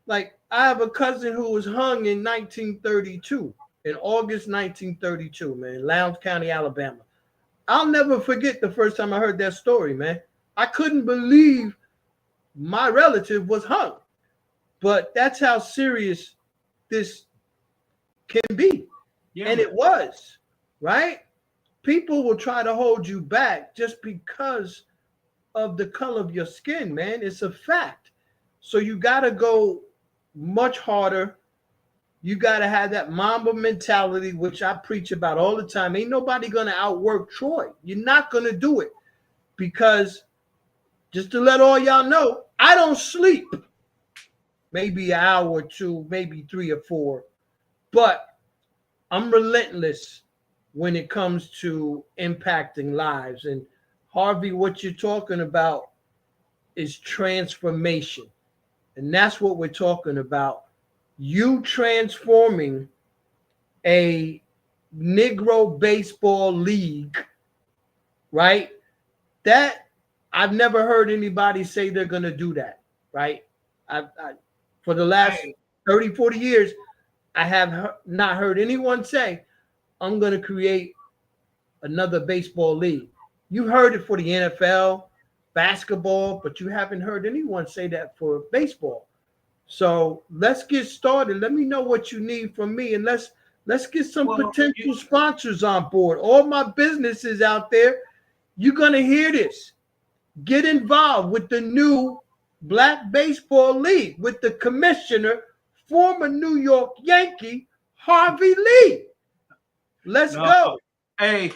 Speaker 21: like, I have a cousin who was hung in 1932, in August 1932, man, Lowndes County, Alabama. I'll never forget the first time I heard that story, man. I couldn't believe my relative was hung, but that's how serious this can be. Yeah, and it was, right? People will try to hold you back just because of the color of your skin, man. It's a fact. So you got to go much harder. You got to have that Mamba mentality, which I preach about all the time. Ain't nobody going to outwork Troy. You're not going to do it, because just to let all y'all know, I don't sleep. Maybe an hour or two, maybe 3 or 4, but I'm relentless when it comes to impacting lives. And Harvey, what you're talking about is transformation. And that's what we're talking about. You transforming a Negro baseball league, right? That I've never heard anybody say they're going to do that, right? For the last 30, 40 years, I have not heard anyone say, I'm going to create another baseball league. You heard it for the NFL, basketball, but you haven't heard anyone say that for baseball. So let's get started. Let me know what you need from me, and let's get some potential sponsors on board. All my businesses out there, you're going to hear this. Get involved with the new Black Baseball League with the commissioner, former New York Yankee, Harvey Lee. Let's go.
Speaker 22: Hey,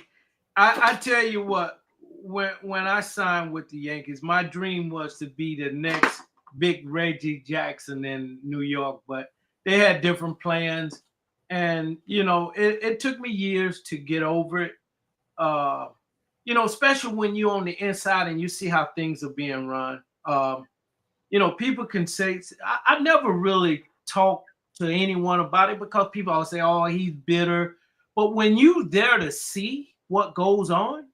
Speaker 22: I tell you what, when I signed with the Yankees, my dream was to be the next big Reggie Jackson in New York, but they had different plans. And, it took me years to get over it. Especially when you're on the inside and you see how things are being run. People can say, I never really talked to anyone about it, because people always say, oh, he's bitter. But when you there to see what goes on,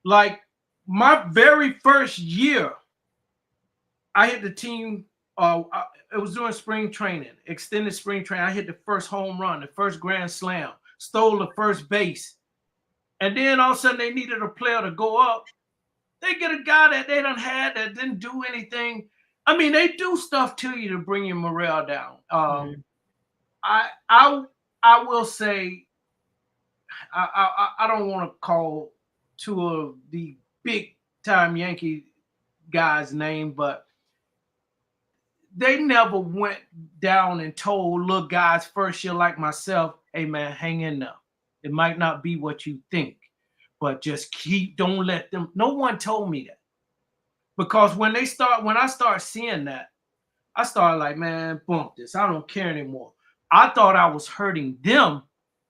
Speaker 22: like my very first year, I hit the team. It was during spring training, extended spring training. I hit the first home run, the first grand slam, stole the first base. And then all of a sudden they needed a player to go up. They get a guy that they done had that didn't do anything. I mean, they do stuff to you to bring your morale down. I will say, I don't want to call two of the big time Yankee guys' name, but they never went down and told little guys first year like myself, hey man, hang in there. It might not be what you think, but just don't let them. No one told me that, because when I start seeing that, I started like, man, bump this. I don't care anymore. I thought I was hurting them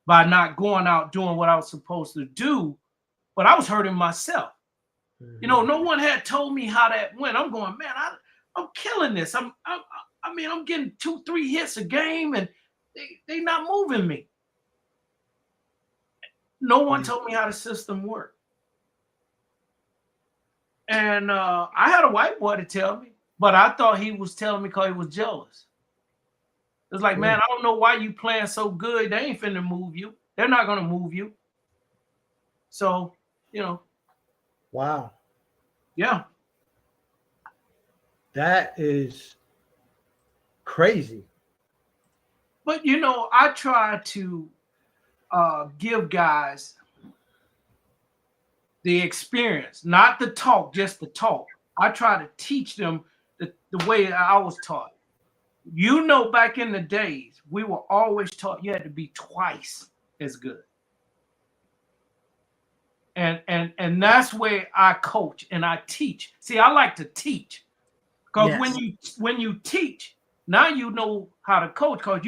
Speaker 22: by not going out doing what I was supposed to do, but I was hurting myself. Mm-hmm. No one had told me how that went. I'm going, man, I'm killing this. I'm getting 2-3 hits a game, and they not moving me. No one told me how the system worked. And I had a white boy to tell me, but I thought he was telling me because he was jealous. It's like, man, I don't know why you playing so good. They ain't finna move you. They're not going to move you. So,
Speaker 21: Wow.
Speaker 22: Yeah.
Speaker 21: That is crazy.
Speaker 22: But, I try to give guys the experience, not the talk, just the talk. I try to teach them the way I was taught. Back in the days, we were always taught you had to be twice as good. And that's where I coach and I teach. See, I like to teach, because when you teach, now you know how to coach, because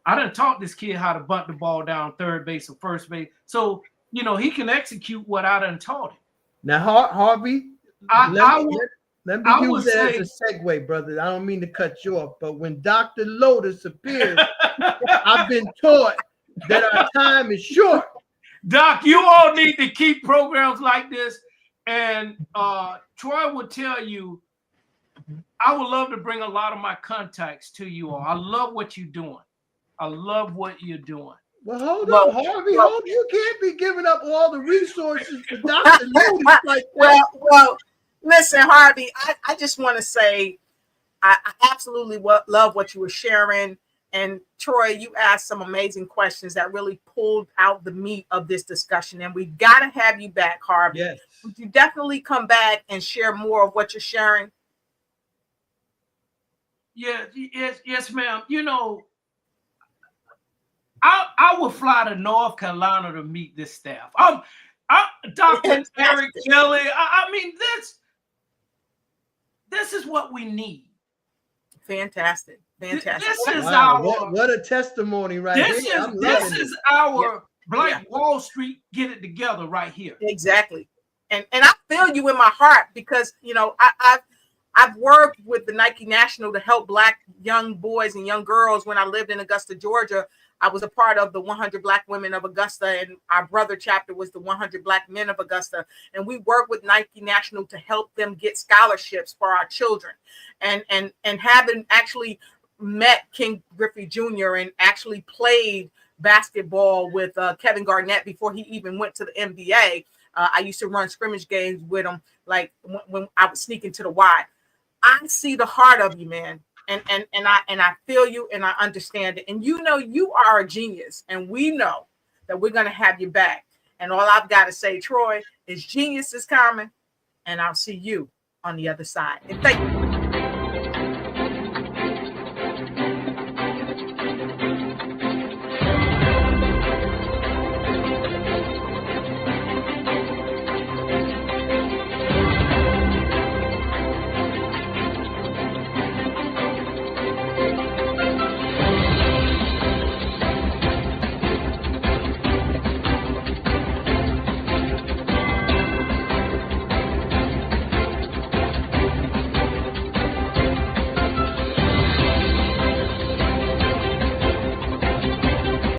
Speaker 22: I done taught this kid how to bunt the ball down third base or first base. So, you know, he can execute what I done taught him.
Speaker 21: Now, Harvey, let me use that as a segue, brother. I don't mean to cut you off, but when Dr. Lotus appears, I've been taught that our time is short.
Speaker 22: Doc, you all need to keep programs like this. And Troy will tell you, I would love to bring a lot of my contacts to you all. I love what you're doing. I love what you're doing.
Speaker 21: Well, hold on, Harvey. You can't be giving up all the resources to Dr. Lotus like that.
Speaker 5: Well, listen, Harvey, I just want to say I absolutely love what you were sharing. And Troy, you asked some amazing questions that really pulled out the meat of this discussion. And we got to have you back, Harvey.
Speaker 21: Yes.
Speaker 5: Would you definitely come back and share more of what you're sharing?
Speaker 22: Yes, ma'am. You know, I will fly to North Carolina to meet this staff. Dr. Eric Kelly. I mean, this is what we need.
Speaker 5: Fantastic.
Speaker 21: This is what a testimony right here.
Speaker 22: This is our Black Wall Street get it together right here.
Speaker 5: Exactly. And I feel you in my heart because, you know, I've worked with the Nike National to help Black young boys and young girls when I lived in Augusta, Georgia. I was a part of the 100 Black Women of Augusta, and our brother chapter was the 100 Black Men of Augusta. And we work with Nike National to help them get scholarships for our children. And having actually met King Griffey Jr. and actually played basketball with Kevin Garnett before he even went to the NBA. I used to run scrimmage games with him, like when I would sneak into the Y. I see the heart of you, man. And I feel you and I understand it. And you know you are a genius. And we know that we're going to have you back. And all I've got to say, Troy, is genius is coming. And I'll see you on the other side. And thank you.